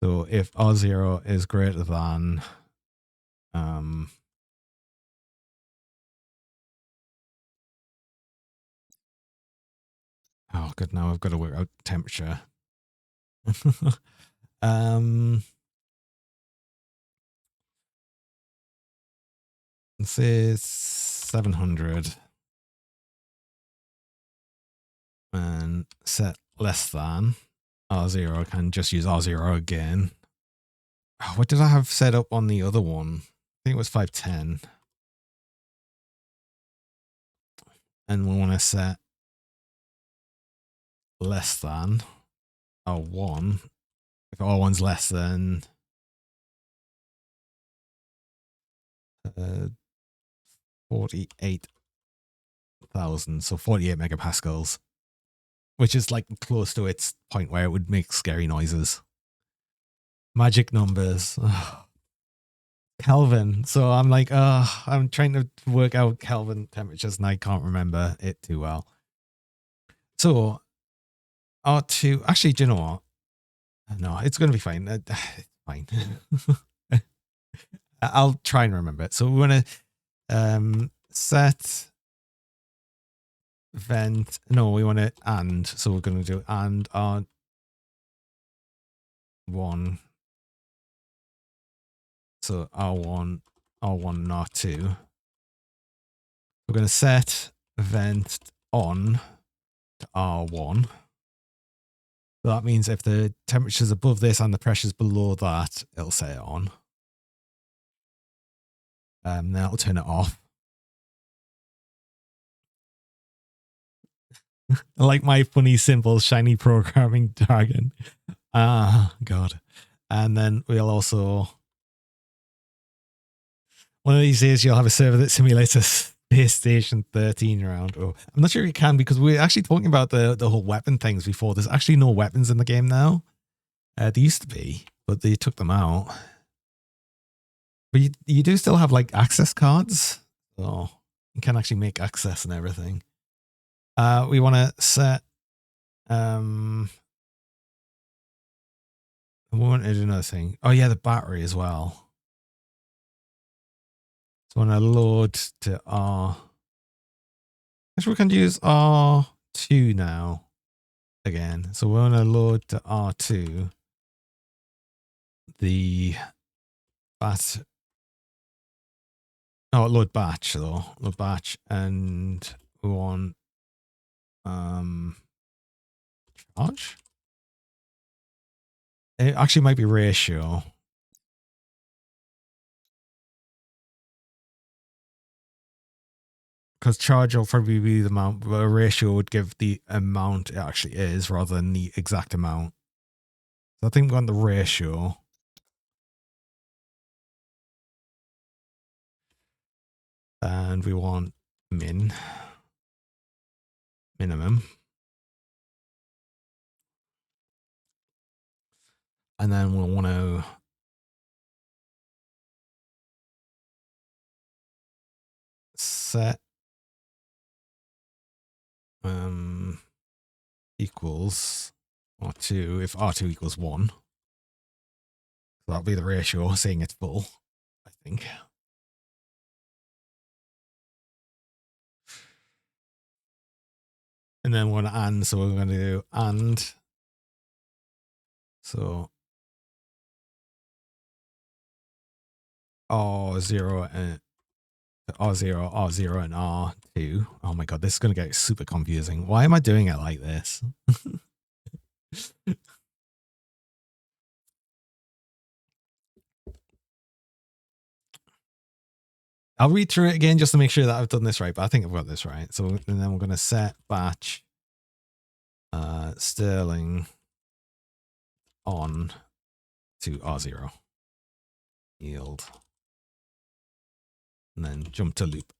So if R0 is greater than oh good, now I've got to work out temperature. Let's say 700 and set less than R0. I can just use R0 again. Oh, what did I have set up on the other one? I think it was 510. And we want to set less than R1. If R1's less than 48,000, so 48 megapascals, which is like close to its point where it would make scary noises. Magic numbers. Kelvin. So I'm like, I'm trying to work out Kelvin temperatures and I can't remember it too well. So R2, actually, do you know what? No, it's going to be fine. It's fine. I'll try and remember it. So we want to set vent. No, we want to and. So we're going to do and R1. So R1 and R2. We're going to set vent on to R1. So that means if the temperature's above this and the pressure's below that, it'll say it on. Then I'll turn it off. I like my funny, simple, shiny programming jargon. Ah, God. And then we'll also, one of these days, you'll have a server that simulates a Space Station 13 around. Oh, I'm not sure you can because we're actually talking about the whole weapon things before. There's actually no weapons in the game now. There used to be, but they took them out. But you do still have like access cards. So you can actually make access and everything. We want to set, we want to do another thing. Oh yeah, the battery as well. So I want to load to R. Actually, we can use R2 now again. So we want to load to R2 the load batch though. Load batch, and we want charge. It actually might be ratio. Because charge will probably be the amount, but a ratio would give the amount it actually is rather than the exact amount. So I think we want the ratio. And we want minimum. And then we'll want to set equals R2 if R2 equals 1. So that'll be the ratio saying it's full, I think. And then we're going to and, so we're going to do and. So R0 and R0, R0 and R2. Oh my god, this is going to get super confusing. Why am I doing it like this? I'll read through it again just to make sure that I've done this right, but I think I've got this right. So and then we're going to set batch sterling on to R0 yield, and then jump to loop.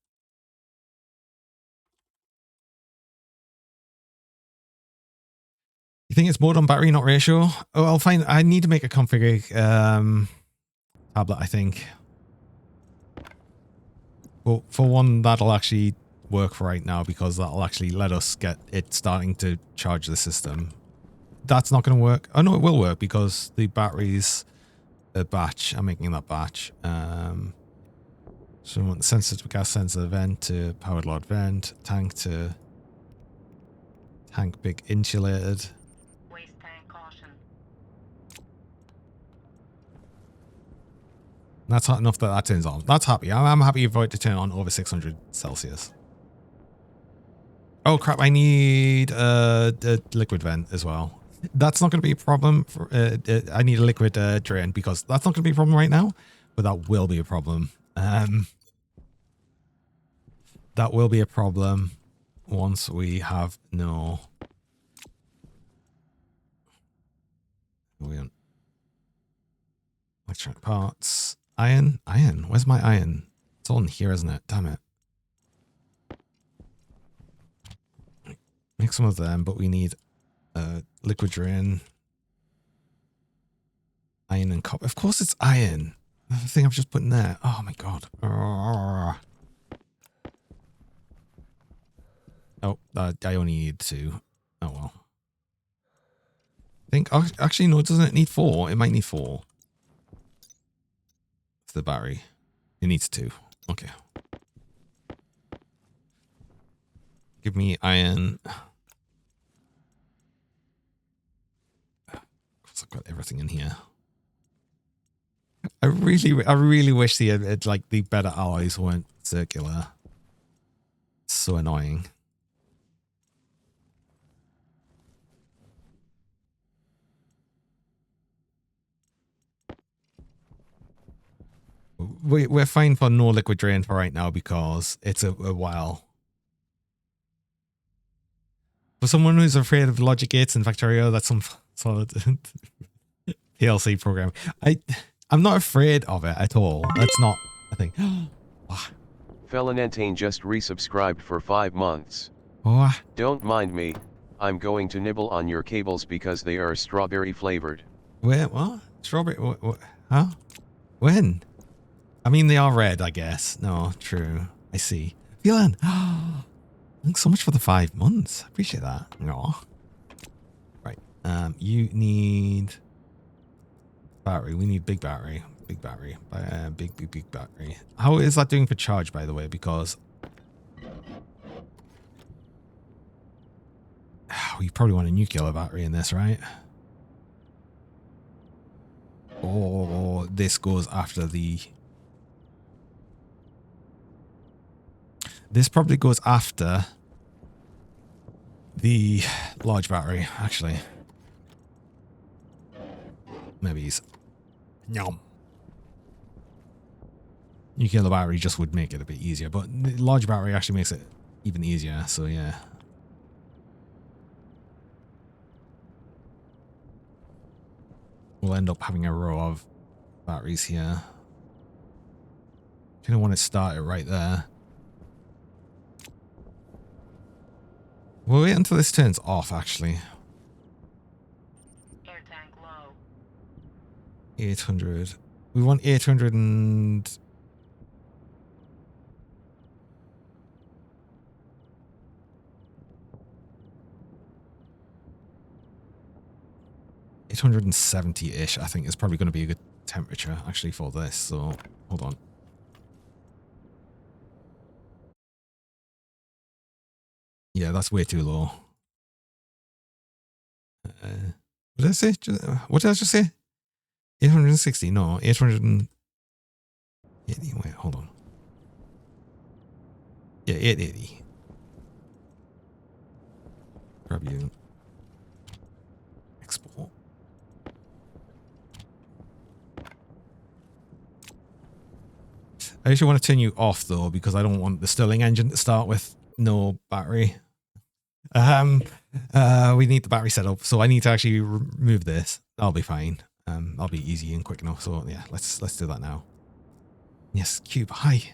You think it's mode on battery, not ratio? Oh, I'll find. I need to make a config tablet, I think. Well, for one, that'll actually work right now because that'll actually let us get it starting to charge the system. That's not going to work. Oh no, it will work because the batteries a batch. I'm making that batch. So we want the sensor to gas sensor vent to powered load vent, tank to tank big insulated.
Waste tank caution.
That's hot enough that that turns on. That's happy. I'm happy for it to turn on over 600 Celsius. Oh crap, I need a liquid vent as well. That's not going to be a problem. For, I need a liquid drain because that's not going to be a problem right now, but that will be a problem. That will be a problem once we have no... Electronic parts. Iron? Iron? Where's my iron? It's all in here, isn't it? Damn it. Make some of them, but we need liquid drain. Iron and copper. Of course it's iron. The thing I've just put in there. Oh my god. Oh, I only need 2. Oh well. I think, actually no, doesn't it need 4? It might need 4. It's the battery. It needs 2. Okay. Give me iron. I've got everything in here. I really wish the like the better alloys weren't circular. It's so annoying. We're fine for no liquid drain for right now because it's a while. For someone who's afraid of logic gates and Factorio, that's some solid PLC program. I'm not afraid of it at all. That's not a thing.
Felinentane just resubscribed for 5 months.
Oh.
Don't mind me, I'm going to nibble on your cables because they are strawberry flavored.
Wait, what? Strawberry? What? Huh? When? I mean, they are red, I guess. No, true. I see. Phelan! Thanks so much for the 5 months. I appreciate that. Aw. Right. You need battery. We need big battery. Big battery. Big battery. How is that doing for charge, by the way? Because you probably want a nuclear battery in this, right? Or this goes after the... This probably goes after the large battery, actually. Maybe he's... No. Nuclear battery just would make it a bit easier, but the large battery actually makes it even easier, so yeah. We'll end up having a row of batteries here. Kind of want to start it right there. We'll wait until this turns off, actually.
Air tank low.
800. We want 800 and... $870-ish, I think, is probably going to be a good temperature, actually, for this. So, hold on. Yeah, that's way too low. What did I say? What did I just say? 860? No, 880. Wait, hold on. Yeah, 880. Grab you. Export. I actually want to turn you off though, because I don't want the Stirling engine to start with no battery. We need the battery set up, so I need to actually remove this. That'll be fine. That'll be easy and quick enough. So yeah, let's do that now. Yes, Cube. Hi.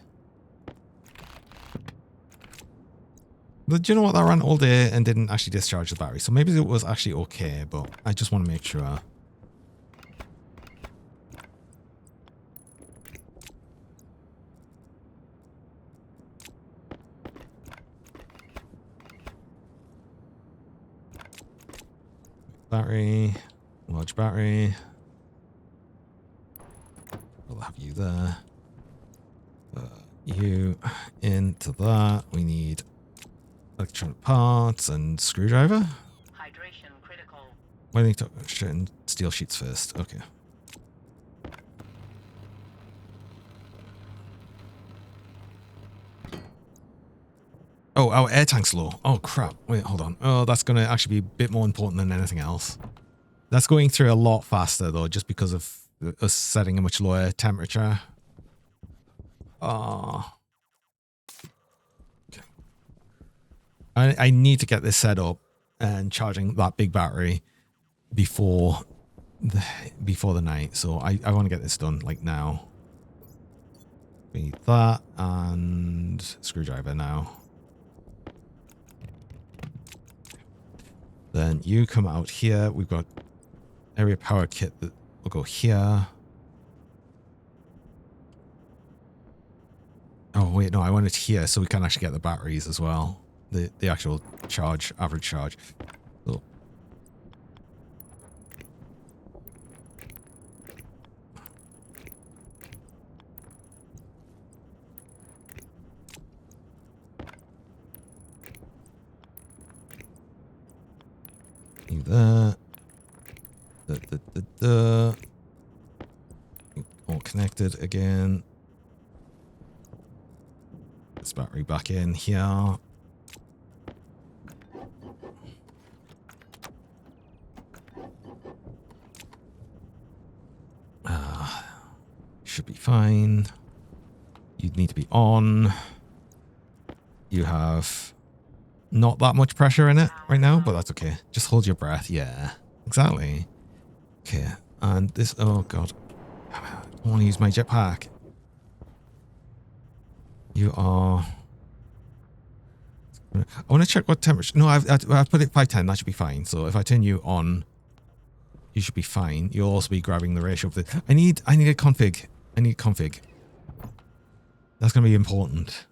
But do you know what? That ran all day and didn't actually discharge the battery. So maybe it was actually okay, but I just want to make sure. Battery, large battery. We'll have you there. You into that. We need electronic parts and screwdriver.
Hydration critical.
Why do you talk steel sheets first? Okay. Oh, our air tank's low. Oh, crap. Wait, hold on. Oh, that's going to actually be a bit more important than anything else. That's going through a lot faster, though, just because of us setting a much lower temperature. Oh. Okay. I need to get this set up and charging that big battery before the night. So I want to get this done, like, now. We need that and screwdriver now. Then you come out here. We've got area power kit that will go here. Oh, wait, no, I want it here so we can actually get the batteries as well. The actual charge, average charge. So. That. All connected again. This battery back in here. Should be fine. You'd need to be on. You have not that much pressure in it right now, but that's okay. Just hold your breath. Yeah, exactly. Okay, and this, oh god. I want to use my jetpack. You are... I want to check what temperature... No, I've put it 510. That should be fine. So if I turn you on, you should be fine. You'll also be grabbing the ratio of the... I need a config. I need config. That's going to be important.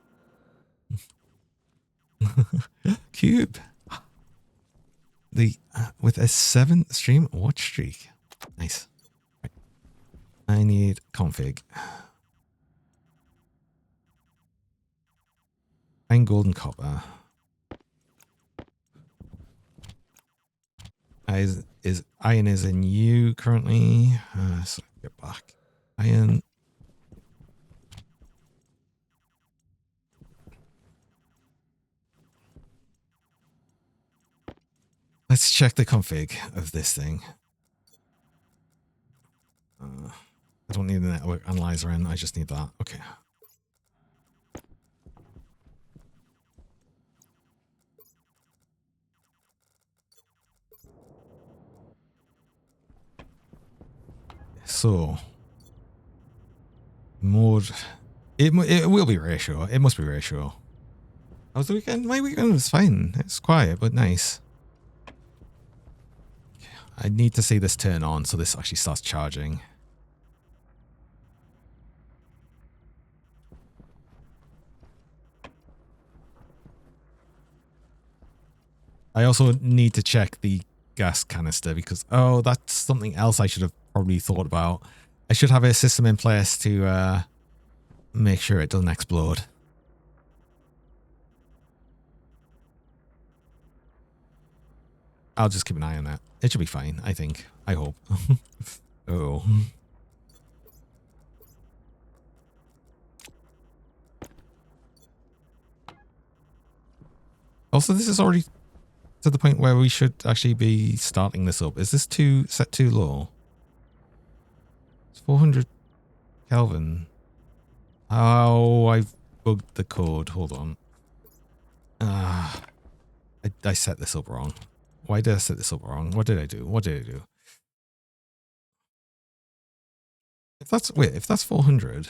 Cube. With a 7 stream watch streak. Nice. Right. I need config. Iron, gold, and copper. Iron is in you currently. So get back. Iron. Let's check the config of this thing. I don't need the network analyzer in. I just need that. Okay. So, mode. It will be ratio. It must be ratio. How's the weekend? My weekend was fine. It's quiet, but nice. I need to see this turn on so this actually starts charging. I also need to check the gas canister because, oh, that's something else I should have probably thought about. I should have a system in place to make sure it doesn't explode. I'll just keep an eye on that. It should be fine, I think. I hope. Oh. Also, this is already to the point where we should actually be starting this up. Is this set too low? It's 400 Kelvin. Oh, I've bugged the code. Hold on. I set this up wrong. Why did I set this up wrong? What did I do? What did I do? If that's 400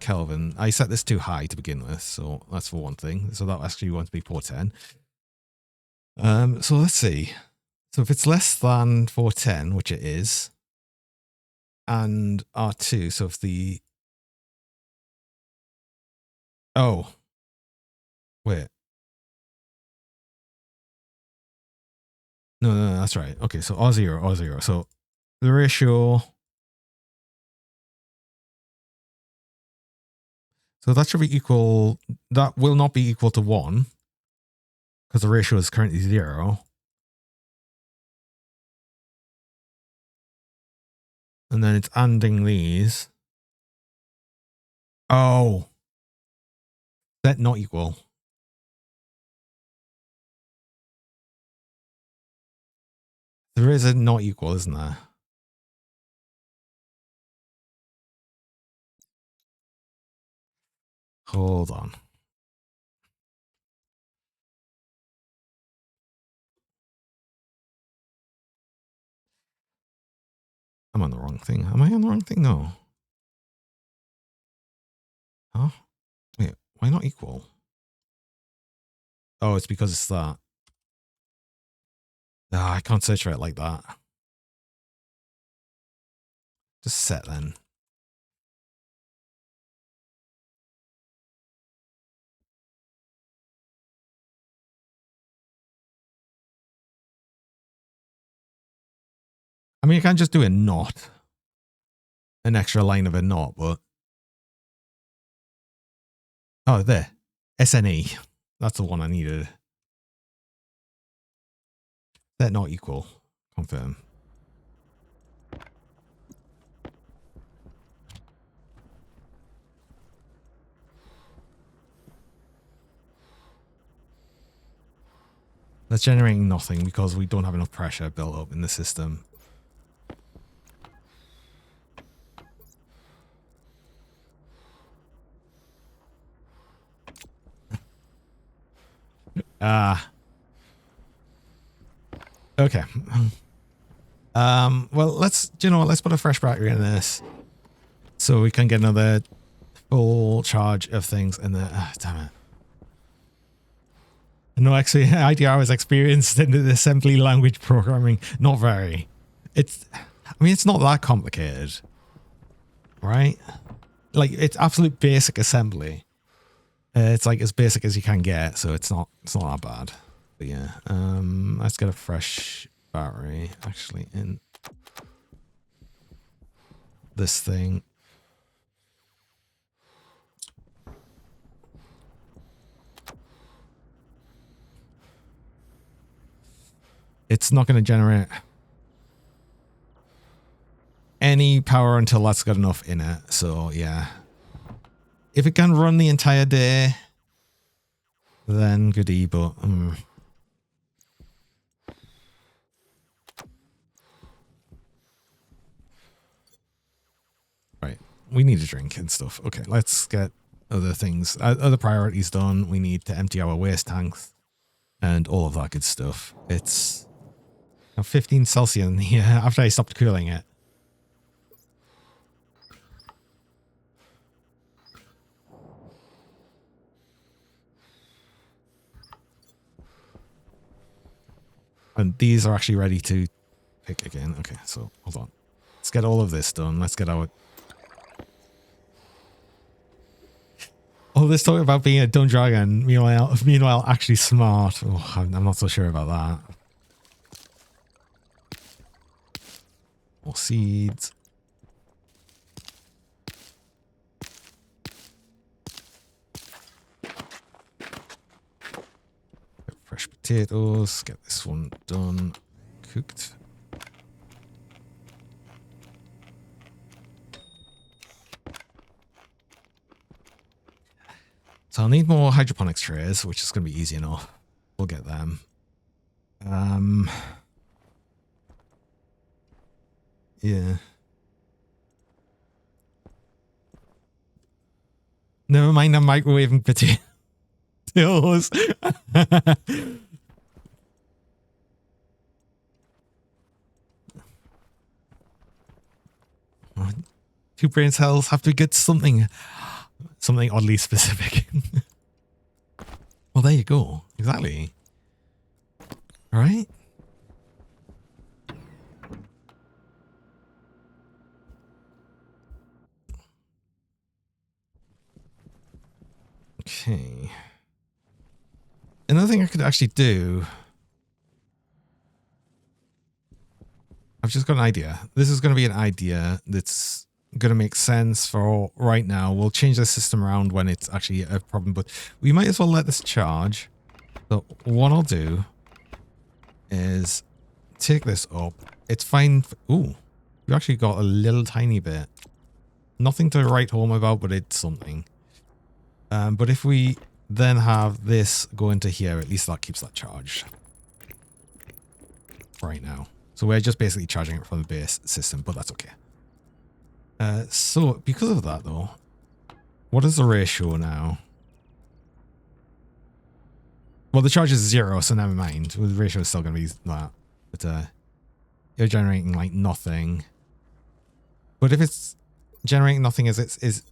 Kelvin, I set this too high to begin with, so that's for one thing. So that actually wants to be 410. So let's see. So if it's less than 410, which it is, and R2, so if the... Oh. Wait. No, that's right. Okay, so R0. So the ratio... So that should be equal... That will not be equal to 1, because the ratio is currently 0. And then it's ANDing these. Oh. That not equal. There is a not equal, isn't there? Hold on. I'm on the wrong thing. Am I on the wrong thing? No. Huh? Wait, why not equal? Oh, it's because it's that. I can't search for it like that. Just set then. I mean, you can't just do a not. An extra line of a not, but... Oh, there. SNE. That's the one I needed. Set not equal. Confirm. That's generating nothing because we don't have enough pressure built up in the system. Okay. Well, let's put a fresh battery in this so we can get another full charge of things in there. Damn it. No, actually, IDR was experienced in the assembly language programming. Not very. It's not that complicated, right? Like, it's absolute basic assembly. It's like as basic as you can get, so it's not that bad. But yeah, let's get a fresh battery actually in this thing. It's not going to generate any power until that's got enough in it. So yeah, if it can run the entire day, then goodie, but right, we need a drink and stuff. Okay, let's get other things, other priorities done. We need to empty our waste tanks and all of that good stuff. It's 15 Celsius in here after I stopped cooling it. And these are actually ready to pick again. Okay, so hold on. Let's get all of this done. Let's get our... All this talk about being a dumb dragon, meanwhile actually smart. Oh, I'm not so sure about that. More seeds. Fresh potatoes. Get this one done. Cooked. So I'll need more hydroponics trays, which is going to be easy enough. We'll get them. Yeah. Never mind, I'm microwaving potatoes. Two brain cells have to get something oddly specific. Well, there you go. Exactly. All right. Okay. Another thing I could actually do. I've just got an idea. This is going to be an idea that's going to make sense for right now. We'll change the system around when it's actually a problem, but we might as well let this charge. So what I'll do is take this up. It's fine. Ooh, we actually got a little tiny bit. Nothing to write home about, but it's something. But if we then have this go into here, at least that keeps that charged right now. So we're just basically charging it from the base system, but that's okay. So because of that though, what is the ratio now? Well, the charge is 0, so never mind. Well, the ratio is still going to be that. But you're generating like nothing. But if it's generating nothing, is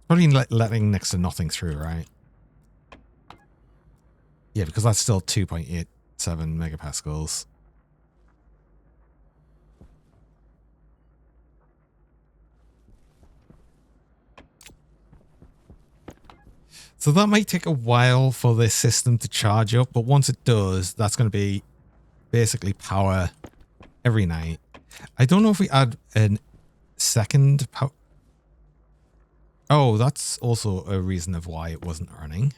probably letting next to nothing through, right? Yeah, because that's still 2.87 megapascals. So that might take a while for this system to charge up, but once it does, that's going to be basically power every night. I don't know if we add a second power. Oh, that's also a reason of why it wasn't running.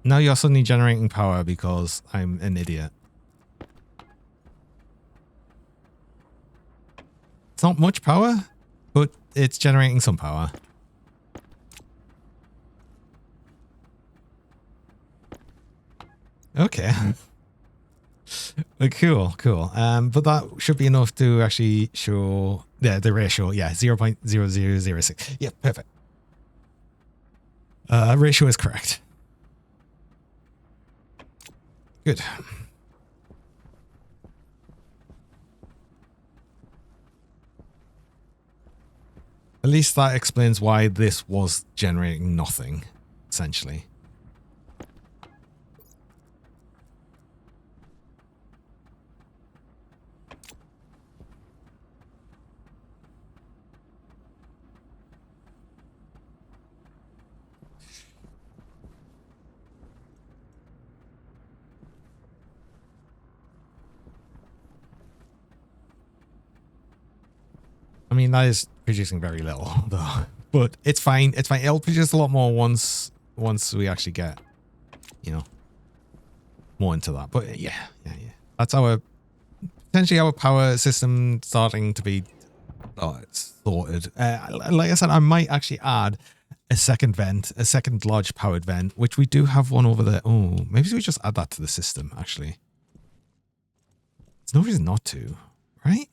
Now you're suddenly generating power because I'm an idiot. It's not much power, but it's generating some power. Okay. Cool. But that should be enough to actually show the ratio. Yeah, 0.0006. Yeah, perfect. Ratio is correct. Good. At least that explains why this was generating nothing, essentially. I mean, that is producing very little, though. But it's fine. It's fine. It'll produce a lot more once we actually get, you know, more into that. But yeah. That's potentially our power system starting to be sorted. Like I said, I might actually add a second large powered vent, which we do have one over there. Oh, maybe we just add that to the system, actually. There's no reason not to, right?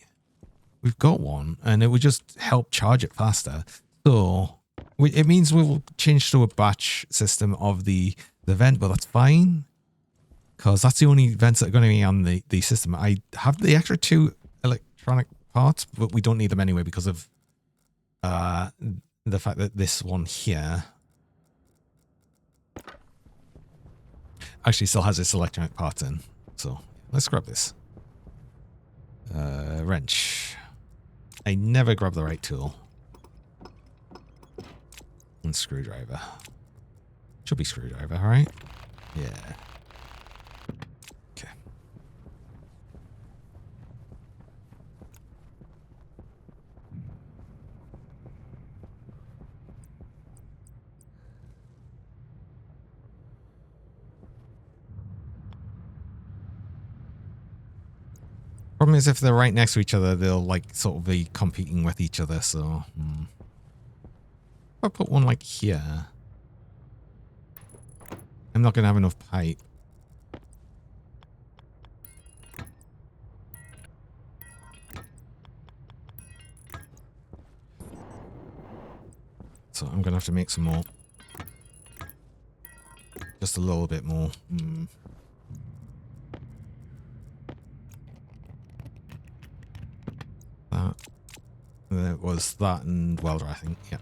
We've got one, and it would just help charge it faster. So it means we will change to a batch system of the vent, but that's fine because that's the only vents that are going to be on the system. I have the extra 2 electronic parts, but we don't need them anyway because of the the fact that this one here actually still has its electronic parts in. So let's grab this. Wrench. I never grab the right tool. And screwdriver. Should be screwdriver, right? Yeah. Okay. Problem is, if they're right next to each other, they'll like sort of be competing with each other. So, if I put one like here, I'm not gonna have enough pipe. So I'm gonna have to make some more. Just a little bit more. That. There was that and welder, I think. Yeah.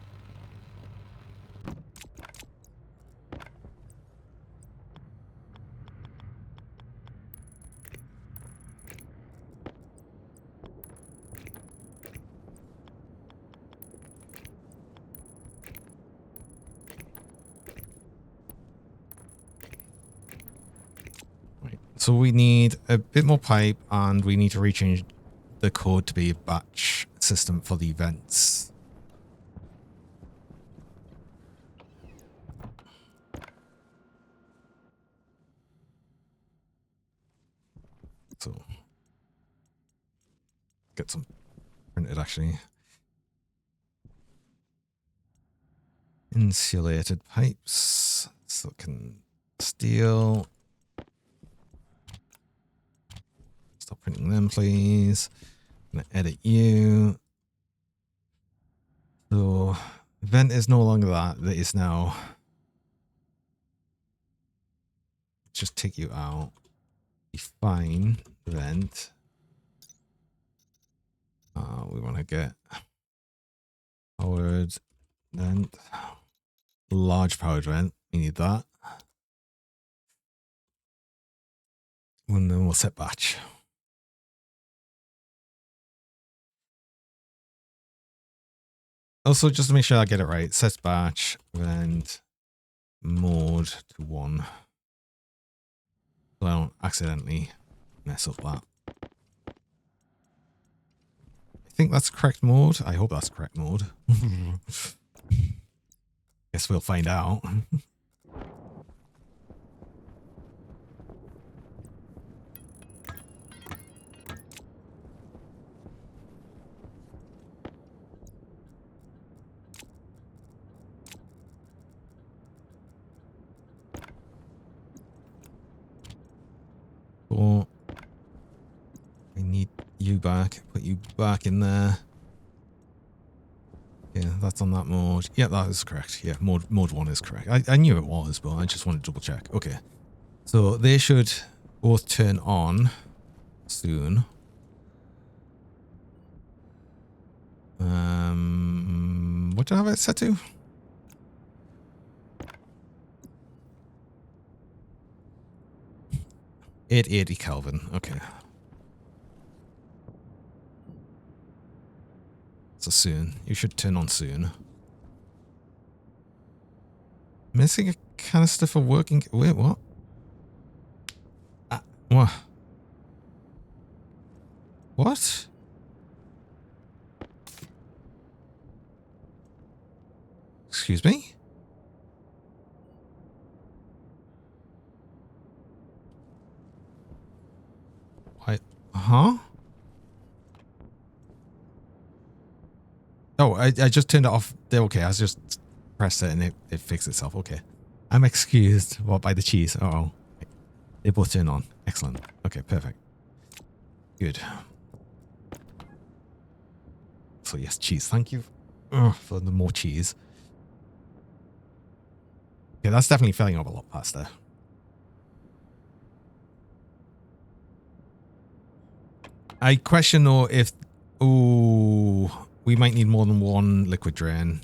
So we need a bit more pipe, and we need to rechange the code to be a batch system for the vents. So get some printed actually. Insulated pipes, silicon steel. Stop printing them, please. I'm gonna edit you. So vent is no longer that. That is now. Just take you out. Define vent. We want to get powered vent. Large powered vent. We need that. And then we'll set batch. Also, just to make sure I get it right, set batch, vent, mode to 1. So I don't accidentally mess up that. I think that's correct mode. I hope that's correct mode. Guess we'll find out. Cool. I need you back. Put you back in there. Yeah, that's on that mode. Yeah, that is correct. Yeah, mode 1 is correct. I knew it was, but I just wanted to double check. Okay. So they should both turn on soon. What did I have it set to? $880 Kelvin. Okay. So soon. You should turn on soon. Missing a canister for working. Wait, what? What? What? Excuse me? What? Huh? Oh, I just turned it off. Okay, I just pressed it and it fixed itself. Okay. I'm excused. What, by the cheese? Uh-oh. They both turn on. Excellent. Okay, perfect. Good. So yes, cheese. Thank you for the more cheese. Okay, that's definitely filling up a lot faster. I question though if... Ooh... We might need more than one liquid drain.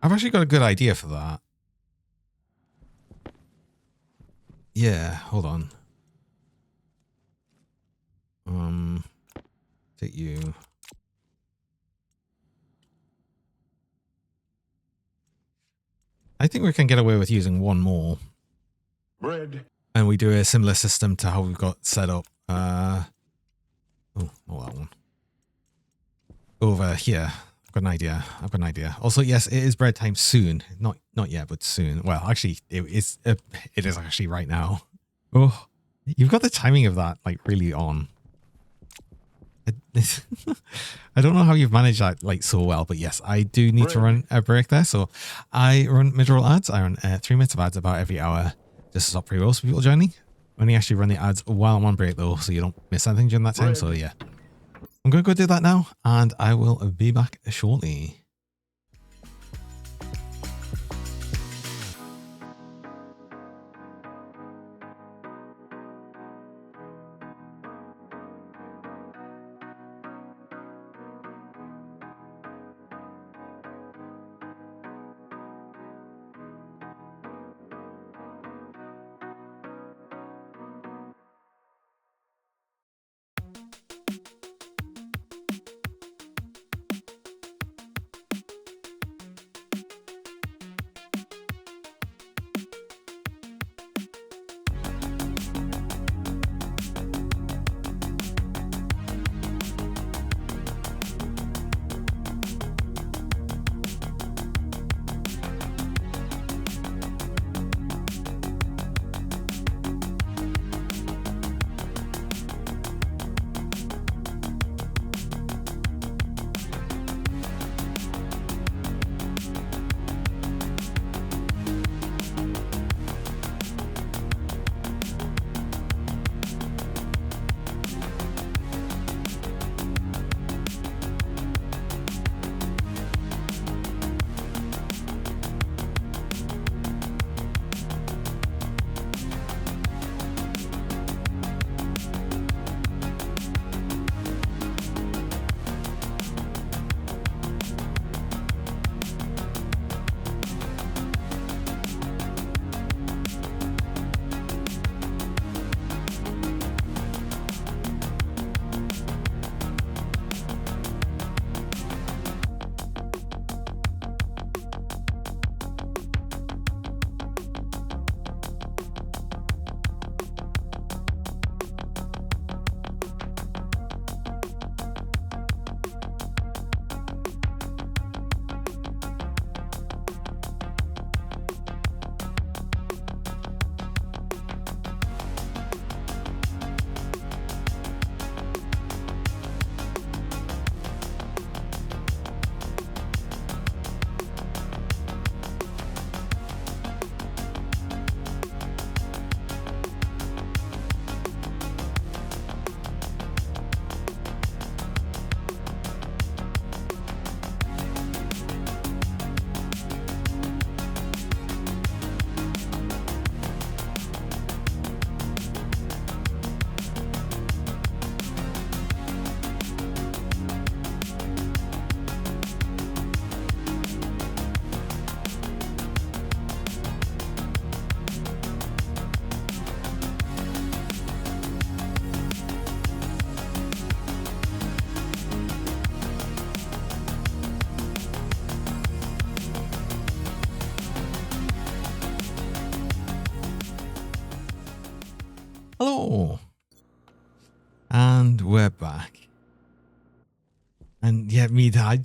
I've actually got a good idea for that. Yeah, hold on. Take you. I think we can get away with using one more.
Bread.
And we do a similar system to how we've got set up. Oh, not that one. Over here. I've got an idea. Also, yes, it is bread time soon. Not yet, but soon. Well, actually, it is actually right now. Oh, you've got the timing of that like really on. I don't know how you've managed that like so well, but yes, I do need to run a break there. So I run mid-roll ads. I run 3 minutes of ads about every hour just to stop pre-rolls for people joining. Only actually run the ads while I'm on break though, so you don't miss anything during that time. So yeah, I'm going to go do that now and I will be back shortly. Hello. And we're back. And yeah,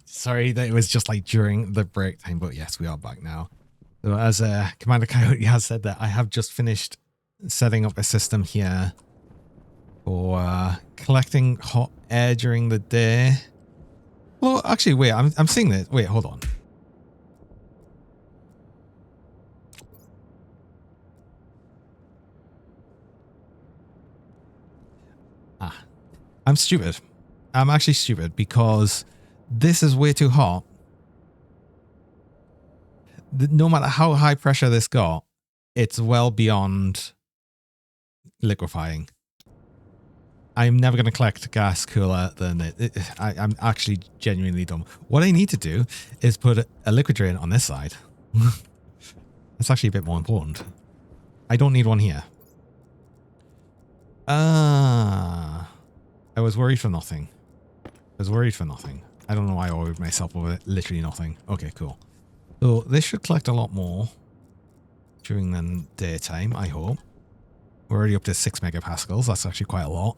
sorry that it was just like during the break time, but yes, we are back now. So as Commander Coyote has said that I have just finished setting up a system here for collecting hot air during the day. Well, actually, wait, I'm seeing this. Wait, hold on. I'm stupid. I'm actually stupid because this is way too hot. No matter how high pressure this got, it's well beyond liquefying. I'm never going to collect gas cooler than it. I'm actually genuinely dumb. What I need to do is put a liquid drain on this side. That's actually a bit more important. I don't need one here. I was worried for nothing. I don't know why I worried myself over literally nothing. Okay, cool. So this should collect a lot more during the daytime, I hope. We're already up to 6 megapascals. That's actually quite a lot.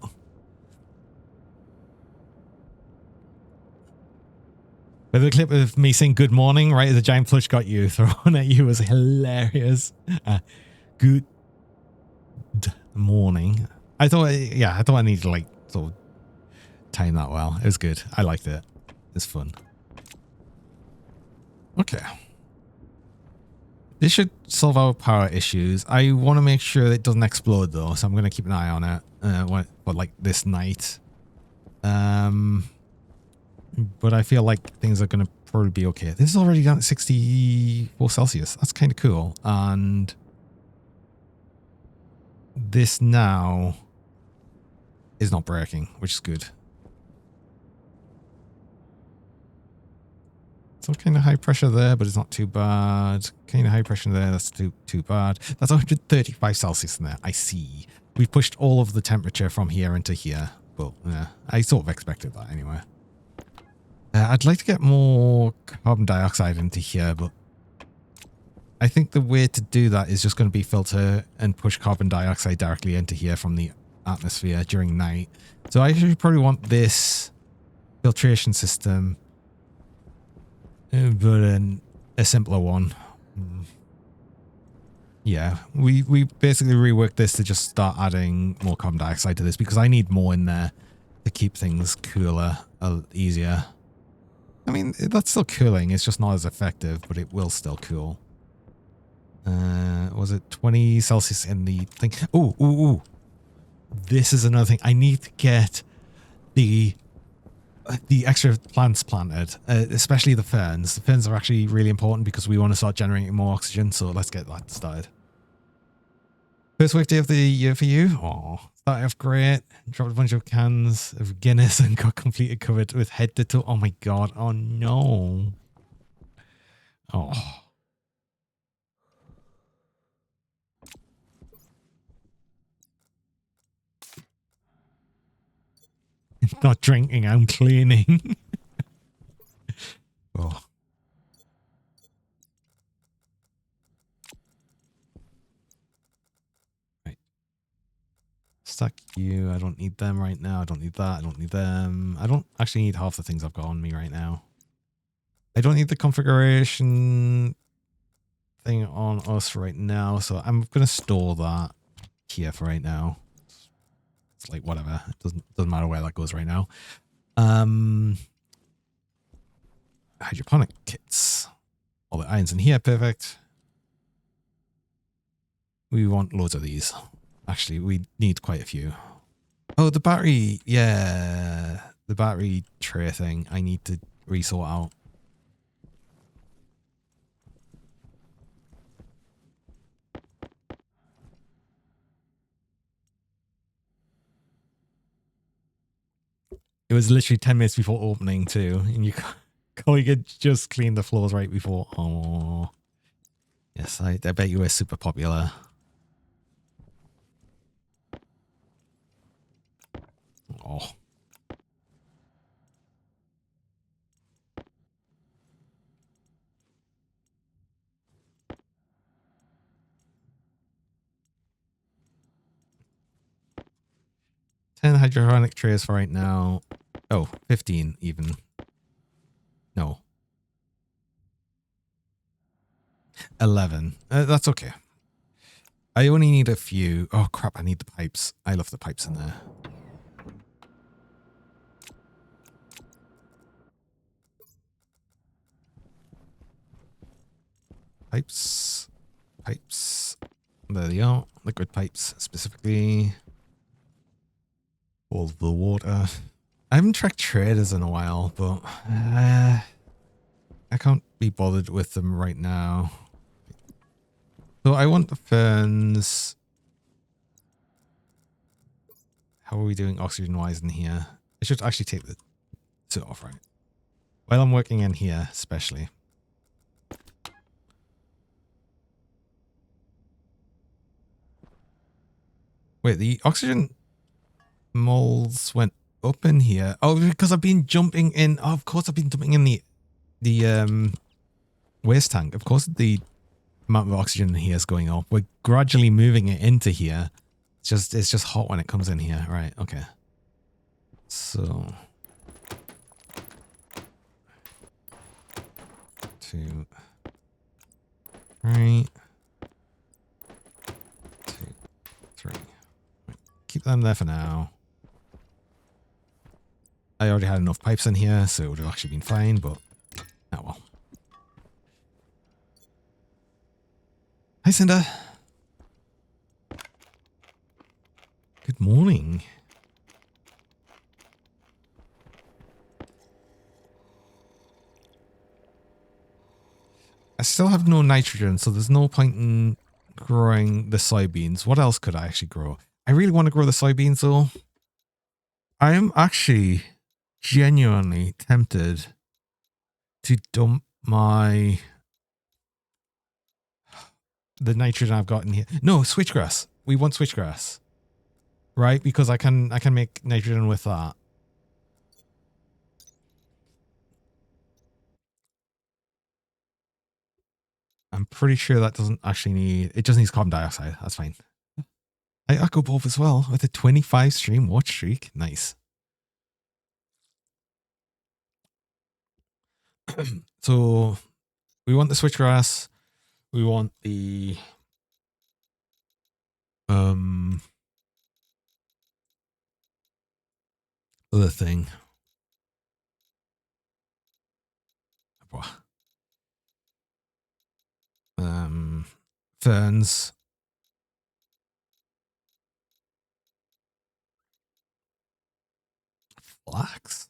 But the clip of me saying good morning right as a giant plush got you thrown at you was hilarious. Good morning. I thought I needed to like sort of time that well. It was good. I liked it. It's fun. Okay. This should solve our power issues. I want to make sure it doesn't explode though, so I'm going to keep an eye on it for like this night. But I feel like things are going to probably be okay. This is already down at 64 Celsius. That's kind of cool. And this now is not breaking, which is good. So kind of high pressure there, but it's not too bad. Kind of high pressure there. That's too bad. That's 135 Celsius in there. I see. We've pushed all of the temperature from here into here. But I sort of expected that anyway. I'd like to get more carbon dioxide into here, but I think the way to do that is just going to be filter and push carbon dioxide directly into here from the atmosphere during night. So I should probably want this filtration system, but a simpler one. Yeah, we basically reworked this to just start adding more carbon dioxide to this because I need more in there to keep things cooler, easier. I mean, that's still cooling. It's just not as effective, but it will still cool. Was it 20 Celsius in the thing? Ooh. This is another thing. I need to get the extra plants planted, especially the ferns. The ferns are actually really important because we want to start generating more oxygen. So let's get that started. First work day of the year for you. Oh, started off great. Dropped a bunch of cans of Guinness and got completely covered with head to toe. Oh my god. Oh no. Oh. Not drinking, I'm cleaning. Oh. Right. Stack you. I don't need them right now. I don't need that. I don't need them. I don't actually need half the things I've got on me right now. I don't need the configuration thing on us right now, so I'm going to store that here for right now. It's like whatever. It doesn't matter where that goes right now. Hydroponic kits. All the irons in here, perfect. We want loads of these. Actually, we need quite a few. Oh, the battery. Yeah. The battery tray thing I need to resort out. It was literally 10 minutes before opening too, and you colleague had just cleaned the floors right before. Oh, yes, I bet you were super popular. Oh. Ten hydroponic trays for right now. Oh, 15 even. No. 11. That's okay. I only need a few. Oh crap, I need the pipes. I love the pipes in there. Pipes. Pipes. There they are. Liquid pipes specifically. All the water. I haven't tracked traders in a while, but I can't be bothered with them right now. So I want the ferns. How are we doing oxygen-wise in here? I should actually take the suit off, right? While I'm working in here, especially. Wait, the oxygen moles went up in here. Oh, because I've been jumping in. Oh, of course, I've been dumping in the waste tank. Of course, the amount of oxygen in here is going up. We're gradually moving it into here. It's just hot when it comes in here. Right. Okay. So 2, 3, 2, 3. Keep them there for now. I already had enough pipes in here, so it would have actually been fine, but oh well. Hi, Cinder. Good morning. I still have no nitrogen, so there's no point in growing the soybeans. What else could I actually grow? I really want to grow the soybeans, though. I am actually genuinely tempted to dump the nitrogen I've got in here. No, switchgrass. We want switchgrass, right? Because I can make nitrogen with that. I'm pretty sure that doesn't actually need. It just needs carbon dioxide. That's fine. I echo bulb as well with a 25 stream watch streak. Nice. So we want the switchgrass. We want the other thing. Ferns. Flax.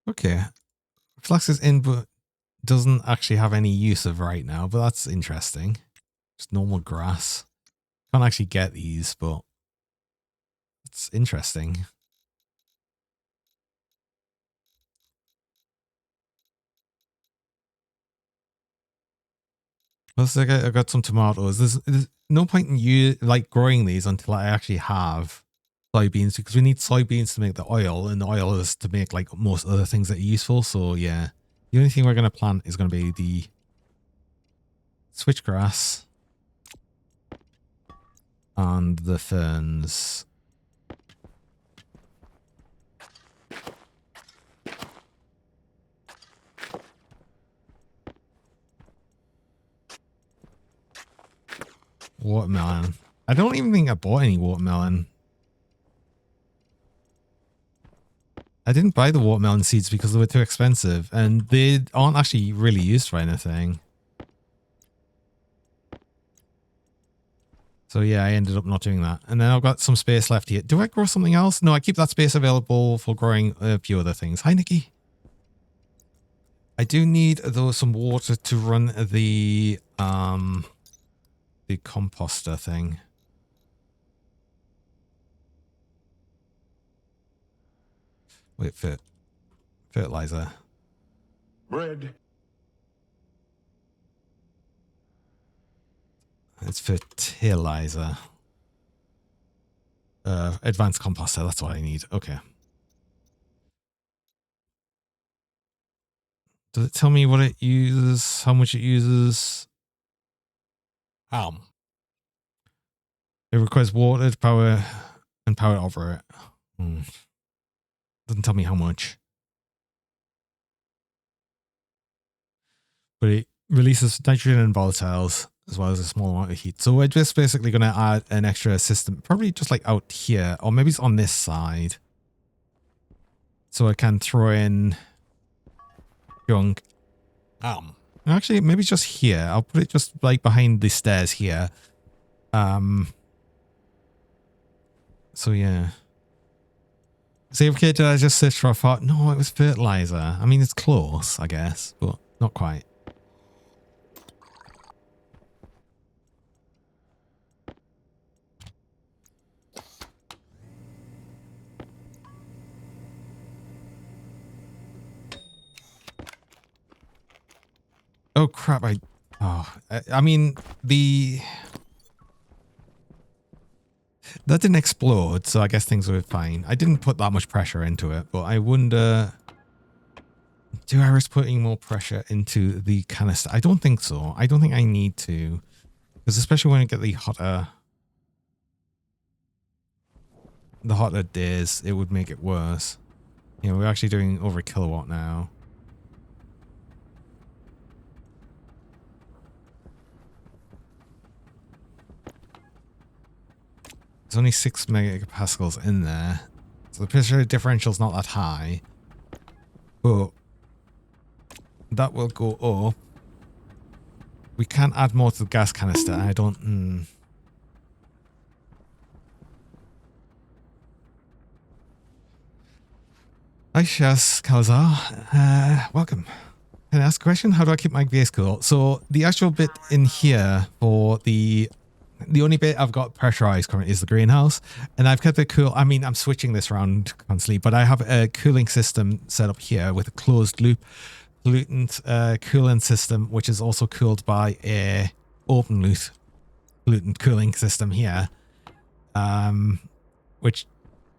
Okay. Flax is in, but doesn't actually have any use of right now, but that's interesting. Just normal grass. Can't actually get these, but it's interesting. Plus, I got some tomatoes. There's no point in you like growing these until I actually have soybeans, because we need soybeans to make the oil, and the oil is to make like most other things that are useful. So yeah, the only thing we're going to plant is going to be the switchgrass and the ferns. Watermelon. I don't even think I bought any watermelon. I didn't buy the watermelon seeds because they were too expensive, and they aren't actually really used for anything. So yeah, I ended up not doing that. And then I've got some space left here. Do I grow something else? No, I keep that space available for growing a few other things. Hi, Nikki. I do need, though, some water to run the composter thing. Wait, fertilizer.
Bread.
It's fertilizer. Advanced composter, that's what I need. Okay. Does it tell me what it uses, how much it uses? It requires water to power and power over it. Doesn't tell me how much. But it releases nitrogen and volatiles, as well as a small amount of heat. So we're just basically going to add an extra system, probably just like out here, or maybe it's on this side. So I can throw in junk. Actually, maybe just here. I'll put it just like behind the stairs here. So yeah. See, okay, did I just search for a fart? No, it was fertilizer. I mean, it's close, I guess, but not quite. Oh crap! I mean that didn't explode, so I guess things were fine. I didn't put that much pressure into it, but I wonder, do I risk putting more pressure into the canister? I don't think so. I don't think I need to, because especially when I get the hotter days, it would make it worse. You know, we're actually doing over a kilowatt now. There's only 6 megapascals in there, so the pressure differential's not that high, but that will go up. We can add more to the gas canister. I don't... Hi, Shaz Kalazar. Welcome. Can I ask a question? How do I keep my base cool? So the actual bit in here for the only bit I've got pressurized currently is the greenhouse, and I've kept it cool. I mean, I'm switching this around constantly, but I have a cooling system set up here with a closed loop pollutant cooling system, which is also cooled by a open loop pollutant cooling system here, which,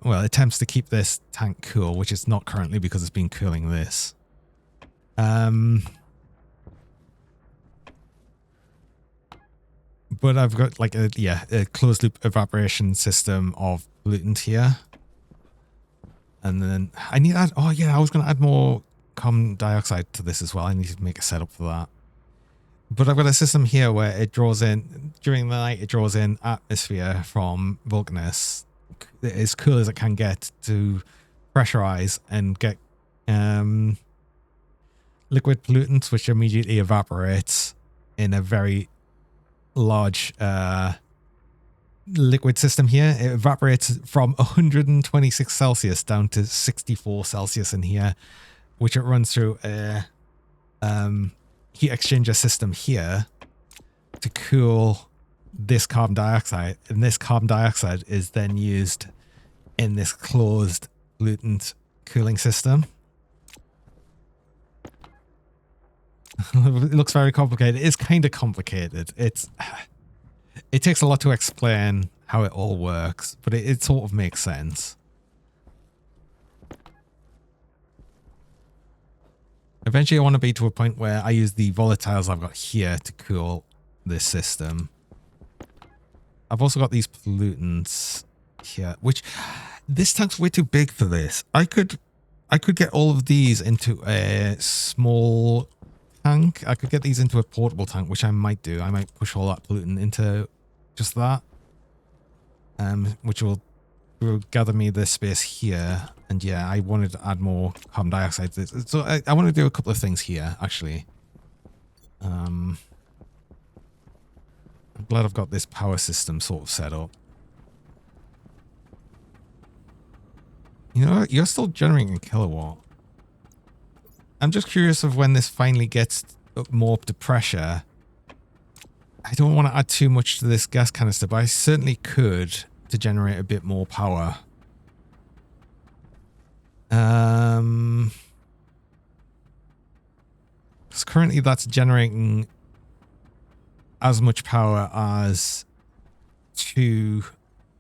well, attempts to keep this tank cool, which is not currently because it's been cooling this. But I've got like a closed loop evaporation system of pollutant here. And then I need to add, oh yeah, I was going to add more carbon dioxide to this as well. I need to make a setup for that. But I've got a system here where it draws in, during the night, it draws in atmosphere from Vulcanus, as cool as it can get, to pressurize and get liquid pollutants, which immediately evaporates in a very large liquid system here. It evaporates from 126 Celsius down to 64 Celsius in here, which it runs through a heat exchanger system here to cool this carbon dioxide, and this carbon dioxide is then used in this closed pollutant cooling system. It looks very complicated. It's kind of complicated. It takes a lot to explain how it all works, but it sort of makes sense. Eventually I want to be to a point where I use the volatiles I've got here to cool this system. I've also got these pollutants here, which this tank's way too big for this. I could get all of these into a small tank. I could get these into a portable tank, which I might do. I might push all that pollutant into just that, which will gather me this space here. And yeah, I wanted to add more carbon dioxide. So I want to do a couple of things here, actually. I'm glad I've got this power system sort of set up. You know what? You're still generating a kilowatt. I'm just curious of when this finally gets more up to pressure. I don't want to add too much to this gas canister, but I certainly could to generate a bit more power. Because currently that's generating as much power as 2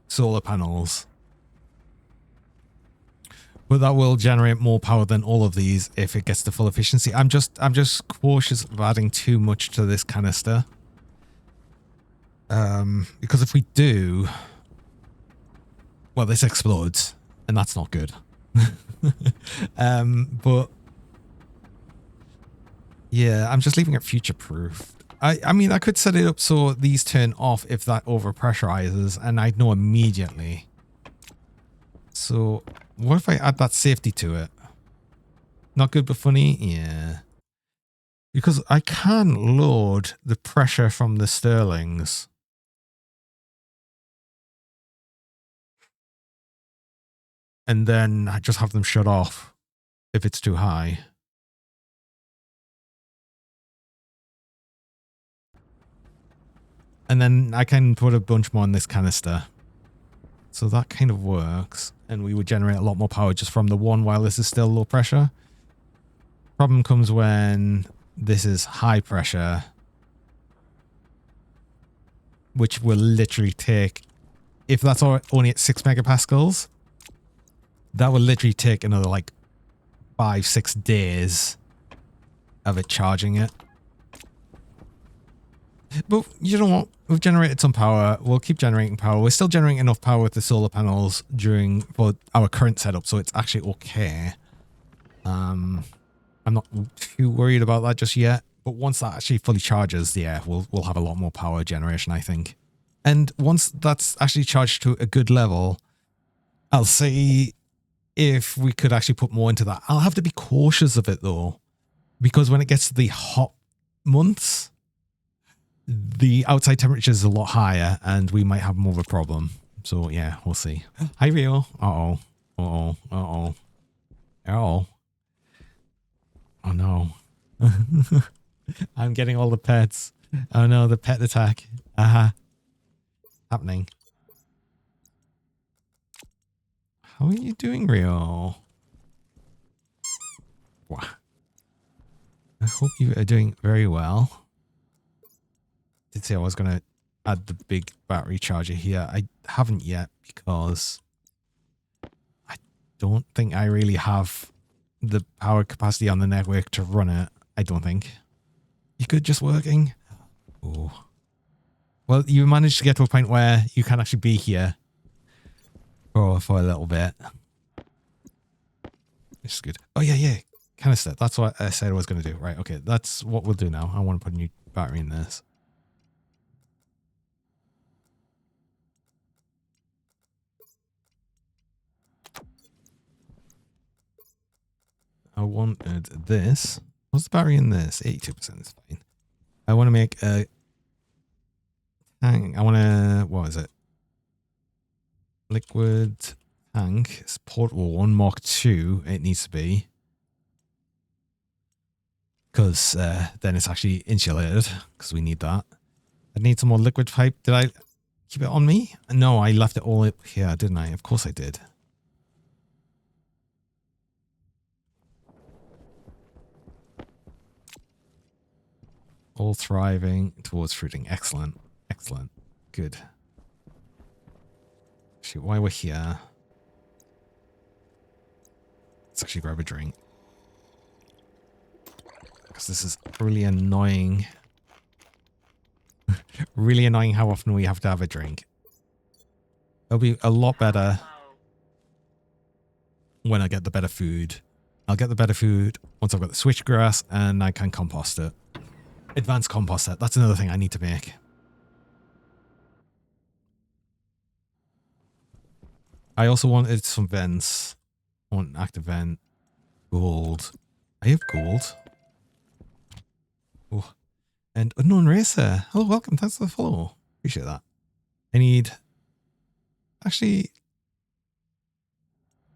solar panels. But that will generate more power than all of these if it gets to full efficiency. I'm just cautious of adding too much to this canister. Because if we do, well, this explodes, and that's not good. But yeah, I'm just leaving it future-proof. I mean, I could set it up so these turn off if that overpressurizes, and I'd know immediately. So what if I add that safety to it? Not good but funny? Yeah. Because I can load the pressure from the Stirlings. And then I just have them shut off if it's too high. And then I can put a bunch more in this canister. So that kind of works. And we would generate a lot more power just from the one while this is still low pressure. Problem comes when This is high pressure, which will literally take, if that's only at 6 megapascals, that will literally take another like 5-6 days of it charging it. But you know what? We've generated some power. We'll keep generating power. We're still generating enough power with the solar panels for our current setup, so it's actually okay. I'm not too worried about that just yet. But once that actually fully charges, yeah, we'll have a lot more power generation, I think. And once that's actually charged to a good level, I'll see if we could actually put more into that. I'll have to be cautious of it though, because when it gets to the hot months, the outside temperature is a lot higher and we might have more of a problem. So yeah, we'll see. Hi Rio. Uh-oh. Uh-oh. Uh-oh. Uh-oh. Oh no. I'm getting all the pets. Oh no, the pet attack. Happening. How are you doing, Rio? Wow. I hope you are doing very well. Did say I was going to add the big battery charger here. I haven't yet because I don't think I really have the power capacity on the network to run it. I don't think. You good just working? Oh. Well, you managed to get to a point where you can actually be here for a little bit. Which is good. Oh, yeah. Canister. That's what I said I was going to do. Right, okay. That's what we'll do now. I want to put a new battery in this. I wanted this. What's the battery in this? 82% is fine. I want to make a tank. I want to, what is it? Liquid tank. It's portable one, Mark II. It needs to be. Because then it's actually insulated. Because we need that. I need some more liquid pipe. Did I keep it on me? No, I left it all up here, didn't I? Of course I did. All thriving towards fruiting. Excellent. Excellent. Good. Actually, while we're here, let's actually grab a drink. Because this is really annoying. Really annoying how often we have to have a drink. It'll be a lot better when I get the better food. I'll get the better food once I've got the switchgrass and I can compost it. Advanced composter. That's another thing I need to make. I also wanted some vents. I want an active vent. Gold. I have gold. Oh. And Unknown Racer. Hello, welcome. Thanks for the follow. Appreciate that. I need... Actually...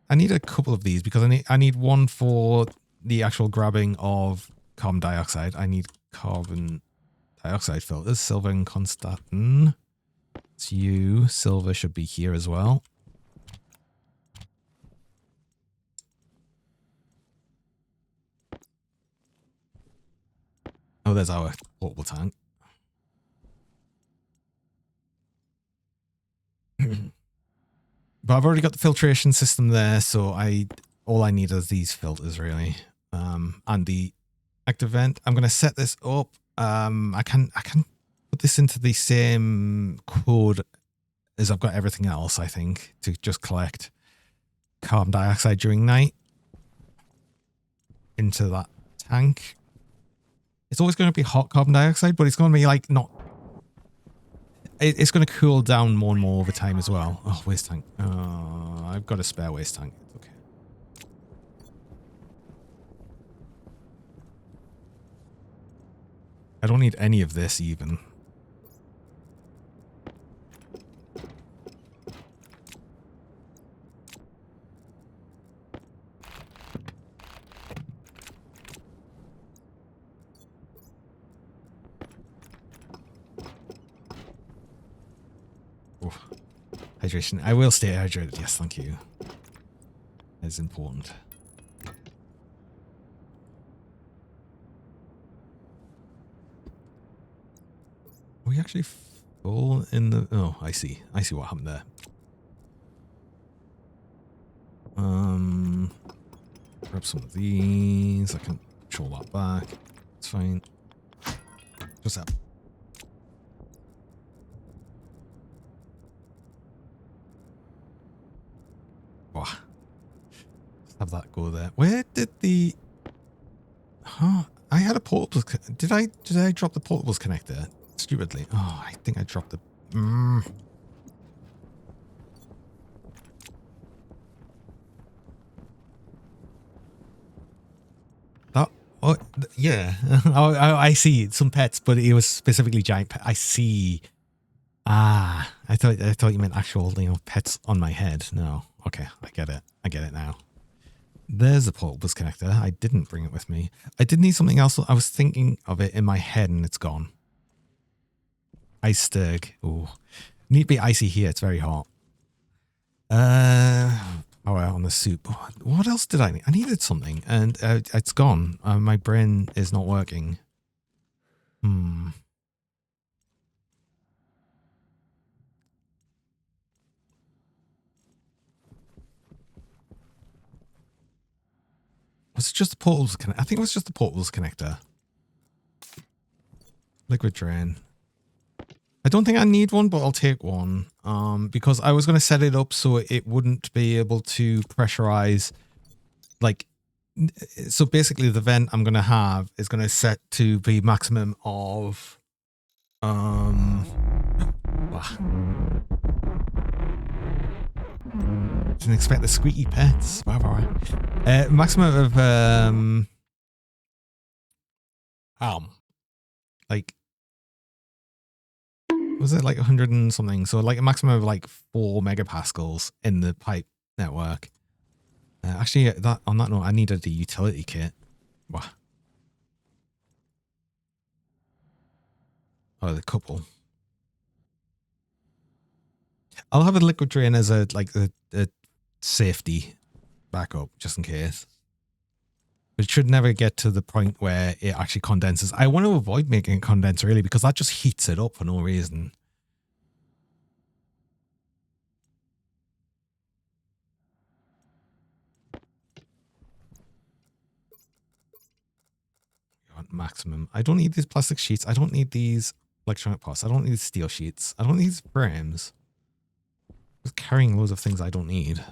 I need a couple of these because I need one for the actual grabbing of carbon dioxide. I need carbon dioxide filters. Silver and Constantin. It's you. Silver should be here as well. Oh, there's our portable tank. But I've already got the filtration system there, so all I need is these filters really. And the active vent. I'm gonna set this up. I can put this into the same code as I've got everything else, I think, to just collect carbon dioxide during night into that tank. It's always going to be hot carbon dioxide, but it's going to be like not... It's going to cool down more and more over time as well. Oh, waste tank. I've got a spare waste tank. Okay. I don't need any of this even. Hydration. I will stay hydrated. Yes, thank you. That is important. Are we actually full in the... Oh, I see. I see what happened there. Grab some of these. I can control that back. It's fine. Just that. Wow. Just have that go there. Where did the... Huh? I had a portables... Did I drop the portables connector? Stupidly. Oh, I think I dropped the... That... Oh, yeah. I see. Some pets, but it was specifically giant pet. I see. Ah, I thought you meant actual, pets on my head. No. Okay, I get it. I get it now. There's a portables connector. I didn't bring it with me. I did need something else. I was thinking of it in my head and it's gone. Ice Sturg. Ooh. Need to be icy here. It's very hot. Power on the soup. What else did I need? I needed something and it's gone. My brain is not working. Was it just the portals connector? I think it was just the portals connector. Liquid drain. I don't think I need one, but I'll take one. Because I was going to set it up so it wouldn't be able to pressurize. Like, so basically the vent I'm going to have is going to set to be maximum of... Didn't expect the squeaky pets. Wow. Maximum of like, was it like 100 and something? So like a maximum of like 4 megapascals in the pipe network. Actually, on that note, I needed the utility kit. Wow. Oh, the couple. I'll have a liquid drain as a safety backup, just in case. But it should never get to the point where it actually condenses. I want to avoid making it condense really because that just heats it up for no reason. Maximum. I don't need these plastic sheets. I don't need these electronic parts. I don't need steel sheets. I don't need these frames. Just carrying loads of things I don't need.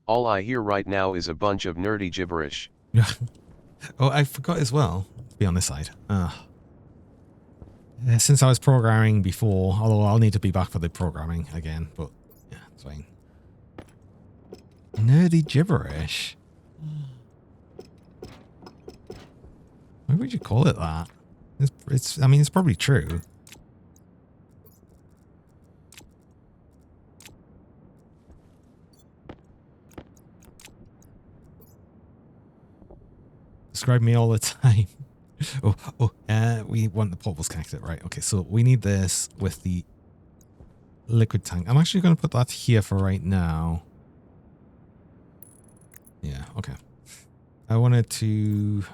All I hear right now is a bunch of nerdy gibberish.
Oh, I forgot as well to be on this side. Since I was programming before, although I'll need to be back for the programming again, but yeah, it's fine. Nerdy gibberish. Why would you call it that? I mean, it's probably true. Describe me all the time. We want the portables connected, right? Okay, so we need this with the liquid tank. I'm actually going to put that here for right now. Yeah, okay. I wanted to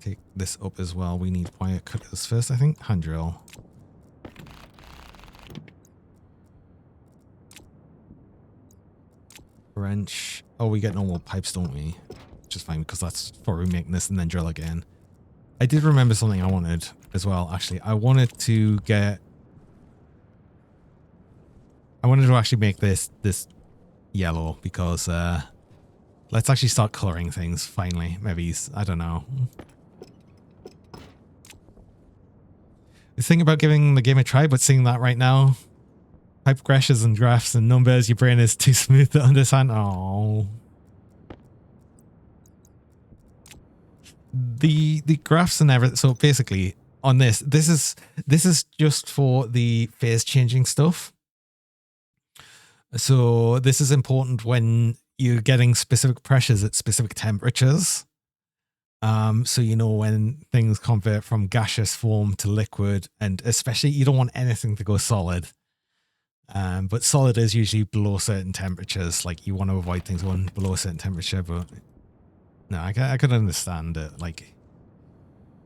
take this up as well. We need wire cutters first, I think. Hand drill. Wrench. Oh, we get normal pipes, don't we? Which is fine because that's for remaking this and then drill again. I did remember something I wanted as well, actually. I wanted to actually make this yellow because let's actually start coloring things finally. Maybe, I don't know. The thing about giving the game a try, but seeing that right now, type progressions and graphs and numbers, your brain is too smooth to understand. Oh. The graphs and everything. So basically on this is just for the phase changing stuff. So this is important when you're getting specific pressures at specific temperatures. So you know when things convert from gaseous form to liquid, and especially you don't want anything to go solid. But solid is usually below certain temperatures. Like you want to avoid things going below a certain temperature, but no, I could understand it. Like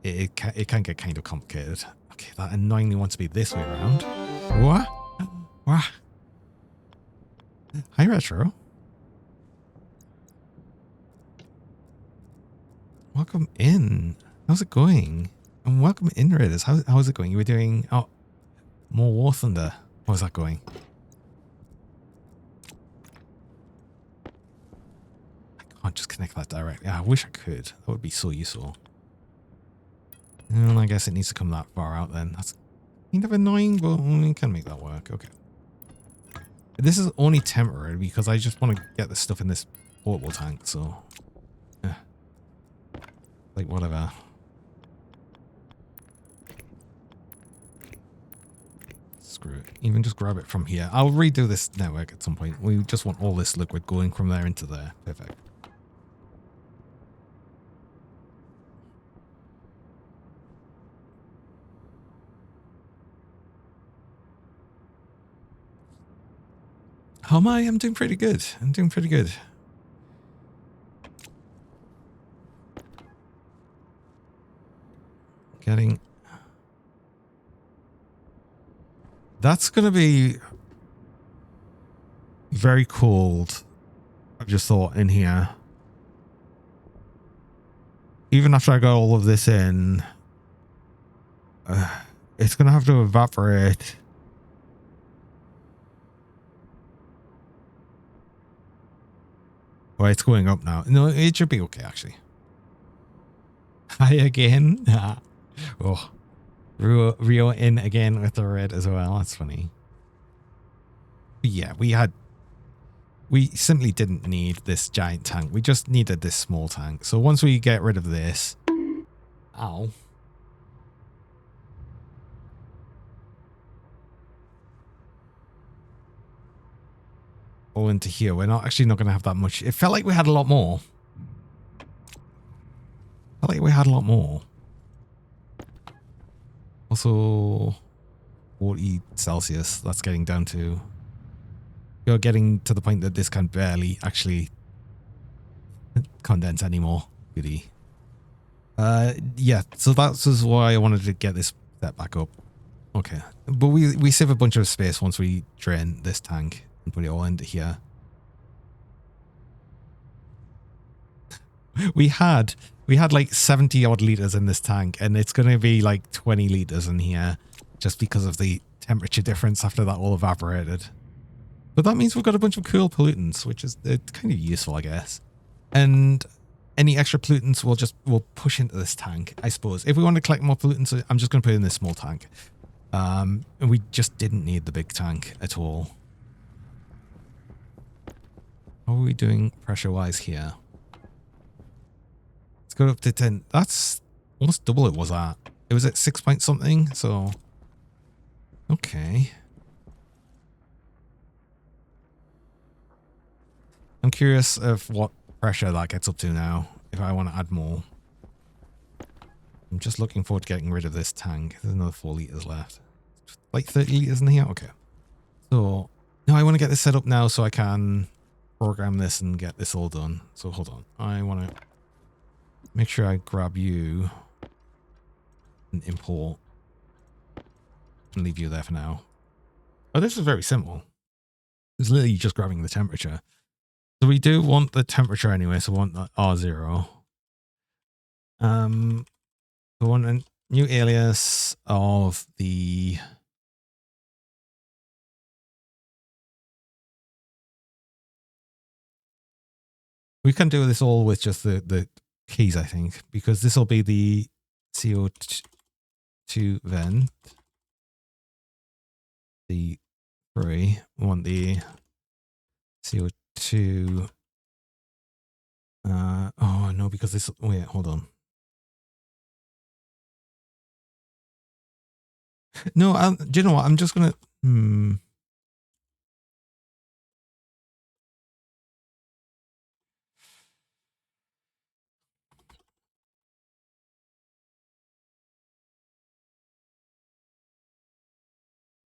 it can get kind of complicated. Okay, that annoyingly wants to be this way around. What? What? Hi, Retro. Welcome in. How's it going? And welcome in, Raiders. How's it going? You were doing more War Thunder. How's that going? I can't just connect that directly. I wish I could. That would be so useful. Well, I guess it needs to come that far out then. That's kind of annoying, but we can make that work. Okay. This is only temporary because I just want to get the stuff in this portable tank, so... like, whatever. Screw it. Even just grab it from here. I'll redo this network at some point. We just want all this liquid going from there into there. Perfect. How am I? I'm doing pretty good. I'm doing pretty good. Getting... That's going to be very cold, I've just thought, in here. Even after I got all of this in, it's going to have to evaporate. Well, it's going up now. No, it should be okay, actually. Hi again. Oh, Rio in again with the red as well. That's funny. But yeah, we simply didn't need this giant tank. We just needed this small tank. So once we get rid of this, ow. All into here. We're not actually not going to have that much. It felt like we had a lot more. Felt like we had a lot more. Also, 40 Celsius. That's getting down to... You're getting to the point that this can barely actually condense anymore. Goody. Yeah, so that's why I wanted to get this set back up. Okay. But we save a bunch of space once we drain this tank and put it all into here. We had like 70 odd liters in this tank, and it's going to be like 20 liters in here just because of the temperature difference after that all evaporated. But that means we've got a bunch of cool pollutants, which is kind of useful, I guess. And any extra pollutants we'll push into this tank, I suppose. If we want to collect more pollutants, I'm just going to put it in this small tank. And we just didn't need the big tank at all. How are we doing pressure-wise here? Let's go up to 10. That's almost double it was at. It was at 6 point something, so... Okay. I'm curious of what pressure that gets up to now, if I want to add more. I'm just looking forward to getting rid of this tank. There's another 4 liters left. Like 30 liters in here? Okay. So, now I want to get this set up now so I can program this and get this all done. So, hold on. I want to make sure I grab you and import and leave you there for now. Oh, this is very simple. It's literally just grabbing the temperature. So we do want the temperature anyway, so we want that R0. We want a new alias of the... We can do this all with just the keys, I think, because this will be the CO2 vent. The 3. We want the CO2... oh no, because this... Wait, hold on. No, do you know what? I'm just gonna...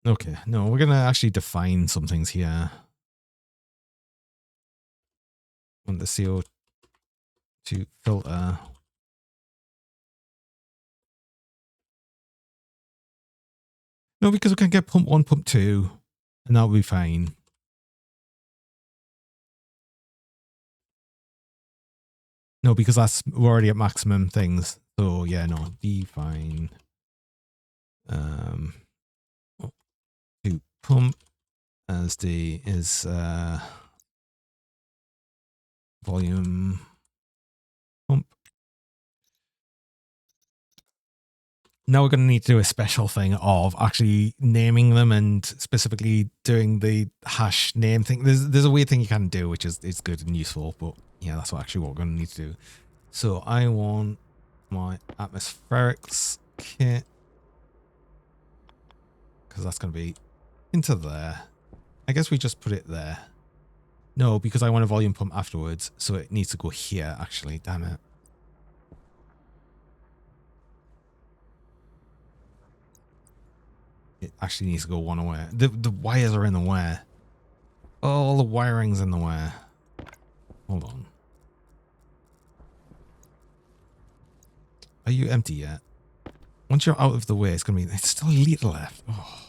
Okay, no, we're gonna actually define some things here. On the CO2 filter. No, because we can get pump 1, pump 2, and that'll be fine. No, because we're already at maximum things. So yeah, no, be fine. To pump as is volume pump. Now we're going to need to do a special thing of actually naming them and specifically doing the hash name thing. There's a weird thing you can do, which is it's good and useful, but yeah, that's what we're going to need to do. So I want my atmospherics kit, because that's going to be into there. I guess we just put it there. No, because I want a volume pump afterwards, so it needs to go here, actually. Damn it. It actually needs to go one away. The wires are in the way. All the wiring's in the way. Hold on. Are you empty yet? Once you're out of the way, it's going to be... It's still a litre left. Oh.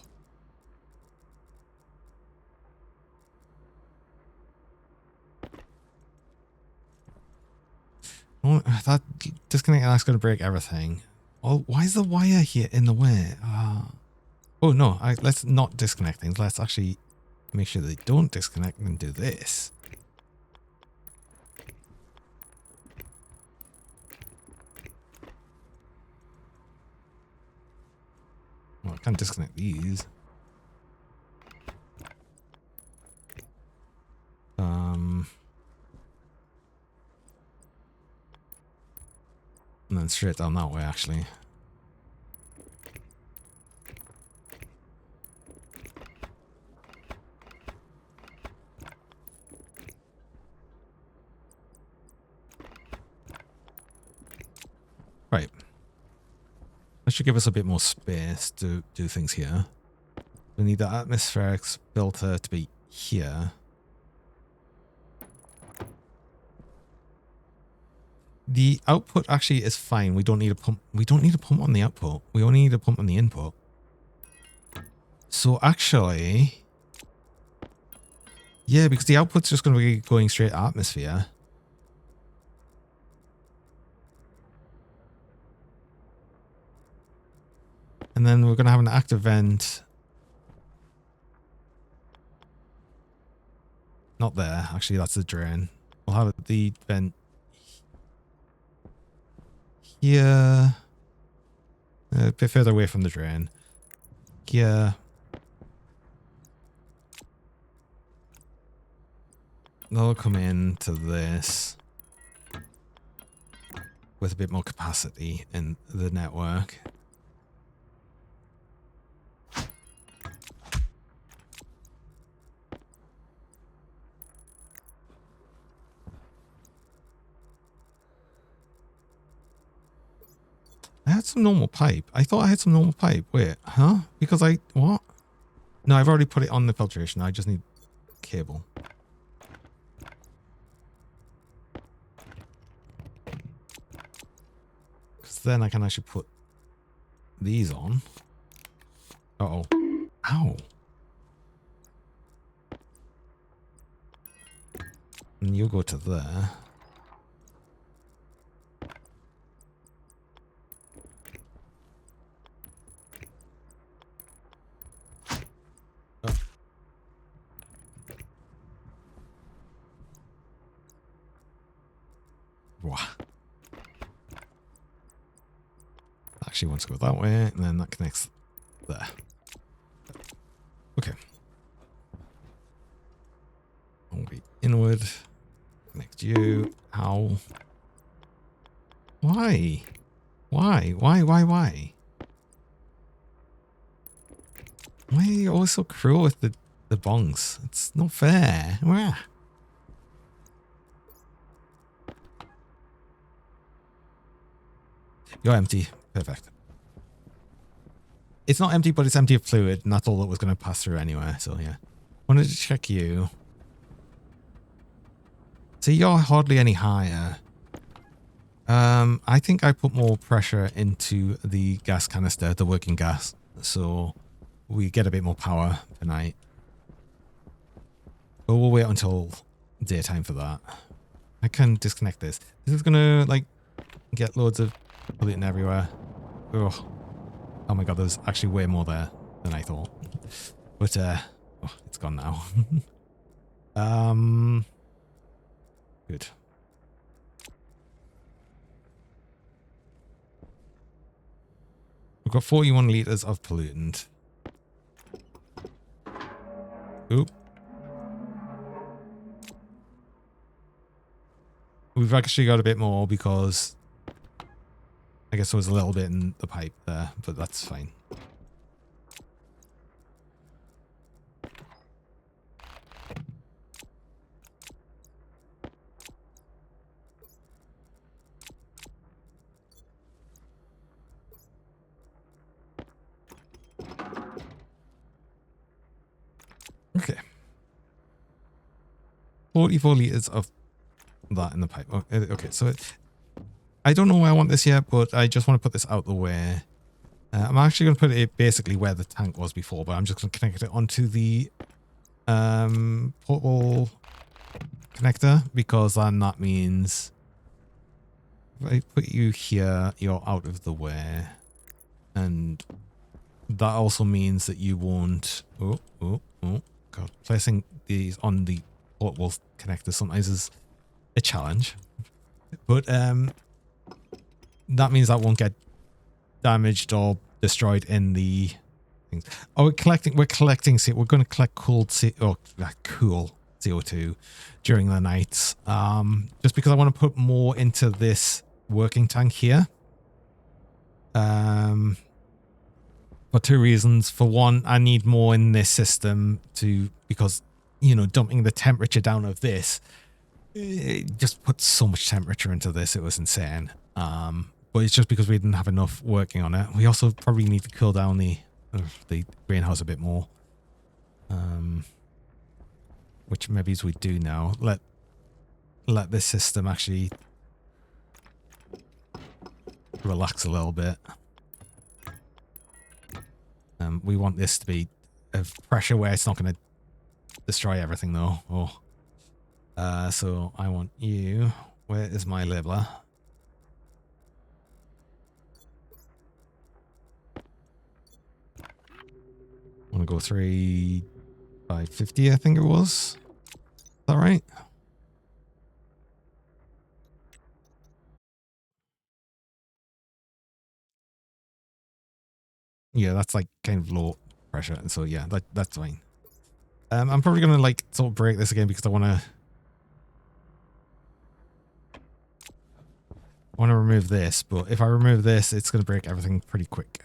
Oh, that disconnect, that's going to break everything. Oh, why is the wire here in the way? Oh no, let's not disconnect things. Let's actually make sure they don't disconnect and do this. Well, I can't disconnect these. And then straight down that way, actually. Right. That should give us a bit more space to do things here. We need the atmospherics filter to be here. The output actually is fine. We don't need a pump. We don't need a pump on the output. We only need a pump on the input. So actually, yeah, because the output's just going to be going straight to atmosphere. And then we're going to have an active vent. Not there. Actually, that's the drain. We'll have the vent here. A bit further away from the drain. Here. They'll come into this with a bit more capacity in the network. I had some normal pipe. I thought I had some normal pipe. Wait, huh? Because what? No, I've already put it on the filtration. I just need cable. Because then I can actually put these on. Uh-oh. Ow. And you'll go to there. Wow. Actually wants to go that way, and then that connects there. Okay. I'll be inward. Connect you. Ow. Why? Why? Why? Why are you always so cruel with the bongs? It's not fair. Wah. You're empty. Perfect. It's not empty, but it's empty of fluid, and that's all that was going to pass through anyway, so yeah. Wanted to check you. See, you're hardly any higher. I think I put more pressure into the gas canister, the working gas. So we get a bit more power tonight. But we'll wait until daytime for that. I can disconnect this. This is gonna like get loads of pollutant everywhere. Oh, oh my god, there's actually way more there than I thought. But oh, it's gone now. Good. We've got 41 liters of pollutant. Oop. We've actually got a bit more because I guess there was a little bit in the pipe there, but that's fine. Okay. 44 liters of that in the pipe. Okay, so I don't know where I want this yet, but I just want to put this out the way. I'm actually going to put it basically where the tank was before, but I'm just going to connect it onto the portable connector, because then that means if I put you here, you're out of the way. And that also means that you won't... Oh, God. Placing these on the portable connector sometimes is a challenge. But that means that won't get damaged or destroyed in the things. Oh, we're collecting we're going to collect cool CO2 during the nights. Just because I want to put more into this working tank here. For two reasons. For one, I need more in this system because, you know, dumping the temperature down of this, it just puts so much temperature into this. It was insane. But it's just because we didn't have enough working on it. We also probably need to cool down the greenhouse a bit more. Which maybe as we do now. Let this system actually relax a little bit. We want this to be a pressure where it's not going to destroy everything though. Oh. So I want you. Where is my labeler? I want to go 3,550, I think it was. Is that right? Yeah, that's like kind of low pressure, and so yeah, that's fine. I'm probably gonna like sort of break this again because I want to remove this, but if I remove this, it's gonna break everything pretty quick.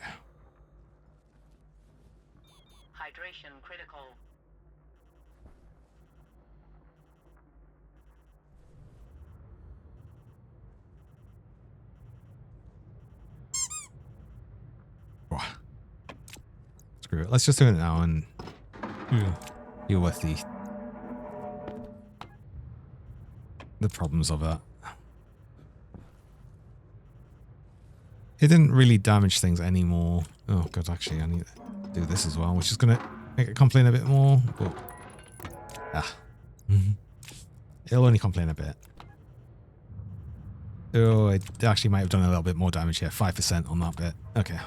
Hydration critical.
Oh. Screw it. Let's just do it now and deal with the problems of that. It didn't really damage things anymore. Oh god, actually I need to do this as well, which is gonna make it complain a bit more, but it'll only complain a bit. Oh, it actually might have done a little bit more damage here. 5% on that bit. Okay.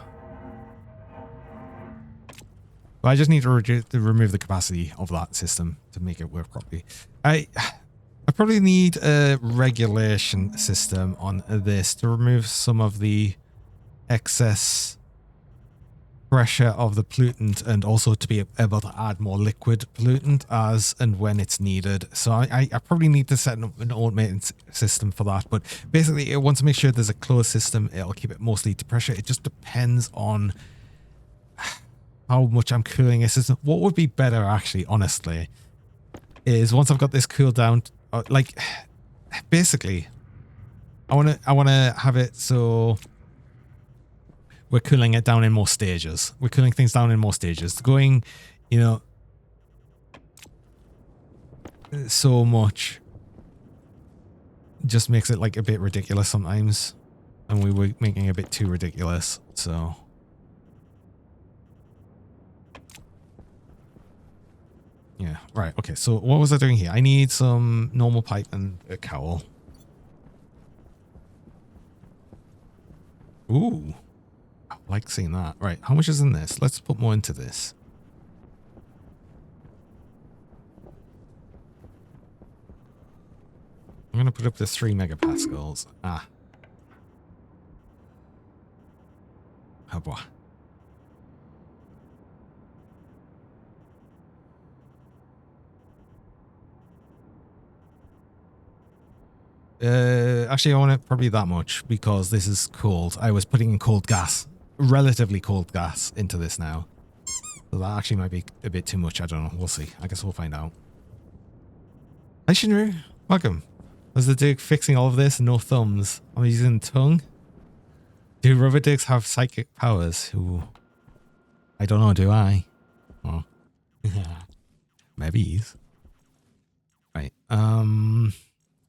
But I just need to remove the capacity of that system to make it work properly. I probably need a regulation system on this to remove some of the excess pressure of the pollutant, and also to be able to add more liquid pollutant as and when it's needed. So I probably need to set up an automated system for that. But basically, I want to make sure there's a closed system. It'll keep it mostly to pressure. It just depends on how much I'm cooling a system. What would be better, actually, honestly, is once I've got this cooled down, like, basically, I want to have it so we're cooling it down in more stages. We're cooling things down in more stages. Going, you know, so much just makes it like a bit ridiculous sometimes. And we were making it a bit too ridiculous, so. Yeah, right. Okay, so what was I doing here? I need some normal pipe and a cowl. Ooh, I like seeing that. Right, how much is in this? Let's put more into this. I'm going to put up to 3 megapascals. Ah. Oh boy. Actually, I want it probably that much because this is cold. I was putting in cold gas, relatively cold gas into this now. So that actually might be a bit too much. I don't know. We'll see. I guess we'll find out. Hi, Shinru. Welcome. Was the Duke fixing all of this? No thumbs. I'm using tongue. Do rubber dicks have psychic powers? Ooh. I don't know. Do I? Oh. Maybe. Right.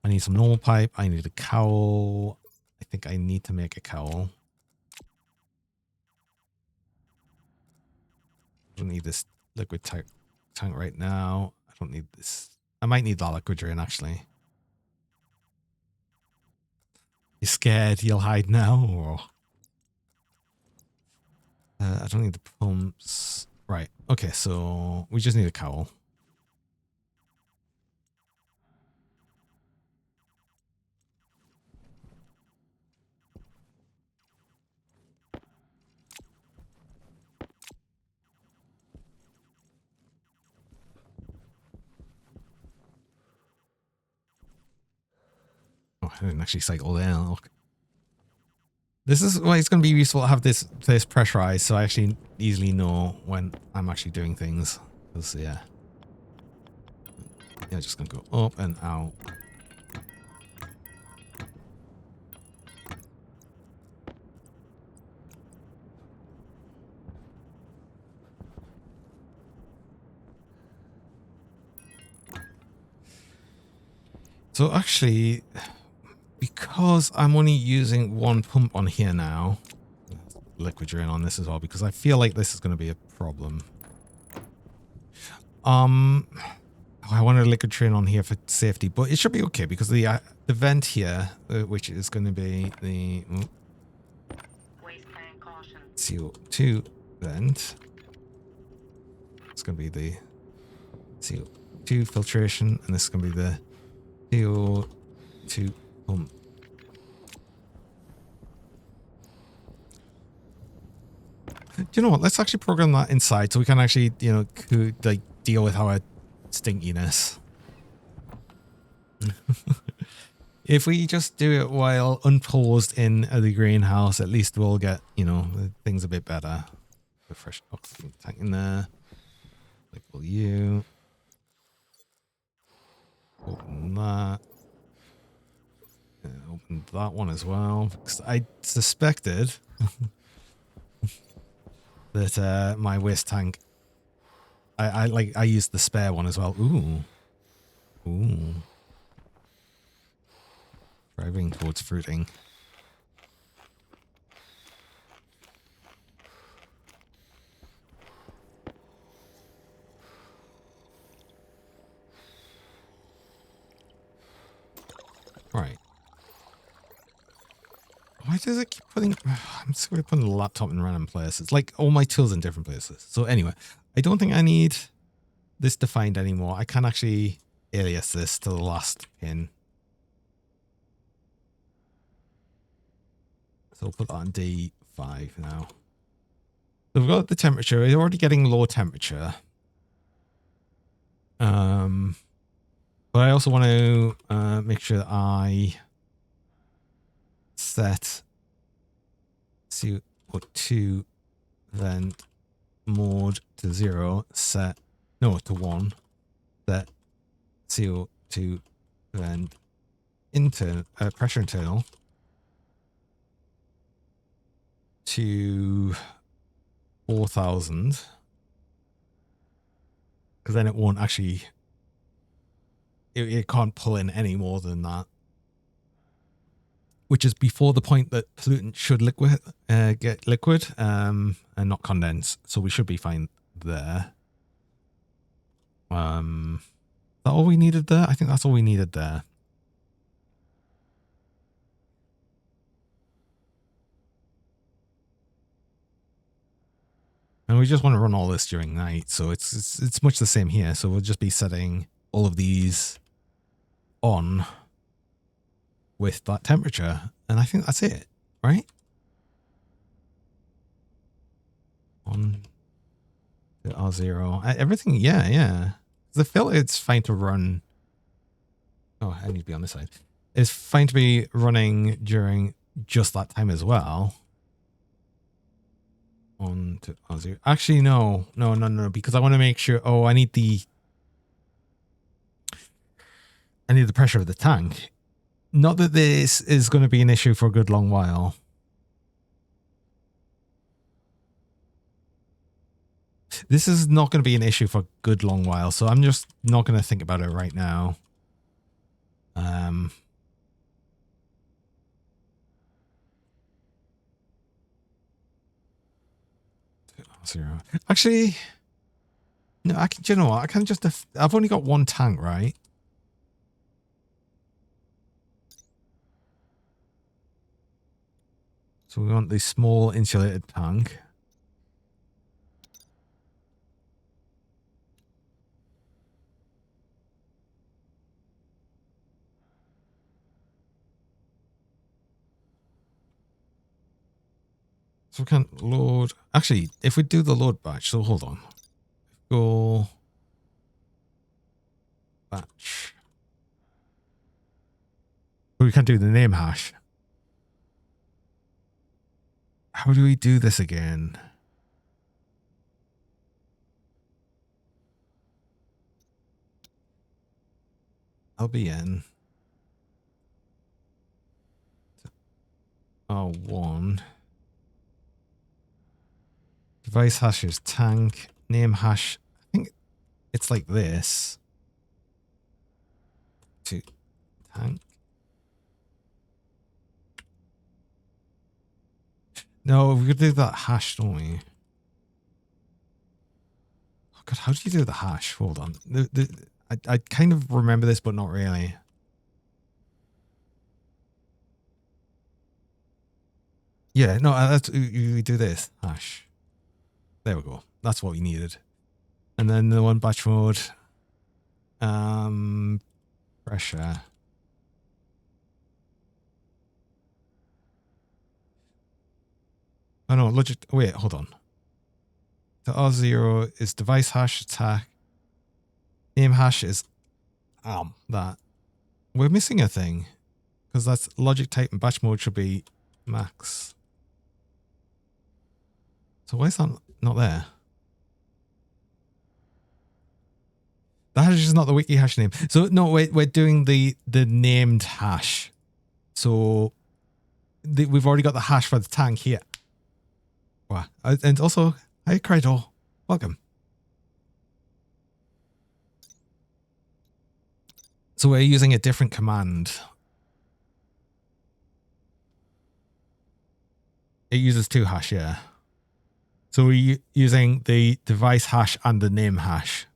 I need some normal pipe. I need a cowl. I think I need to make a cowl. I don't need this liquid tank right now. I don't need this. I might need that liquid drain actually. You scared? You'll hide now? Or I don't need the pumps. Right. Okay, so we just need a cowl. Oh, I didn't actually cycle down. Look. This is why it's going to be useful to have this place pressurized so I actually easily know when I'm actually doing things. Because, yeah. Yeah, just going to go up and out. So actually, because I'm only using one pump on here now, liquid drain on this as well, because I feel like this is going to be a problem. I wanted a liquid drain on here for safety, but it should be okay because the vent here, which is going to be the
Waste tank caution.
CO2 vent, it's going to be the CO2 filtration, and this is going to be the CO2 pump. Do you know what? Let's actually program that inside so we can actually, you know, like deal with our stinkiness. If we just do it while unpaused in the greenhouse, at least we'll get, you know, things a bit better. The fresh oxygen tank in there. Like, will you open that? Open that one as well. Because I suspected that my waste tank. I used the spare one as well. Ooh. Driving towards fruiting. Right. Why does it keep putting... I'm just going to put the laptop in random places. Like, all my tools in different places. So anyway, I don't think I need this defined anymore. I can actually alias this to the last pin. So we'll put that on D5 now. So we've got the temperature. We're already getting low temperature. But I also want to make sure that I set CO2 vent mode to 0, to 1, set CO2 vent pressure internal to 4,000, because then it won't actually, it can't pull in any more than that, which is before the point that pollutant should get liquid and not condense. So we should be fine there. Is that all we needed there? I think that's all we needed there. And we just want to run all this during night, so it's much the same here. So we'll just be setting all of these on with that temperature, and I think that's it, right? On to R0, everything, yeah. The filter, it's fine to run. Oh, I need to be on this side. It's fine to be running during just that time as well. On to R0. Actually, no, because I want to make sure. Oh, I need the pressure of the tank. Not that this is going to be an issue for a good long while. This is not going to be an issue for a good long while, so I'm just not going to think about it right now. Zero. Actually, no, do you know what? I can just, I've only got one tank, right? So we want the small insulated tank. So we can't load. Actually, if we do the load batch, so hold on. Go batch. But we can't do the name hash. How do we do this again? LBN. R1. Device hash is tank. Name hash. I think it's like this. To tank. No, we could do that hash, don't we? Oh God, how do you do the hash? Hold on. I kind of remember this, but not really. Yeah, no, that's you do this hash. There we go. That's what we needed. And then the one batch mode. Pressure. Oh no, logic. Wait, hold on. The R0 is device hash attack. Name hash is that. We're missing a thing because that's logic type and batch mode should be max. So why is that not there? The hash is not the wiki hash name. So no, we're doing the named hash. So we've already got the hash for the tank here. Wow. And also, hi Krydo, welcome. So we're using a different command. It uses two hash, yeah. So we're using the device hash and the name hash.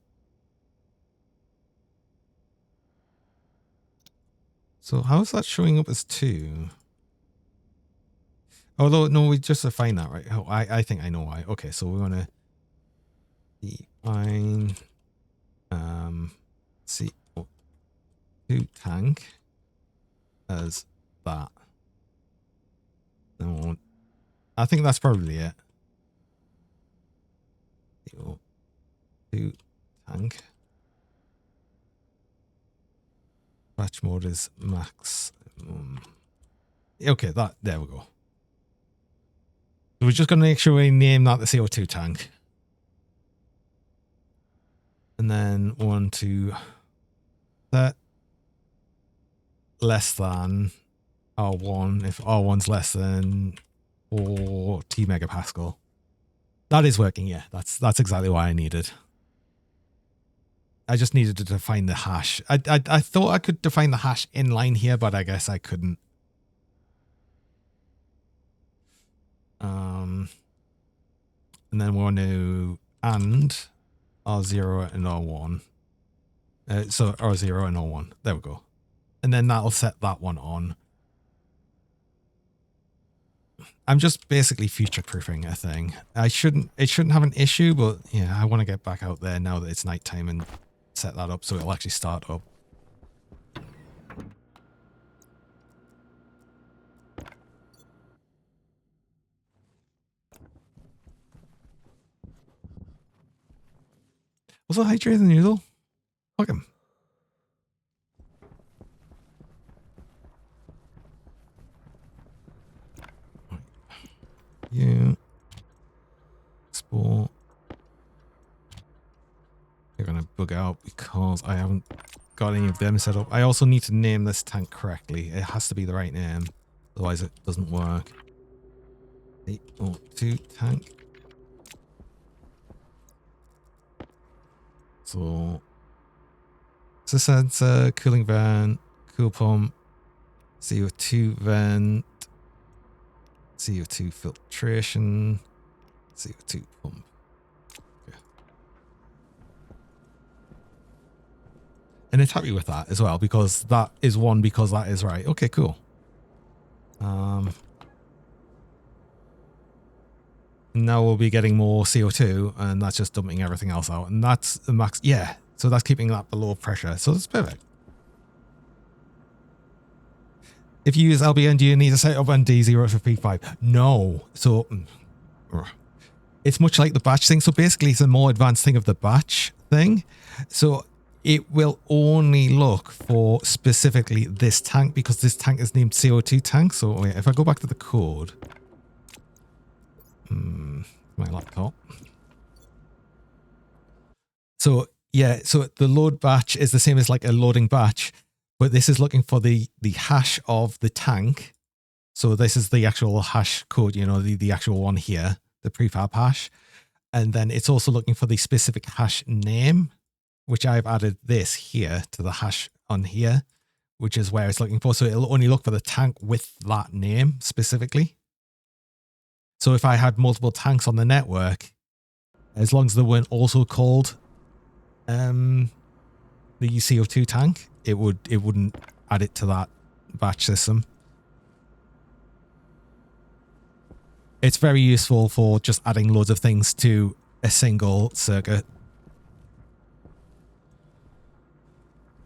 So how is that showing up as 2? Although, no, we just define that, right? Oh, I think I know why. Okay, so we want to define CO2 tank as that. No, I think that's probably it. CO2 tank. Batch mode is max. Okay, there we go. So we're just going to make sure we name that the CO2 tank. And then want to set less than R1 if R1's less than 40 megapascal. That is working, yeah. That's exactly what I needed. I just needed to define the hash. I thought I could define the hash inline here, but I guess I couldn't. And then we want to and R0 and R1. So R0 and R1. There we go. And then that'll set that one on. I'm just basically future-proofing a thing. It shouldn't have an issue, but yeah, I want to get back out there now that it's nighttime and set that up so it'll actually start up. Also, hydrated than usual. Fuck him. You export. You're gonna bug out because I haven't got any of them set up. I also need to name this tank correctly. It has to be the right name, otherwise it doesn't work. 802 tank. So, sensor, cooling vent, cool pump, CO2 vent, CO2 filtration, CO2 pump. Okay. And it's happy with that as well because that is one because that is right. Okay, cool. Now we'll be getting more CO2 and that's just dumping everything else out. And that's the max. Yeah. So that's keeping that below pressure. So that's perfect. If you use LBN, do you need to set up on D0 for P5? No. So it's much like the batch thing. So basically it's a more advanced thing of the batch thing. So it will only look for specifically this tank because this tank is named CO2 tank. So if I go back to the code, my laptop. So yeah, so the load batch is the same as like a loading batch, but this is looking for the hash of the tank. So this is the actual hash code, you know, the actual one here, the prefab hash. And then it's also looking for the specific hash name, which I've added this here to the hash on here, which is where it's looking for. So it'll only look for the tank with that name specifically. So if I had multiple tanks on the network, as long as they weren't also called the CO2 tank, it wouldn't add it to that batch system. It's very useful for just adding loads of things to a single circuit.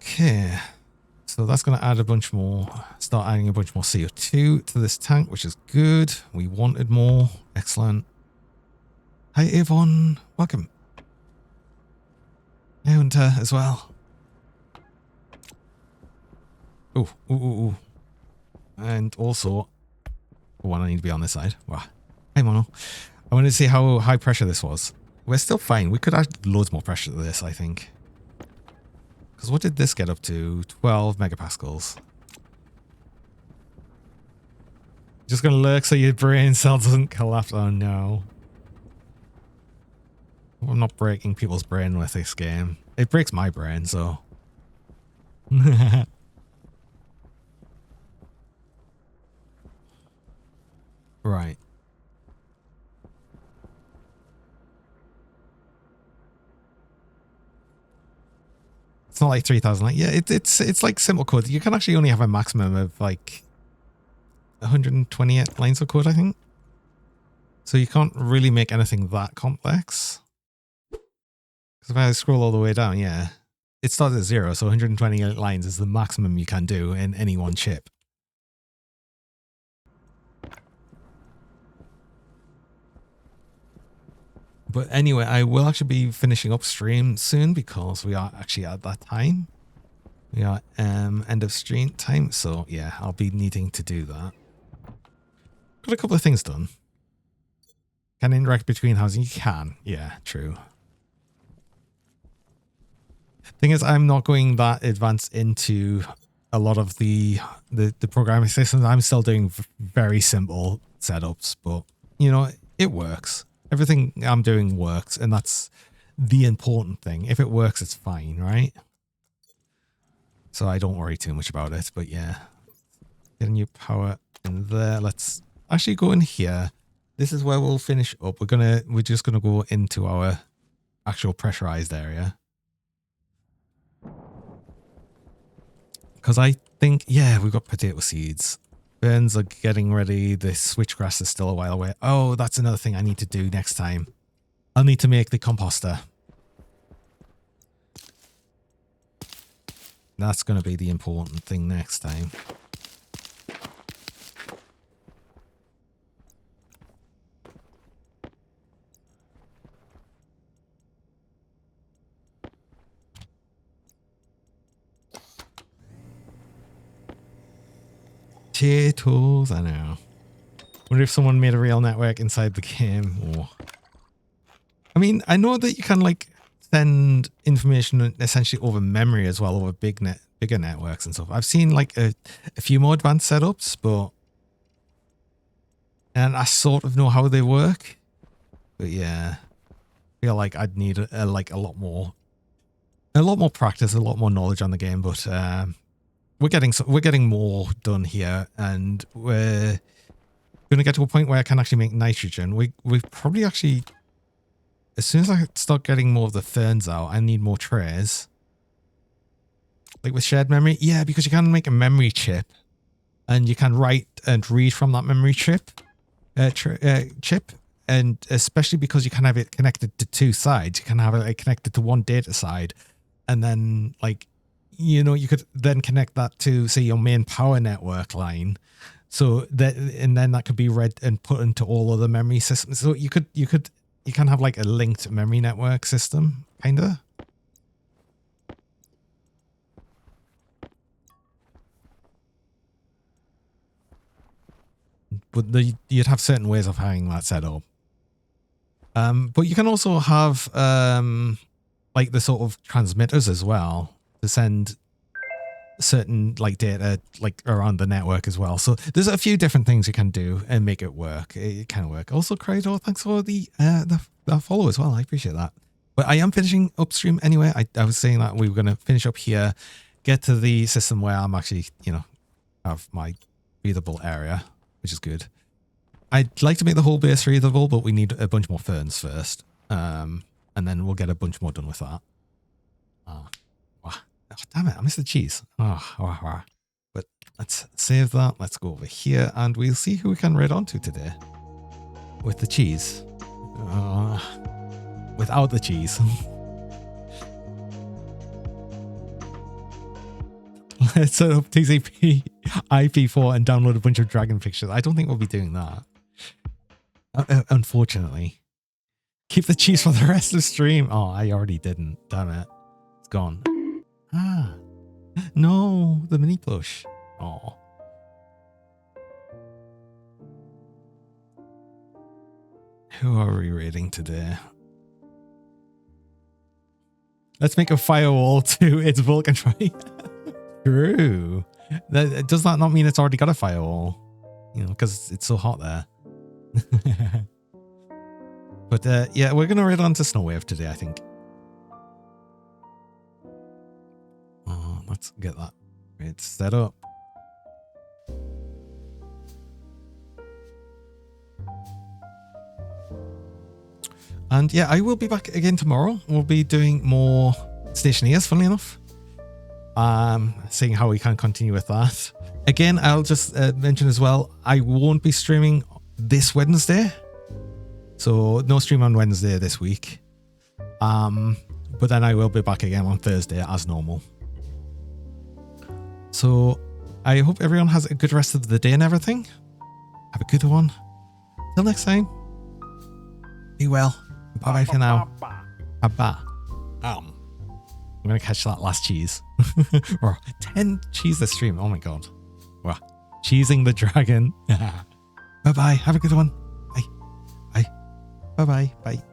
Okay. So that's going to add a bunch more, start adding a bunch more CO2 to this tank, which is good. We wanted more. Excellent. Hi, Yvonne. Welcome. Hey, Hunter, as well. Ooh, ooh, ooh, ooh. And also, one I need to be on this side. Wow. Hey, Mono. I wanted to see how high pressure this was. We're still fine. We could add loads more pressure to this, I think. Because what did this get up to? 12 megapascals. Just going to lurk so your brain cell doesn't collapse. Oh, no. I'm not breaking people's brain with this game. It breaks my brain, so. Right. It's not like 3,000. Like, yeah, it's like simple code. You can actually only have a maximum of like 128 lines of code, I think. So you can't really make anything that complex. Because if I scroll all the way down, yeah, it starts at 0. So 128 lines is the maximum you can do in any one chip. But anyway, I will actually be finishing up stream soon because we are actually at that time. We are end of stream time. So yeah, I'll be needing to do that. Got a couple of things done. Can interact between housing? You can. Yeah, true. Thing is, I'm not going that advanced into a lot of the programming systems. I'm still doing very simple setups, but you know, it works. Everything I'm doing works, and that's the important thing. If it works, it's fine, right? So I don't worry too much about it, but yeah. Getting your power in there. Let's actually go in here. This is where we'll finish up. We're just gonna go into our actual pressurized area. Because I think, yeah, we've got potato seeds. Burns are getting ready. The switchgrass is still a while away. Oh, that's another thing I need to do next time. I'll need to make the composter. That's going to be the important thing next time. Potatoes, I know. Wonder if someone made a real network inside the game. Or... I mean, I know that you can like send information essentially over memory as well, over bigger networks and stuff. I've seen like a few more advanced setups, and I sort of know how they work. But yeah, I feel like I'd need like a lot more practice, a lot more knowledge on the game. But we're getting more done here, and we're going to get to a point where I can actually make nitrogen. We probably actually, as soon as I start getting more of the ferns out, I need more trays. Like with shared memory, yeah, because you can make a memory chip, and you can write and read from that memory chip, and especially because you can have it connected to two sides, you can have it like, connected to one data side, and then like, you know, you could then connect that to say your main power network line, so that, and then that could be read and put into all other memory systems. So you can have like a linked memory network system, kinda. But you'd have certain ways of having that set up. But you can also have like the sort of transmitters as well to send certain like data like around the network as well. So there's a few different things you can do and make it work. It can work. Also, Cradle, thanks for the follow as well. I appreciate that. But I am finishing upstream anyway. I was saying that we were going to finish up here, get to the system where I'm actually, you know, have my breathable area, which is good. I'd like to make the whole base breathable, but we need a bunch more ferns first. And then we'll get a bunch more done with that. Oh, damn it, I missed the cheese. But let's save that. Let's go over here and we'll see who we can raid onto today. With the cheese. Without the cheese. Let's set up TCP IP4 and download a bunch of dragon pictures. I don't think we'll be doing that. Unfortunately. Keep the cheese for the rest of the stream. Oh, I already didn't. Damn it. It's gone. Ah. No, the mini plush. Oh. Who are we raiding today? Let's make a firewall to its Vulcan, right? True. Does that not mean it's already got a firewall? You know, because it's so hot there. But yeah, we're going to raid onto Snowwave today, I think. Oh, let's get that raid set up. And yeah, I will be back again tomorrow. We'll be doing more Stationeers, funnily enough. Seeing how we can continue with that. Again, I'll just mention as well, I won't be streaming this Wednesday. So no stream on Wednesday this week. But then I will be back again on Thursday as normal. So I hope everyone has a good rest of the day and everything. Have a good one. Till next time. Be well. Bye bye for now. Bye. I'm going to catch that last cheese. Or 10 cheese this stream. Oh my god. Wow. Cheesing the dragon. Bye bye. Have a good one. Bye. Bye. Bye bye. Bye.